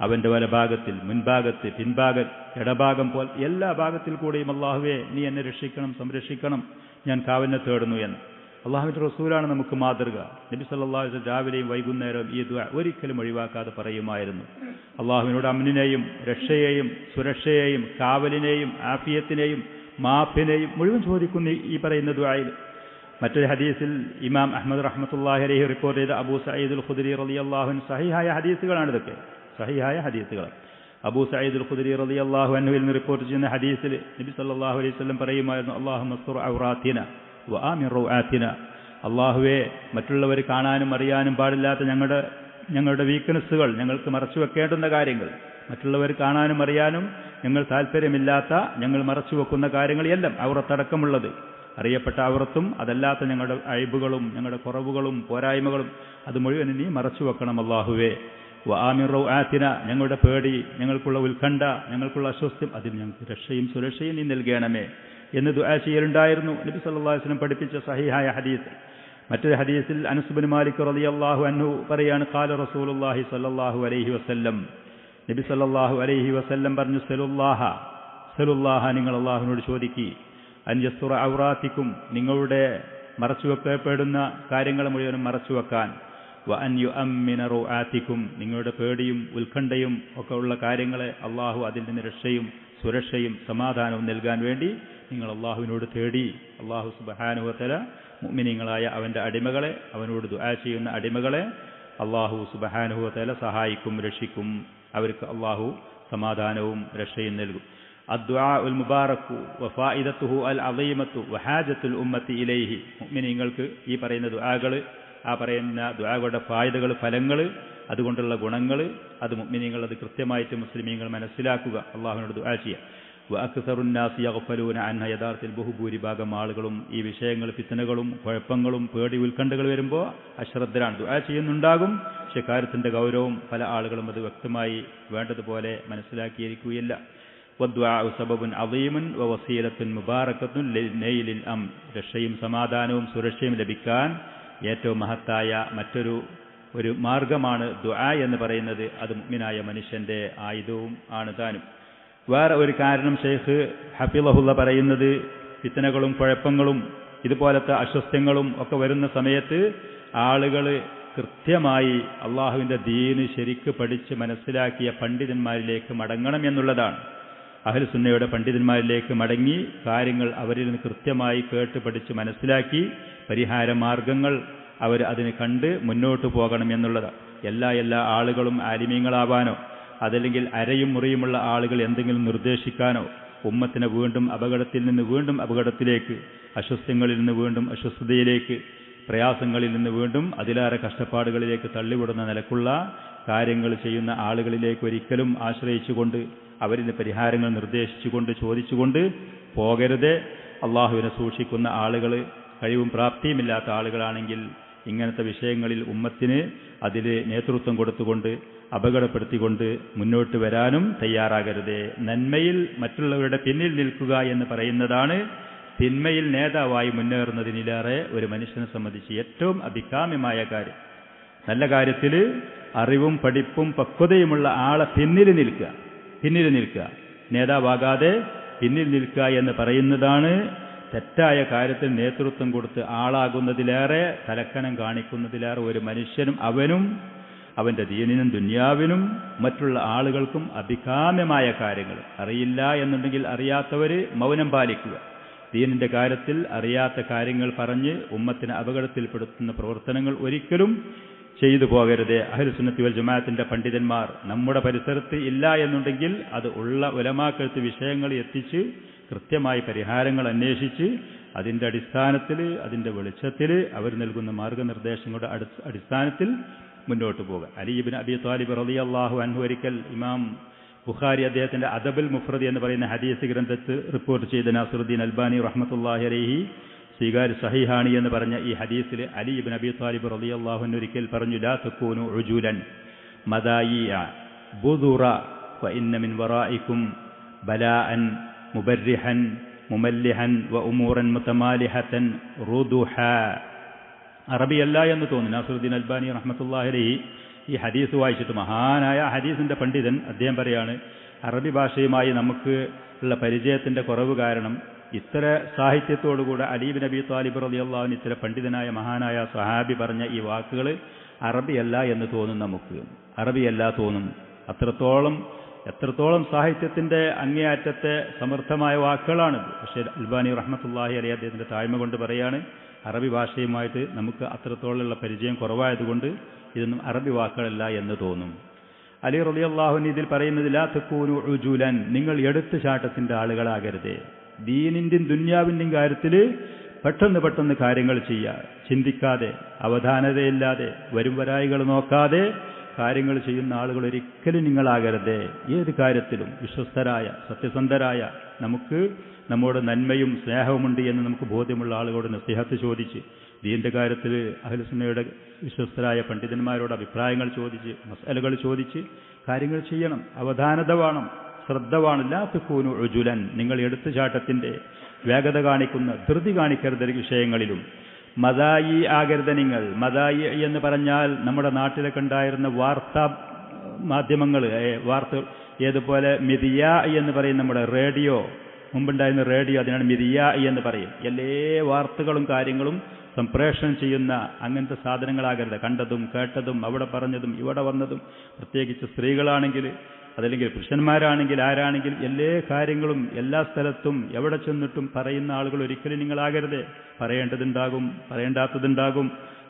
അവൻ്റെ വലഭാഗത്തിൽ, മുൻഭാഗത്ത്, പിൻഭാഗം, ഇടഭാഗം പോലെ എല്ലാ ഭാഗത്തിൽ കൂടെയും അള്ളാഹുവേ നീ എന്നെ രക്ഷിക്കണം, സംരക്ഷിക്കണം, ഞാൻ കാവലിനെ തേടുന്നു എന്ന്. അള്ളാഹുവിൻ്റെ റസൂലാണ് നമുക്ക് മാതൃക. നബി സല്ലല്ലാഹു അലൈഹി വസല്ലം രാവിലെയും വൈകുന്നേരവും ഈ ദുആ ഒരിക്കലും ഒഴിവാക്കാതെ പറയുമായിരുന്നു. അള്ളാഹുവിനോട് അമ്നിനെയും രക്ഷയെയും സുരക്ഷയെയും കാവലിനെയും ആഫിയത്തിനെയും മാഫിനെയും മുഴുവൻ ചോദിക്കുന്നു ഈ പറയുന്ന ദുആയിൽ. മറ്റൊരു ഹദീസിൽ ഇമാം അഹ്മദ് റഹ്മത്തുള്ളാഹി അലൈഹി റിപ്പോർട്ട് ചെയ്ത അബൂ സഈദുൽ ഖുദരി റളിയല്ലാഹു അൻഹു, സഹീഹായ ഹദീസുകളാണ് ഇതൊക്കെ, സഹീഹായ ഹദീസുകൾ. അബൂ സഈദുൽ ഖുദരി റളിയല്ലാഹു അൻഹുവിൽ നിന്ന് റിപ്പോർട്ട് ചെയ്യുന്ന ഹദീസിൽ നബി സല്ലല്ലാഹു അലൈഹി വസല്ലം പറയുമായിരുന്നു, അല്ലാഹുമ്മ സ്തുർ ഔറാത്തിന വ ആമിൻ റൗആത്തിന. അല്ലാഹുവേ, മറ്റുള്ളവർ കാണാനും അറിയാനും പാടില്ലാത്ത ഞങ്ങളുടെ വീക്ക്നെസ്സുകൾ, ഞങ്ങൾക്ക് മറച്ചു വെക്കേണ്ടുന്ന കാര്യങ്ങൾ, മറ്റുള്ളവർ കാണാനും അറിയാനും ഞങ്ങൾ താല്പര്യമില്ലാത്ത, ഞങ്ങൾ മറച്ചു വെക്കുന്ന കാര്യങ്ങൾ എല്ലാം, ഔറത്തടക്കമുള്ളത്, അറിയപ്പെട്ട ഔറത്തും അതല്ലാത്ത ഞങ്ങളുടെ അയ്ബുകളും ഞങ്ങളുടെ കുറവുകളും പോരായ്മകളും അത് മുഴുവൻ നീ മറച്ചു വെക്കണം അല്ലാഹുവേ. വ ആമിൻ റൗആത്തിന, ഞങ്ങളുടെ പേടി, ഞങ്ങൾക്കുള്ള ഉത്കണ്ഠ, ഞങ്ങൾക്കുള്ള അസ്വസ്ഥം, അതിൽ ഞങ്ങൾക്ക് രക്ഷയും സുരക്ഷയും നീ നൽകണമേ എന്ന് ദുആ ചെയ്യലുണ്ടായിരുന്നു. നബി സല്ലല്ലാഹു അലൈഹി വസല്ലം പഠിപ്പിച്ച സഹീഹായ ഹദീസ്. മറ്റൊരു ഹദീസിൽ അനസ് ഇബ്നു മാലിക് റളിയല്ലാഹു അൻഹു പറയാണ്, ഖാല റസൂലുള്ളാഹി സ്വല്ലല്ലാഹു അലൈഹി വസല്ലം, നബി സല്ലല്ലാഹു അലൈഹി വസല്ലം പറഞ്ഞു, സലുല്ലാഹ, നിങ്ങൾ അല്ലാഹുവിനോട് ചോദിക്കി, അൻ യസ്തുറ ഔറാത്തിക്കും, നിങ്ങളുടെ മറച്ചുവെക്കപ്പെടുന്ന കാര്യങ്ങൾ മുഴുവനും മറച്ചുവെക്കാൻ, വ അൻ യുഅമ്മിന റൗആത്തിക്കും, നിങ്ങളുടെ പേടിയും ഉത്കണ്ഠയും ഒക്കെ ഉള്ള കാര്യങ്ങളെ അള്ളാഹു അതിൽ നിന്ന് രക്ഷയും സുരക്ഷയും സമാധാനവും നൽകാൻ വേണ്ടി നിങ്ങൾ അള്ളാഹുവിനോട് തേടി. അള്ളാഹു സുബ്ഹാനഹു വ തആല മുഅ്മിനീങ്ങളായ അവൻ്റെ അടിമകളെ, അവനോട് ദുആ ചെയ്യുന്ന അടിമകളെ അള്ളാഹു സുബ്ഹാനഹു വ തആല സഹായിക്കും, രക്ഷിക്കും. അവർക്ക് അള്ളാഹു സമാധാനവും രക്ഷയും നൽകും. അദ്ദുആഉൽ മുബാറകു വഫായിദത്തുഹു അൽ അളീമത്തു വഹാജത്തുൽ ഉമ്മത്തി ഇലൈഹി. മുഅ്മിനീങ്ങൾക്ക് ഈ പറയുന്ന ദുആകൾ, ആ പറയുന്ന ദുആകളുടെ ഫായിദകൾ, ഫലങ്ങൾ, അതുകൊണ്ടുള്ള ഗുണങ്ങൾ, അത് മുഅ്മിനീങ്ങൾ അത് കൃത്യമായിട്ട് മുസ്ലിമീങ്ങൾ മനസ്സിലാക്കുക, അള്ളാഹുവിനോട് ദുആ ചെയ്യുക. വ അക്സറുന്നാസി യഗ്ഫലൂന അൻഹ, യഥാർത്ഥത്തിൽ ബഹുഭൂരിഭാഗം ആളുകളും ഈ വിഷയങ്ങൾ, ഫിത്നകളും കുഴപ്പങ്ങളും പേടി ഉത്കണ്ഠകൾ വരുമ്പോൾ അശ്രദ്ധരാണ്. ദുആ ചെയ്യുന്നുണ്ടാകും, പക്ഷെ കാര്യത്തിൻ്റെ ഗൗരവം പല ആളുകളും അത് വ്യക്തമായി വേണ്ടതുപോലെ മനസ്സിലാക്കിയിരിക്കുകയില്ല. വദ്ദുആഉ സബബുൻ അളീമുൻ വവസീലത്തുൻ മുബാറകത്തുൻ ലിനൈലിൽ അംൻ, രക്ഷയും സമാധാനവും സുരക്ഷയും ലഭിക്കാൻ ഏറ്റവും മഹത്തായ മറ്റൊരു ഒരു മാർഗമാണ് ദുആ എന്ന് പറയുന്നത്. അത് മുഅ്മിനായ മനുഷ്യന്റെ ആയുധവും ആണ് താനും. വേറെ ഒരു കാരണം ഷെയ്ഖ് ഹഫിളഹുള്ള പറയുന്നത്, ഫിത്നകളും കുഴപ്പങ്ങളും ഇതുപോലത്തെ അസ്വസ്ഥങ്ങളും ഒക്കെ വരുന്ന സമയത്ത് ആളുകൾ കൃത്യമായി അള്ളാഹുവിൻ്റെ ദീന് ശരിക്ക് പഠിച്ച് മനസ്സിലാക്കിയ പണ്ഡിതന്മാരിലേക്ക് മടങ്ങണം എന്നുള്ളതാണ്. അഹ്ലു സുന്നയുടെ പണ്ഡിതന്മാരിലേക്ക് മടങ്ങി കാര്യങ്ങൾ അവരിൽ നിന്ന് കൃത്യമായി കേട്ട് പഠിച്ച് മനസ്സിലാക്കി പരിഹാര മാർഗങ്ങൾ അവർ അതിന് കണ്ട് മുന്നോട്ട് പോകണം എന്നുള്ളതാണ്. എല്ലാ ആളുകളും ആലിമീങ്ങളാവാനോ അതല്ലെങ്കിൽ അരയും മുറിയുമുള്ള ആളുകൾ എന്തെങ്കിലും നിർദ്ദേശിക്കാനോ ഉമ്മത്തിനെ വീണ്ടും അപകടത്തിൽ നിന്ന് വീണ്ടും അപകടത്തിലേക്ക്, അസ്വസ്ഥങ്ങളിൽ നിന്ന് വീണ്ടും അസ്വസ്ഥതയിലേക്ക്, പ്രയാസങ്ങളിൽ നിന്ന് വീണ്ടും അതിലേറെ കഷ്ടപ്പാടുകളിലേക്ക് തള്ളിവിടുന്ന നിലക്കുള്ള കാര്യങ്ങൾ ചെയ്യുന്ന ആളുകളിലേക്ക് ഒരിക്കലും ആശ്രയിച്ചുകൊണ്ട് അവരിന് പരിഹാരങ്ങൾ നിർദ്ദേശിച്ചുകൊണ്ട് ചോദിച്ചുകൊണ്ട് പോകരുത്. അള്ളാഹുവിനെ സൂക്ഷിക്കുന്ന ആളുകൾ, കഴിവും പ്രാപ്തിയുമില്ലാത്ത ആളുകളാണെങ്കിൽ ഇങ്ങനത്തെ വിഷയങ്ങളിൽ ഉമ്മത്തിന് അതിൽ നേതൃത്വം കൊടുത്തുകൊണ്ട് അപകടപ്പെടുത്തിക്കൊണ്ട് മുന്നോട്ട് വരാനും തയ്യാറാകരുത്. നന്മയിൽ മറ്റുള്ളവരുടെ പിന്നിൽ നിൽക്കുക എന്ന് പറയുന്നതാണ് തിന്മയിൽ നേതാവായി മുന്നേറുന്നതിനിലേറെ ഒരു മനുഷ്യനെ സംബന്ധിച്ച് ഏറ്റവും അഭികാമ്യമായ കാര്യം. നല്ല കാര്യത്തിൽ അറിവും പഠിപ്പും പക്വതയുമുള്ള ആളെ പിന്നിൽ നിൽക്കുക, നേതാവാകാതെ പിന്നിൽ നിൽക്കുക എന്ന് പറയുന്നതാണ് തെറ്റായ കാര്യത്തിൽ നേതൃത്വം കൊടുത്ത് ആളാകുന്നതിലേറെ, തലക്കനം കാണിക്കുന്നതിലേറെ ഒരു മനുഷ്യനും അവന്റെ ദീനിനും ദുന്യാവിനും മറ്റുള്ള ആളുകൾക്കും അഭികാമ്യമായ കാര്യങ്ങൾ. അറിയില്ല എന്നുണ്ടെങ്കിൽ അറിയാത്തവർ മൗനം പാലിക്കുക. ദീനിന്റെ കാര്യത്തിൽ അറിയാത്ത കാര്യങ്ങൾ പറഞ്ഞ് ഉമ്മത്തിനെ അപകടത്തിൽപ്പെടുത്തുന്ന പ്രവർത്തനങ്ങൾ ഒരിക്കലും ചെയ്തു പോകരുത്. അഹ്ലുസുന്നത്തി വൽ ജമാഅത്തിന്റെ പണ്ഡിതന്മാർ നമ്മുടെ പരിസരത്ത് ഇല്ല എന്നുണ്ടെങ്കിൽ അത് ഉള്ള ഉലമാക്കൾക്ക് വിഷയങ്ങൾ എത്തിച്ച് കൃത്യമായി പരിഹാരങ്ങൾ അന്വേഷിച്ച് അതിന്റെ അടിസ്ഥാനത്തിൽ, അതിന്റെ വെളിച്ചത്തിൽ അവർ നൽകുന്ന മാർഗനിർദ്ദേശങ്ങളുടെ അടിസ്ഥാനത്തിൽ മുന്നോട്ട് പോകുക. അലി ഇബ്നു അബി ത്വാലിബ് റളിയല്ലാഹു അൻഹു ഒരിക്കൽ ഇമാം ബുഖാരി അദ്ദേഹത്തിന്റെ അദബുൽ മുഫ്രദ് എന്ന് പറയുന്ന ഹദീസ് ഗ്രന്ഥത്തിൽ റിപ്പോർട്ട് ചെയ്ത നാസിറുദ്ദീൻ അൽബാനി റഹ്മത്തുള്ളാഹി അലൈഹി സ്വീകാര്യ സഹീഹാണി എന്ന് പറഞ്ഞ ഈ ഹദീസിൽ അലി ഇബ്നു അബി ത്വാലിബ് റളിയല്ലാഹു അൻഹു ഒരിക്കൽ പറഞ്ഞു, ലാ തകൂനു ഉജൂലൻ മദായിഅ ബുദുറ ഫഇന്ന മിൻ വറായിക്കും ബലാഅൻ മുബർരിഹൻ മുമല്ലിഹൻ വഉമൂറൻ മുതമാലിഹതൻ റുദുഹ. അറബിയല്ല എന്ന് തോന്നുന്നു. നാസിറുദ്ദീൻ അൽബാനി റഹ്മത്തുള്ളാഹി അലൈഹി ഈ ഹദീസ് വായിച്ചിട്ട്, മഹാനായ ഹദീസിന്റെ പണ്ഡിതൻ, അദ്ദേഹം പറയാണ്, അറബി ഭാഷയുമായി നമുക്ക് ഉള്ള പരിചയത്തിന്റെ കുറവ് കാരണം ഇത്ര സാഹിത്യത്തോടുകൂടെ അലി ഇബ്നു അബി ത്വാലിബ് റളിയല്ലാഹു അൻഹു ഇത്ര പണ്ഡിതനായ മഹാനായ സ്വഹാബി പറഞ്ഞ ഈ വാക്കുകൾ അറബിയല്ല എന്ന് തോന്നും. നമുക്ക് അറബിയല്ല തോന്നും. എത്രത്തോളം സാഹിത്യത്തിന്റെ അങ്ങേയറ്റത്തെ സമർത്ഥമായ വാക്കുകളാണിത്. പക്ഷേ അൽബാനി റഹ്മത്തുള്ളാഹി അലൈഹി അദ്ദേഹത്തിന്റെ താഴ്മ കൊണ്ട് പറയാണ്, അറബി ഭാഷയുമായിട്ട് നമുക്ക് അത്രത്തോളമുള്ള പരിചയം കുറവായതുകൊണ്ട് ഇതൊന്നും അറബി വാക്കുകളല്ല എന്ന് തോന്നും. അലി റളിയല്ലാഹു അൻഹു ഇതിൽ പറയുന്നത്, ലാ തകൂനു ഉജൂലൻ, നിങ്ങൾ എടുത്തുചാട്ടത്തിന്റെ ആളുകളാകരുത്. ദീനിന്റെയും ദുന്യാവിന്റെയും കാര്യത്തിൽ പെട്ടെന്ന് കാര്യങ്ങൾ ചെയ്യുക, ചിന്തിക്കാതെ അവധാനതയില്ലാതെ വരും വരായികൾ നോക്കാതെ കാര്യങ്ങൾ ചെയ്യുന്ന ആളുകൾ ഒരിക്കലും നിങ്ങളാകരുത്. ഏത് കാര്യത്തിലും വിശ്വസ്തരായ, സത്യസന്ധരായ, നമ്മോട് നന്മയും സ്നേഹവുമുണ്ട് എന്ന് നമുക്ക് ബോധ്യമുള്ള ആളുകളോട് നസീഹത്ത് ചോദിച്ച്, ദീന്റെ കാര്യത്തിൽ അഹ്ലുസുന്നയുടെ വിശ്വസ്തരായ പണ്ഡിതന്മാരോട് അഭിപ്രായങ്ങൾ ചോദിച്ച്, മസ്അലകൾ ചോദിച്ച് കാര്യങ്ങൾ ചെയ്യണം. അവധാനത വേണം, ശ്രദ്ധ വേണം. ലാ തകൂനു ഉജുലൻ, നിങ്ങൾ എടുത്തുചാട്ടത്തിന്റെ വേഗത കാണിക്കുന്ന, ധൃതി കാണിക്കരുത് വിഷയങ്ങളിലും. മദായി ആകരുത് നിങ്ങൾ. മദായി എന്ന് പറഞ്ഞാൽ നമ്മുടെ നാട്ടിലൊക്കെ ഉണ്ടായിരുന്ന വാർത്താ മാധ്യമങ്ങൾ, വാർത്തകൾ, ഏതുപോലെ മിദിയ എന്ന് പറയും, നമ്മുടെ റേഡിയോ, മുമ്പുണ്ടായിരുന്ന റേഡിയോ, അതിനാണ് മിദിയ എന്ന് പറയും. എല്ലാ വാർത്തകളും കാര്യങ്ങളും സംപ്രേഷണം ചെയ്യുന്ന അങ്ങനത്തെ സാധനങ്ങളാകരുത്. കണ്ടതും കേട്ടതും അവിടെ പറഞ്ഞതും ഇവിടെ വന്നതും, പ്രത്യേകിച്ച് സ്ത്രീകളാണെങ്കിൽ അതല്ലെങ്കിൽ പുരുഷന്മാരാണെങ്കിൽ ആരാണെങ്കിലും എല്ലാ കാര്യങ്ങളും എല്ലാ സ്ഥലത്തും എവിടെ ചെന്നിട്ടും പറയുന്ന ആളുകൾ ഒരിക്കലും നിങ്ങളാകരുത്. പറയേണ്ടതുണ്ടാകും, പറയേണ്ടാത്തതുണ്ടാകും.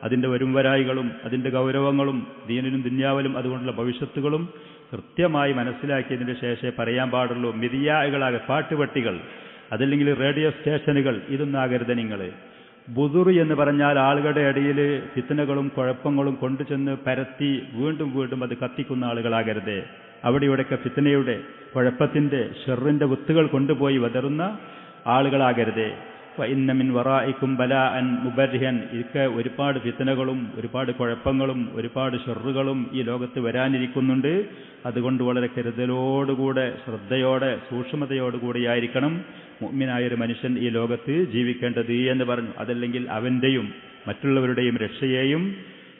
അതിൻ്റെ വരും വരായികളും അതിൻ്റെ ഗൗരവങ്ങളും ദീനിനും ദുന്യാവിലും അതുകൊണ്ടുള്ള ഭവിഷ്യത്തുകളും കൃത്യമായി മനസ്സിലാക്കിയതിന് ശേഷമേ പറയാൻ പാടുള്ളൂ. മിതിയാകളാകെ, പാട്ടുപെട്ടികൾ, അതല്ലെങ്കിൽ റേഡിയോ സ്റ്റേഷനുകൾ, ഇതൊന്നാകരുത് നിങ്ങൾ. ബുദുർ എന്ന് പറഞ്ഞാൽ ആളുകളുടെ ഇടയിൽ ഫിത്നകളും കുഴപ്പങ്ങളും കൊണ്ടുചെന്ന് പരത്തി വീണ്ടും അത് കത്തിക്കുന്ന ആളുകളാകരുത്. അവിടെ ഇവിടെയൊക്കെ ഫിത്നയുടെ, കുഴപ്പത്തിന്റെ, ഷെറിന്റെ വിത്തുകൾ കൊണ്ടുപോയി വതറുന്ന ആളുകളാകരുത്. ഫഇന്ന മിൻ വറായിക്കും ബലാഅൻ മുബർരിഹൻ, ഇതൊക്കെ ഒരുപാട് ഫിത്നകളും ഒരുപാട് കുഴപ്പങ്ങളും ഒരുപാട് ഷെറുകളും ഈ ലോകത്ത് വരാനിരിക്കുന്നുണ്ട്. അതുകൊണ്ട് വളരെ കരുതലോടുകൂടെ, ശ്രദ്ധയോടെ, സൂക്ഷ്മതയോടുകൂടിയായിരിക്കണം മുഅ്മിനായൊരു മനുഷ്യൻ ഈ ലോകത്ത് ജീവിക്കേണ്ടത് എന്ന് പറഞ്ഞു. അതല്ലെങ്കിൽ അവന്റെയും മറ്റുള്ളവരുടെയും രക്ഷയെയും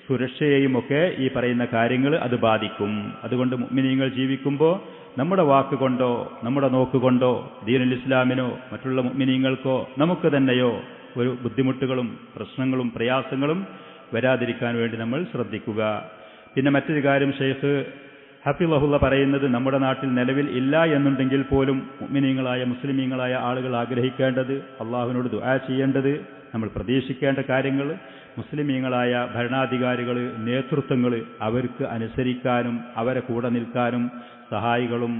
സുരക്ഷയെയും ഒക്കെ ഈ പറയുന്ന കാര്യങ്ങൾ അത് ബാധിക്കും. അതുകൊണ്ട് മുഅ്മിനീങ്ങൾ ജീവിക്കുമ്പോൾ നമ്മുടെ വാക്കുകൊണ്ടോ നമ്മുടെ നോക്കുകൊണ്ടോ ദീനുൽ ഇസ്ലാമിനോ മറ്റുള്ള മുഅ്മിനീങ്ങൾക്കോ നമുക്ക് തന്നെയോ ഒരു ബുദ്ധിമുട്ടുകളും പ്രശ്നങ്ങളും പ്രയാസങ്ങളും വരാതിരിക്കാൻ വേണ്ടി നമ്മൾ ശ്രദ്ധിക്കുക. പിന്നെ മറ്റൊരു കാര്യം ഷെയ്ഖ് ഹഫിളഹുള്ള പറയുന്നത്, നമ്മുടെ നാട്ടിൽ നിലവിൽ ഇല്ല എന്നുണ്ടെങ്കിൽ പോലും മുഅ്മിനീങ്ങളായ മുസ്ലിമീങ്ങളായ ആളുകൾ ആഗ്രഹിക്കേണ്ടത്, അള്ളാഹുവിനോട് ദുആ ചെയ്യേണ്ടത്, നമ്മൾ പ്രതീക്ഷിക്കേണ്ട കാര്യങ്ങൾ, മുസ്ലിമീങ്ങളായ ഭരണാധികാരികൾ, നേതൃത്വങ്ങൾ അവർക്ക് അനുസരിക്കാനും അവരെ കൂടെ നിൽക്കാനും സഹായികളും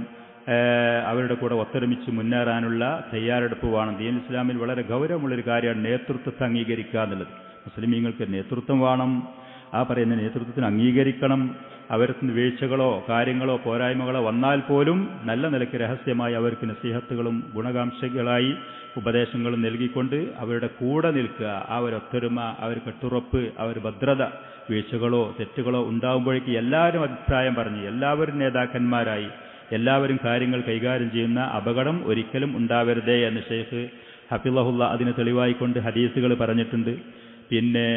അവരുടെ കൂടെ ഒത്തൊരുമിച്ച് മുന്നേറാനുള്ള തയ്യാറെടുപ്പ് വേണം. ദീൻ ഇസ്ലാമിൽ വളരെ ഗൗരവമുള്ളൊരു കാര്യമാണ് നേതൃത്വത്തെ അംഗീകരിക്കുക എന്നുള്ളത്. മുസ്ലിമീങ്ങൾക്ക് നേതൃത്വം വേണം, ആ പറയുന്ന നേതൃത്വത്തിന് അംഗീകരിക്കണം. അവർക്ക് വീഴ്ചകളോ കാര്യങ്ങളോ പോരായ്മകളോ വന്നാൽ പോലും നല്ല നിലയ്ക്ക് രഹസ്യമായി അവർക്ക് നസീഹത്തുകളും ഗുണകാംക്ഷകളായി ഉപദേശങ്ങളും നൽകിക്കൊണ്ട് അവരുടെ കൂടെ നിൽക്കുക. ആ ഒരു ഒത്തൊരുമ, ആ ഒരു കെട്ടുറപ്പ്, ആ ഒരു ഭദ്രത, വീഴ്ചകളോ തെറ്റുകളോ ഉണ്ടാകുമ്പോഴേക്ക് എല്ലാവരും അഭിപ്രായം പറഞ്ഞ് എല്ലാവരും നേതാക്കന്മാരായി എല്ലാവരും കാര്യങ്ങൾ കൈകാര്യം ചെയ്യുന്ന അപകടം ഒരിക്കലും ഉണ്ടാവരുതേ എന്ന് ഷെയ്ഖ് ഹഫിളഹുള്ള അതിന് തെളിവായിക്കൊണ്ട് ഹദീസുകൾ പറഞ്ഞിട്ടുണ്ട്. പിന്നെ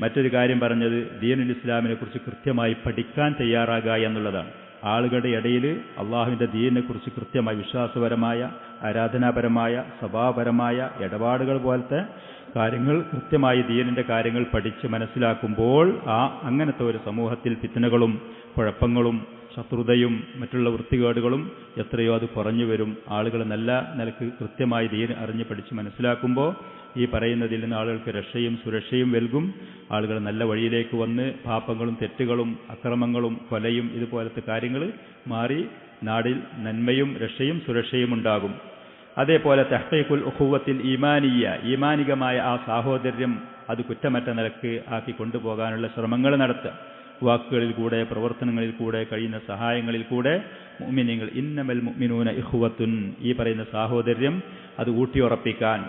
മറ്റൊരു കാര്യം പറഞ്ഞത്, ദീനുൽ ഇസ്ലാമിനെ കുറിച്ച് കൃത്യമായി പഠിക്കാൻ തയ്യാറാകുക എന്നുള്ളതാണ്. ആളുകളുടെ ഇടയിൽ അള്ളാഹുവിൻ്റെ ദീനിനെ കുറിച്ച് കൃത്യമായി വിശ്വാസപരമായ ആരാധനാപരമായ സ്വഭാവപരമായ ഇടപാടുകൾ പോലത്തെ കാര്യങ്ങൾ കൃത്യമായി ദീനിൻ്റെ കാര്യങ്ങൾ പഠിച്ച് മനസ്സിലാക്കുമ്പോൾ അങ്ങനത്തെ ഒരു സമൂഹത്തിൽ ഫിത്നകളും കുഴപ്പങ്ങളും ശത്രുതയും മറ്റുള്ള വൃത്തികേടുകളും എത്രയോ അത് കുറഞ്ഞു വരും. ആളുകൾ നല്ല നിലക്ക് കൃത്യമായി ദീൻ അറിഞ്ഞ് പഠിച്ച് മനസ്സിലാക്കുമ്പോൾ ഈ പറയുന്നതിൽ നിന്ന് ആളുകൾക്ക് രക്ഷയും സുരക്ഷയും നൽകും. ആളുകൾ നല്ല വഴിയിലേക്ക് വന്ന് പാപങ്ങളും തെറ്റുകളും അക്രമങ്ങളും കൊലയും ഇതുപോലത്തെ കാര്യങ്ങൾ മാറി നാടിൽ നന്മയും രക്ഷയും സുരക്ഷയും ഉണ്ടാകും. അതേപോലെ തഹ്ഖീഖുൽ ഉഖുവത്തിൽ ഈമാനിയ്യ, ഈമാനികമായ ആ സാഹോദര്യം അത് കുറ്റമറ്റ നിലക്ക് ആക്കി കൊണ്ടുപോകാനുള്ള ശ്രമങ്ങൾ നടത്തുക. വാക്കുകളിൽ കൂടെ പ്രവർത്തനങ്ങളിൽ കൂടെ കഴിയുന്ന സഹായങ്ങളിൽ കൂടെ മുഅ്മിനീങ്ങൾ ഇന്നമൽ മുഅ്മിനൂന ഇഖ്വത്തുൻ, ഈ പറയുന്ന സാഹോദര്യം അത് ഊട്ടിയുറപ്പിക്കാൻ,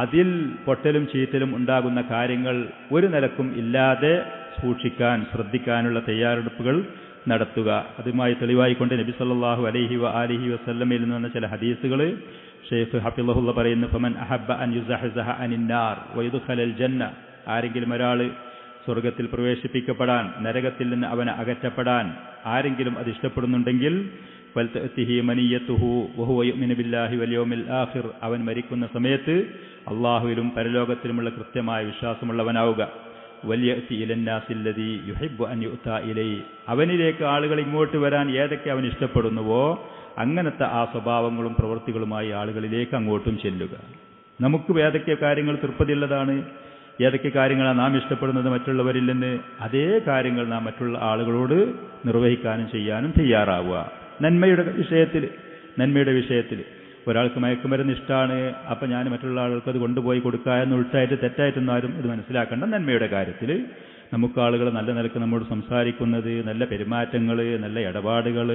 അതിൽ പൊട്ടലും ചീറ്റലും ഉണ്ടാകുന്ന കാര്യങ്ങൾ ഒരു നിലക്കും ഇല്ലാതെ സൂക്ഷിക്കാൻ ശ്രദ്ധിക്കാനുള്ള തയ്യാറെടുപ്പുകൾ നടത്തുക. അതുമായി തെളിവായിക്കൊണ്ട് നബി സല്ലല്ലാഹു അലൈഹി വആലിഹി വസല്ലമയിൽ നിന്ന് വന്ന ചില ഹദീസുകൾ ഷെയ്ഖ് ഹഫിളഹുള്ള പറയുന്നു, ഫമൻ അഹബ്ബ അൻ യുസഹ്സഹ അനിന്നാർ വയദ്ഖുലൽ ജന്ന, ആരെങ്കിലും ഒരാൾ സ്വർഗത്തിൽ പ്രവേശിപ്പിക്കപ്പെടാൻ നരകത്തിൽ നിന്ന് അവനെ അകറ്റപ്പെടാൻ ആരെങ്കിലും അത് ഇഷ്ടപ്പെടുന്നുണ്ടെങ്കിൽ ഫൽതഅതിഹി മനിയതുഹു വഹുവ യുഅ്മിനു ബില്ലാഹി വൽ യൗമിൽ ആഖിർ, അവൻ മരിക്കുന്ന സമയത്ത് അള്ളാഹുവിലും പരലോകത്തിലുമുള്ള കൃത്യമായ വിശ്വാസമുള്ളവനാവുക. വൽയഅതി ഇലന്നാസി അല്ലദീ യുഹിബ്ബു അൻ യുഅതാ ഇലൈഹി, അവനിലേക്ക് ആളുകൾ ഇങ്ങോട്ട് വരാൻ ഏതൊക്കെ അവൻ ഇഷ്ടപ്പെടുന്നുവോ അങ്ങനത്തെ ആ സ്വഭാവങ്ങളും പ്രവൃത്തികളുമായി ആളുകളിലേക്ക് അങ്ങോട്ടും ചെല്ലുക. നമുക്ക് ഏതൊക്കെ കാര്യങ്ങൾ തൃപ്തിയുള്ളതാണ്, ഏതൊക്കെ കാര്യങ്ങളാണ് നാം ഇഷ്ടപ്പെടുന്നത് മറ്റുള്ളവരിൽ നിന്ന്, അതേ കാര്യങ്ങൾ നാം മറ്റുള്ള ആളുകളോട് നിർവഹിക്കാനും ചെയ്യാനും തയ്യാറാവുക. നന്മയുടെ വിഷയത്തിൽ ഒരാൾക്ക് മയക്കുമരുന്ന് ഇഷ്ടമാണ്, അപ്പം ഞാൻ മറ്റുള്ള ആളുകൾക്ക് അത് കൊണ്ടുപോയി കൊടുക്കുക എന്ന് ഉൾട്ടായിട്ട് തെറ്റായിട്ടൊന്നും ആരും ഇത് മനസ്സിലാക്കേണ്ട. നന്മയുടെ കാര്യത്തിൽ നമുക്ക് ആളുകൾ നല്ല നിലക്ക് നമ്മോട് സംസാരിക്കുന്നത്, നല്ല പെരുമാറ്റങ്ങൾ, നല്ല ഇടപാടുകൾ,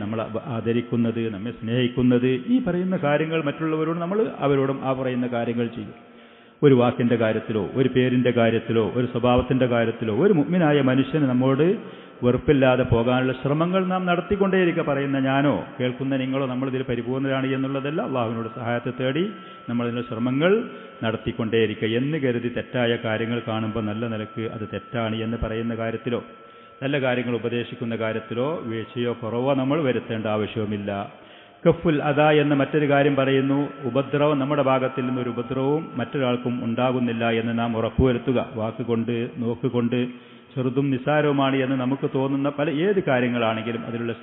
നമ്മൾ ആദരിക്കുന്നത്, നമ്മെ സ്നേഹിക്കുന്നത്, ഈ പറയുന്ന കാര്യങ്ങൾ മറ്റുള്ളവരോട് നമ്മൾ അവരോടും ആ പറയുന്ന കാര്യങ്ങൾ ചെയ്യും. ഒരു വാക്കിൻ്റെ കാര്യത്തിലോ ഒരു പേരിൻ്റെ കാര്യത്തിലോ ഒരു സ്വഭാവത്തിൻ്റെ കാര്യത്തിലോ ഒരു മുഅ്മിനായ മനുഷ്യന് നമ്മോട് വെറുപ്പില്ലാതെ പോകാനുള്ള ശ്രമങ്ങൾ നാം നടത്തിക്കൊണ്ടേയിരിക്കുക. പറയുന്ന ഞാനോ കേൾക്കുന്ന നിങ്ങളോ നമ്മളിതിൽ പരിപൂർണരാണ് എന്നുള്ളതല്ല, അള്ളാഹുവിനോട് സഹായത്തെ തേടി നമ്മളിതിൻ്റെ ശ്രമങ്ങൾ നടത്തിക്കൊണ്ടേയിരിക്കുക. എന്ന് കരുതി തെറ്റായ കാര്യങ്ങൾ കാണുമ്പോൾ നല്ല നിലക്ക് അത് തെറ്റാണ് എന്ന് പറയുന്ന കാര്യത്തിലോ നല്ല കാര്യങ്ങൾ ഉപദേശിക്കുന്ന കാര്യത്തിലോ വീഴ്ചയോ കുറവോ നമ്മൾ വരുത്തേണ്ട ആവശ്യവുമില്ല. കഫുൽ അദാ എന്ന മറ്റൊരു കാര്യം പറയുന്നു, ഉപദ്രവം നമ്മുടെ ഭാഗത്തിൽ നിന്നൊരു ഉപദ്രവവും മറ്റൊരാൾക്കും ഉണ്ടാകുന്നില്ല എന്ന് നാം ഉറപ്പുവരുത്തുക. വാക്കുകൊണ്ട് നോക്കുകൊണ്ട് ചെറുതും നിസ്സാരവുമാണ് എന്ന് നമുക്ക് തോന്നുന്ന ഏത് കാര്യങ്ങളാണെങ്കിലും അതിലുള്ള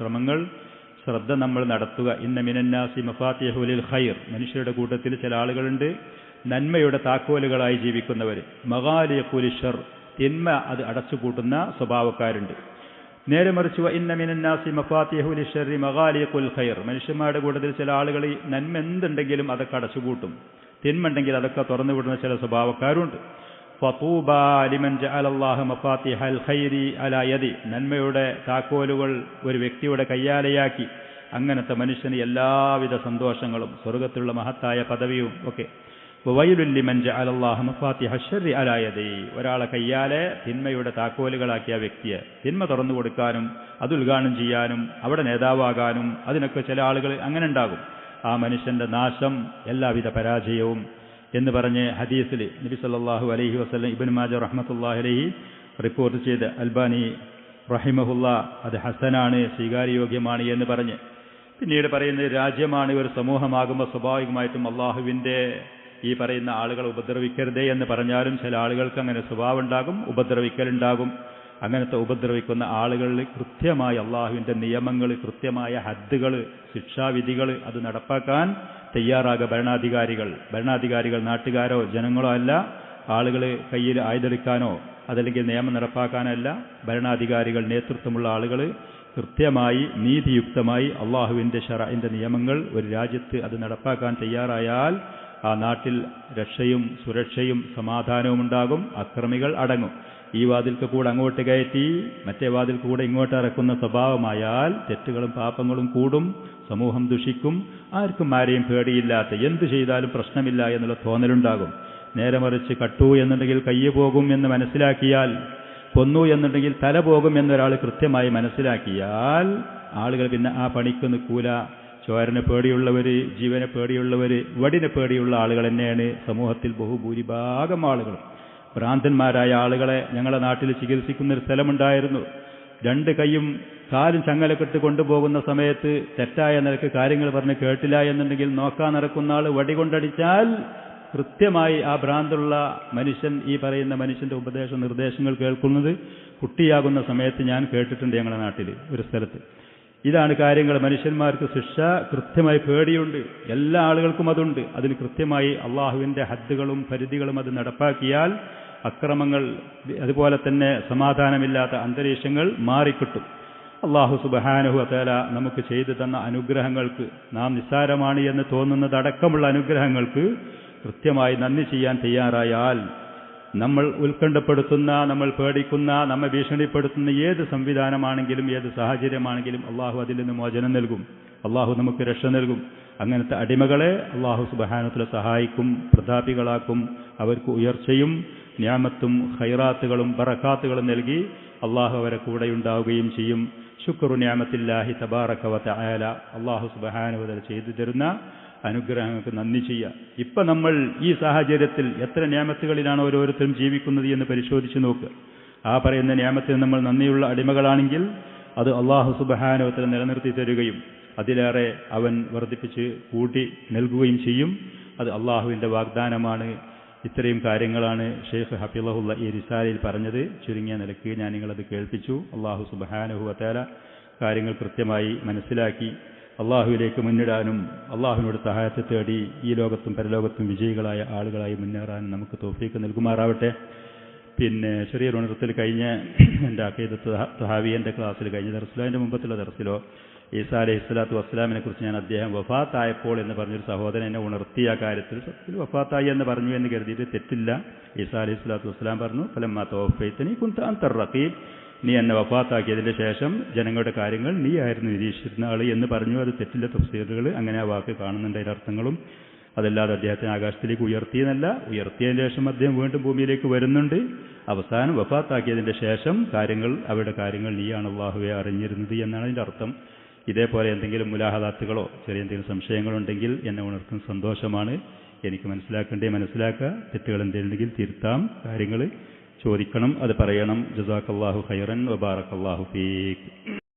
ശ്രദ്ധ നമ്മൾ നടത്തുക. ഇന്ന മിനന്നാസി മഫാത്തിഹു ലിൽ ഖൈർ, മനുഷ്യരുടെ കൂട്ടത്തിൽ ചില ആളുകളുണ്ട് നന്മയുടെ താക്കോലുകളായി ജീവിക്കുന്നവർ. മഗാലിഖു ലിശ്ശർ, തിന്മ അത് അടച്ചുപൂട്ടുന്ന സ്വഭാവക്കാരുണ്ട്. നേരെ മറിച്ച് ഇന്ന മിനന്നാസി മഫാത്തിഹു ലിശ്ശർരി മഗാലിഖുൽ ഖൈർ, മനുഷ്യന്മാരുടെ കൂട്ടത്തിൽ ചില ആളുകൾ ഈ നന്മ എന്തുണ്ടെങ്കിലും അതൊക്കെ അടച്ചുപൂട്ടും, തിന്മയുണ്ടെങ്കിൽ അതൊക്കെ തുറന്നുവിടുന്ന ചില സ്വഭാവക്കാരുണ്ട്. ഫതൂബാ ലിമൻ ജഅലല്ലാഹു മഫാത്തിഹൽ ഖൈരി അലാ യദി, നന്മയുടെ താക്കോലുകൾ ഒരു വ്യക്തിയുടെ കയ്യാലയാക്കി അങ്ങനത്തെ മനുഷ്യന് എല്ലാവിധ സന്തോഷങ്ങളും സ്വർഗത്തിലുള്ള മഹത്തായ പദവിയും ഒക്കെ. വവൈലുൽ ലിമൻ ജഅലല്ലാഹു മഫാത്തിഹൽ ശർരി അലാ യദി, ഒരാളെ കയ്യാലെ തിന്മയുടെ താക്കോലുകളാക്കിയ വ്യക്തിയെ തിന്മ തുറന്നു കൊടുക്കാനും അത് ഉദ്ഘാടനം ചെയ്യാനും അവിടെ നേതാവാകാനും അതിനൊക്കെ ചില ആളുകൾ അങ്ങനെ ഉണ്ടാകും. ആ മനുഷ്യന്റെ നാശം എല്ലാവിധ പരാജയവും എന്ന് പറഞ്ഞ് ഹദീസിൽ നബി സല്ലല്ലാഹു അലൈഹി വസല്ലം ഇബ്നു മാജ റഹ്മത്തുള്ളാഹി അലൈഹി റിപ്പോർട്ട് ചെയ്ത് അൽബാനി റഹിമഹുല്ല അത് ഹസനാണ്, സ്വീകാര്യോഗ്യമാണ് എന്ന് പറഞ്ഞ് പിന്നീട് പറയുന്നത് രാജ്യമാണ്, ഒരു സമൂഹമാകുമ്പോൾ സ്വാഭാവികമായിട്ടും അള്ളാഹുവിൻ്റെ ഈ പറയുന്ന ആളുകളെ ഉപദ്രവിക്കരുതേ എന്ന് പറഞ്ഞാലും ചില ആളുകൾക്ക് അങ്ങനെ സ്വഭാവം ഉണ്ടാകും, ഉപദ്രവിക്കലുണ്ടാകും. അങ്ങനത്തെ ഉപദ്രവിക്കുന്ന ആളുകളിൽ കൃത്യമായി അള്ളാഹുവിൻ്റെ നിയമങ്ങൾ, കൃത്യമായ ഹദ്ദുകൾ, ശിക്ഷാവിധികൾ അത് നടപ്പാക്കാൻ തയ്യാറാകുക ഭരണാധികാരികൾ നാട്ടുകാരോ ജനങ്ങളോ അല്ല, ആളുകൾ കയ്യിൽ ആയുധെടുക്കാനോ അതല്ലെങ്കിൽ നിയമം നടപ്പാക്കാനോ അല്ല, ഭരണാധികാരികൾ, നേതൃത്വമുള്ള ആളുകൾ കൃത്യമായി നീതിയുക്തമായി അള്ളാഹുവിൻ്റെ ശറഇൻ്റെ നിയമങ്ങൾ ഒരു രാജ്യത്ത് അത് നടപ്പാക്കാൻ തയ്യാറായാൽ ആ നാട്ടിൽ രക്ഷയും സുരക്ഷയും സമാധാനവും ഉണ്ടാകും, അക്രമികൾ അടങ്ങും. ഈ വാതിൽക്ക് കൂടെ അങ്ങോട്ട് കയറ്റി മറ്റേ വാതിൽക്ക് കൂടെ ഇങ്ങോട്ട് ഇറക്കുന്ന സ്വഭാവമായാൽ തെറ്റുകളും പാപങ്ങളും കൂടും, സമൂഹം ദുഷിക്കും, ആർക്കും ആരെയും പേടിയില്ലാത്ത എന്തു ചെയ്താലും പ്രശ്നമില്ല എന്നുള്ള തോന്നലുണ്ടാകും. നേരെ മറിച്ച് കട്ടു എന്നുണ്ടെങ്കിൽ കയ്യ് പോകും എന്ന് മനസ്സിലാക്കിയാൽ, കൊന്നു എന്നുണ്ടെങ്കിൽ തല പോകും എന്നൊരാൾ കൃത്യമായി മനസ്സിലാക്കിയാൽ ആളുകൾ പിന്നെ ആ പണിക്ക് നിൽക്കൂല. ചോരനെ പേടിയുള്ളവർ, ജീവനെ പേടിയുള്ളവർ, വടിനെ പേടിയുള്ള ആളുകൾ തന്നെയാണ് സമൂഹത്തിൽ ബഹുഭൂരിഭാഗം ആളുകൾ. ഭ്രാന്തന്മാരായ ആളുകളെ ഞങ്ങളുടെ നാട്ടിൽ ചികിത്സിക്കുന്നൊരു സ്ഥലമുണ്ടായിരുന്നു. 2 കൈയും കാലും ചങ്ങലക്കെട്ട് കൊണ്ടുപോകുന്ന സമയത്ത് തെറ്റായ നിലക്ക് കാര്യങ്ങൾ പറഞ്ഞ് കേട്ടില്ല എന്നുണ്ടെങ്കിൽ നോക്കാൻ നടക്കുന്ന ആൾ വടി കൊണ്ടടിച്ചാൽ കൃത്യമായി ആ ഭ്രാന്തുള്ള മനുഷ്യൻ, ഈ പറയുന്ന മനുഷ്യന്റെ ഉപദേശ നിർദ്ദേശങ്ങൾ കേൾക്കുന്നത് കുട്ടിയാകുന്ന സമയത്ത് ഞാൻ കേട്ടിട്ടുണ്ട് ഞങ്ങളുടെ നാട്ടിൽ ഒരു സ്ഥലത്ത്. ഇതാണ് കാര്യങ്ങൾ. മനുഷ്യന്മാർക്ക് ശിക്ഷ കൃത്യമായി പേടിയുണ്ട്, എല്ലാ ആളുകൾക്കും അതുണ്ട്. അതിന് കൃത്യമായി അള്ളാഹുവിൻ്റെ ഹദ്ദുകളും പരിധികളും അത് നടപ്പാക്കിയാൽ അക്രമങ്ങൾ, അതുപോലെ തന്നെ സമാധാനമില്ലാത്ത അന്തരീക്ഷങ്ങൾ മാറിക്കിട്ടും. അള്ളാഹു സുബ്ഹാനഹു വ തആല നമുക്ക് ചെയ്തു തന്ന അനുഗ്രഹങ്ങൾക്ക്, നാം നിസ്സാരമാണ് എന്ന് തോന്നുന്നതടക്കമുള്ള അനുഗ്രഹങ്ങൾക്ക് കൃത്യമായി നന്ദി ചെയ്യാൻ തയ്യാറായാൽ നമ്മൾ ഉത്കണ്ഠപ്പെടുത്തുന്ന, നമ്മൾ പേടിക്കുന്ന, നമ്മെ ഭീഷണിപ്പെടുത്തുന്ന ഏത് സംവിധാനമാണെങ്കിലും ഏത് സാഹചര്യമാണെങ്കിലും അള്ളാഹു അതിൽ നിന്ന് മോചനം നൽകും, അള്ളാഹു നമുക്ക് രക്ഷ നൽകും. അങ്ങനത്തെ അടിമകളെ അള്ളാഹു സുബ്ഹാനഹു വ തആല സഹായിക്കും, പ്രതാപികളാക്കും. അവർക്ക് ഉയർച്ചയും നിഅമത്തും ഖൈറാത്തുകളും ബറകാത്തുകളും നൽകി അള്ളാഹു അവരെ കൂടെയുണ്ടാവുകയും ചെയ്യും. ശുക്റു നിഅമത്തില്ലാഹി തബാറക വ തആല. അള്ളാഹു സുബ്ഹാനഹു വ തആല ചെയ്തു തരുന്ന അനുഗ്രഹങ്ങൾക്ക് നന്ദി ചെയ്യുക. ഇപ്പം നമ്മൾ ഈ സാഹചര്യത്തിൽ എത്ര നിഅമത്തുകളിലാണ് ഓരോരുത്തരും ജീവിക്കുന്നത് എന്ന് പരിശോധിച്ച് നോക്കുക. ആ പറയുന്ന നിഅമത്തിന് നമ്മൾ നന്ദിയുള്ള അടിമകളാണെങ്കിൽ അത് അള്ളാഹു സുബ്ഹാനഹു വ തആല നിലനിർത്തി തരികയും അതിലേറെ അവൻ വർദ്ധിപ്പിച്ച് കൂട്ടി നൽകുകയും ചെയ്യും. അത് അള്ളാഹുവിൻ്റെ വാഗ്ദാനമാണ്. ഇത്രയും കാര്യങ്ങളാണ് ഷെയ്ഖ് ഹഫിളഹുള്ള ഈ റിസാലയിൽ പറഞ്ഞത്. ചുരുങ്ങിയ നിലയ്ക്ക് ഞാൻ നിങ്ങളത് കേൾപ്പിച്ചു. അള്ളാഹു സുബ്ഹാനഹു വ തആല കാര്യങ്ങൾ കൃത്യമായി മനസ്സിലാക്കി അള്ളാഹുവിലേക്ക് മുന്നിടാനും അള്ളാഹുവിനോട് സഹായത്തെ തേടി ഈ ലോകത്തും പരലോകത്തും വിജയികളായ ആളുകളായി മുന്നേറാൻ നമുക്ക് തൗഫീഖ് നൽകുമാറാവട്ടെ. പിന്നെ ചെറിയൊരു ഉണർത്തിൽ കഴിഞ്ഞ എൻ്റെ അഖീദത്ത് തഹാവിയൻ്റെ ക്ലാസ്സിൽ, കഴിഞ്ഞ ദർസിലോ അതിൻ്റെ മുമ്പത്തുള്ള ദർസിലോ ഈസാ അലൈഹിസ്സലാത്തു വസ്സലാമിനെ കുറിച്ച് ഞാൻ അദ്ദേഹം വഫാത്തായപ്പോൾ എന്ന് പറഞ്ഞൊരു സഹോദരൻ എന്നെ ഉണർത്തിയ കാര്യത്തിൽ സത്യത്തിൽ വഫാത്തായി എന്ന് പറഞ്ഞു എന്ന് കരുതിയിട്ട് തെറ്റില്ല. ഈസാ അലൈഹിസ്സലാത്തു വസ്സലാം പറഞ്ഞു, ഫലമ്മാ തവഫൈതനി കുൻത അൻത റഖീബ്, നീ എന്നെ വഫാത്താക്കിയതിൻ്റെ ശേഷം ജനങ്ങളുടെ കാര്യങ്ങൾ നീ ആയിരുന്നു നിരീക്ഷിച്ചിരുന്ന ആൾ എന്ന് പറഞ്ഞു. അത് തെറ്റില്ല. തഫ്സീറുകൾ അങ്ങനെ ആ വാക്ക് കാണുന്നുണ്ട്, അതിൻ്റെ അർത്ഥങ്ങളും. അതല്ലാതെ അദ്ദേഹത്തിന് ആകാശത്തിലേക്ക് ഉയർത്തിയെന്നല്ല, ഉയർത്തിയതിന് ശേഷം അദ്ദേഹം വീണ്ടും ഭൂമിയിലേക്ക് വരുന്നുണ്ട്. അവസാനം വഫാത്താക്കിയതിൻ്റെ ശേഷം അവരുടെ കാര്യങ്ങൾ നീയാണ് അല്ലാഹുവെ അറിഞ്ഞിരുന്നത് എന്നാണ് അതിൻ്റെ അർത്ഥം. ഇതേപോലെ എന്തെങ്കിലും മുലാഹദാത്തുകളോ ചെറിയ എന്തെങ്കിലും സംശയങ്ങളുണ്ടെങ്കിൽ എന്നെ ഉണർത്തുന്ന സന്തോഷമാണ്. എനിക്ക് മനസ്സിലാക്കുക. തെറ്റുകൾ എന്തെങ്കിലും തിരുത്താം, കാര്യങ്ങൾ ചോദിക്കണം, അത് പറയണം. ജസാക്കല്ലാഹു ഖൈറൻ വബാറക്കല്ലാഹു ഫീക്.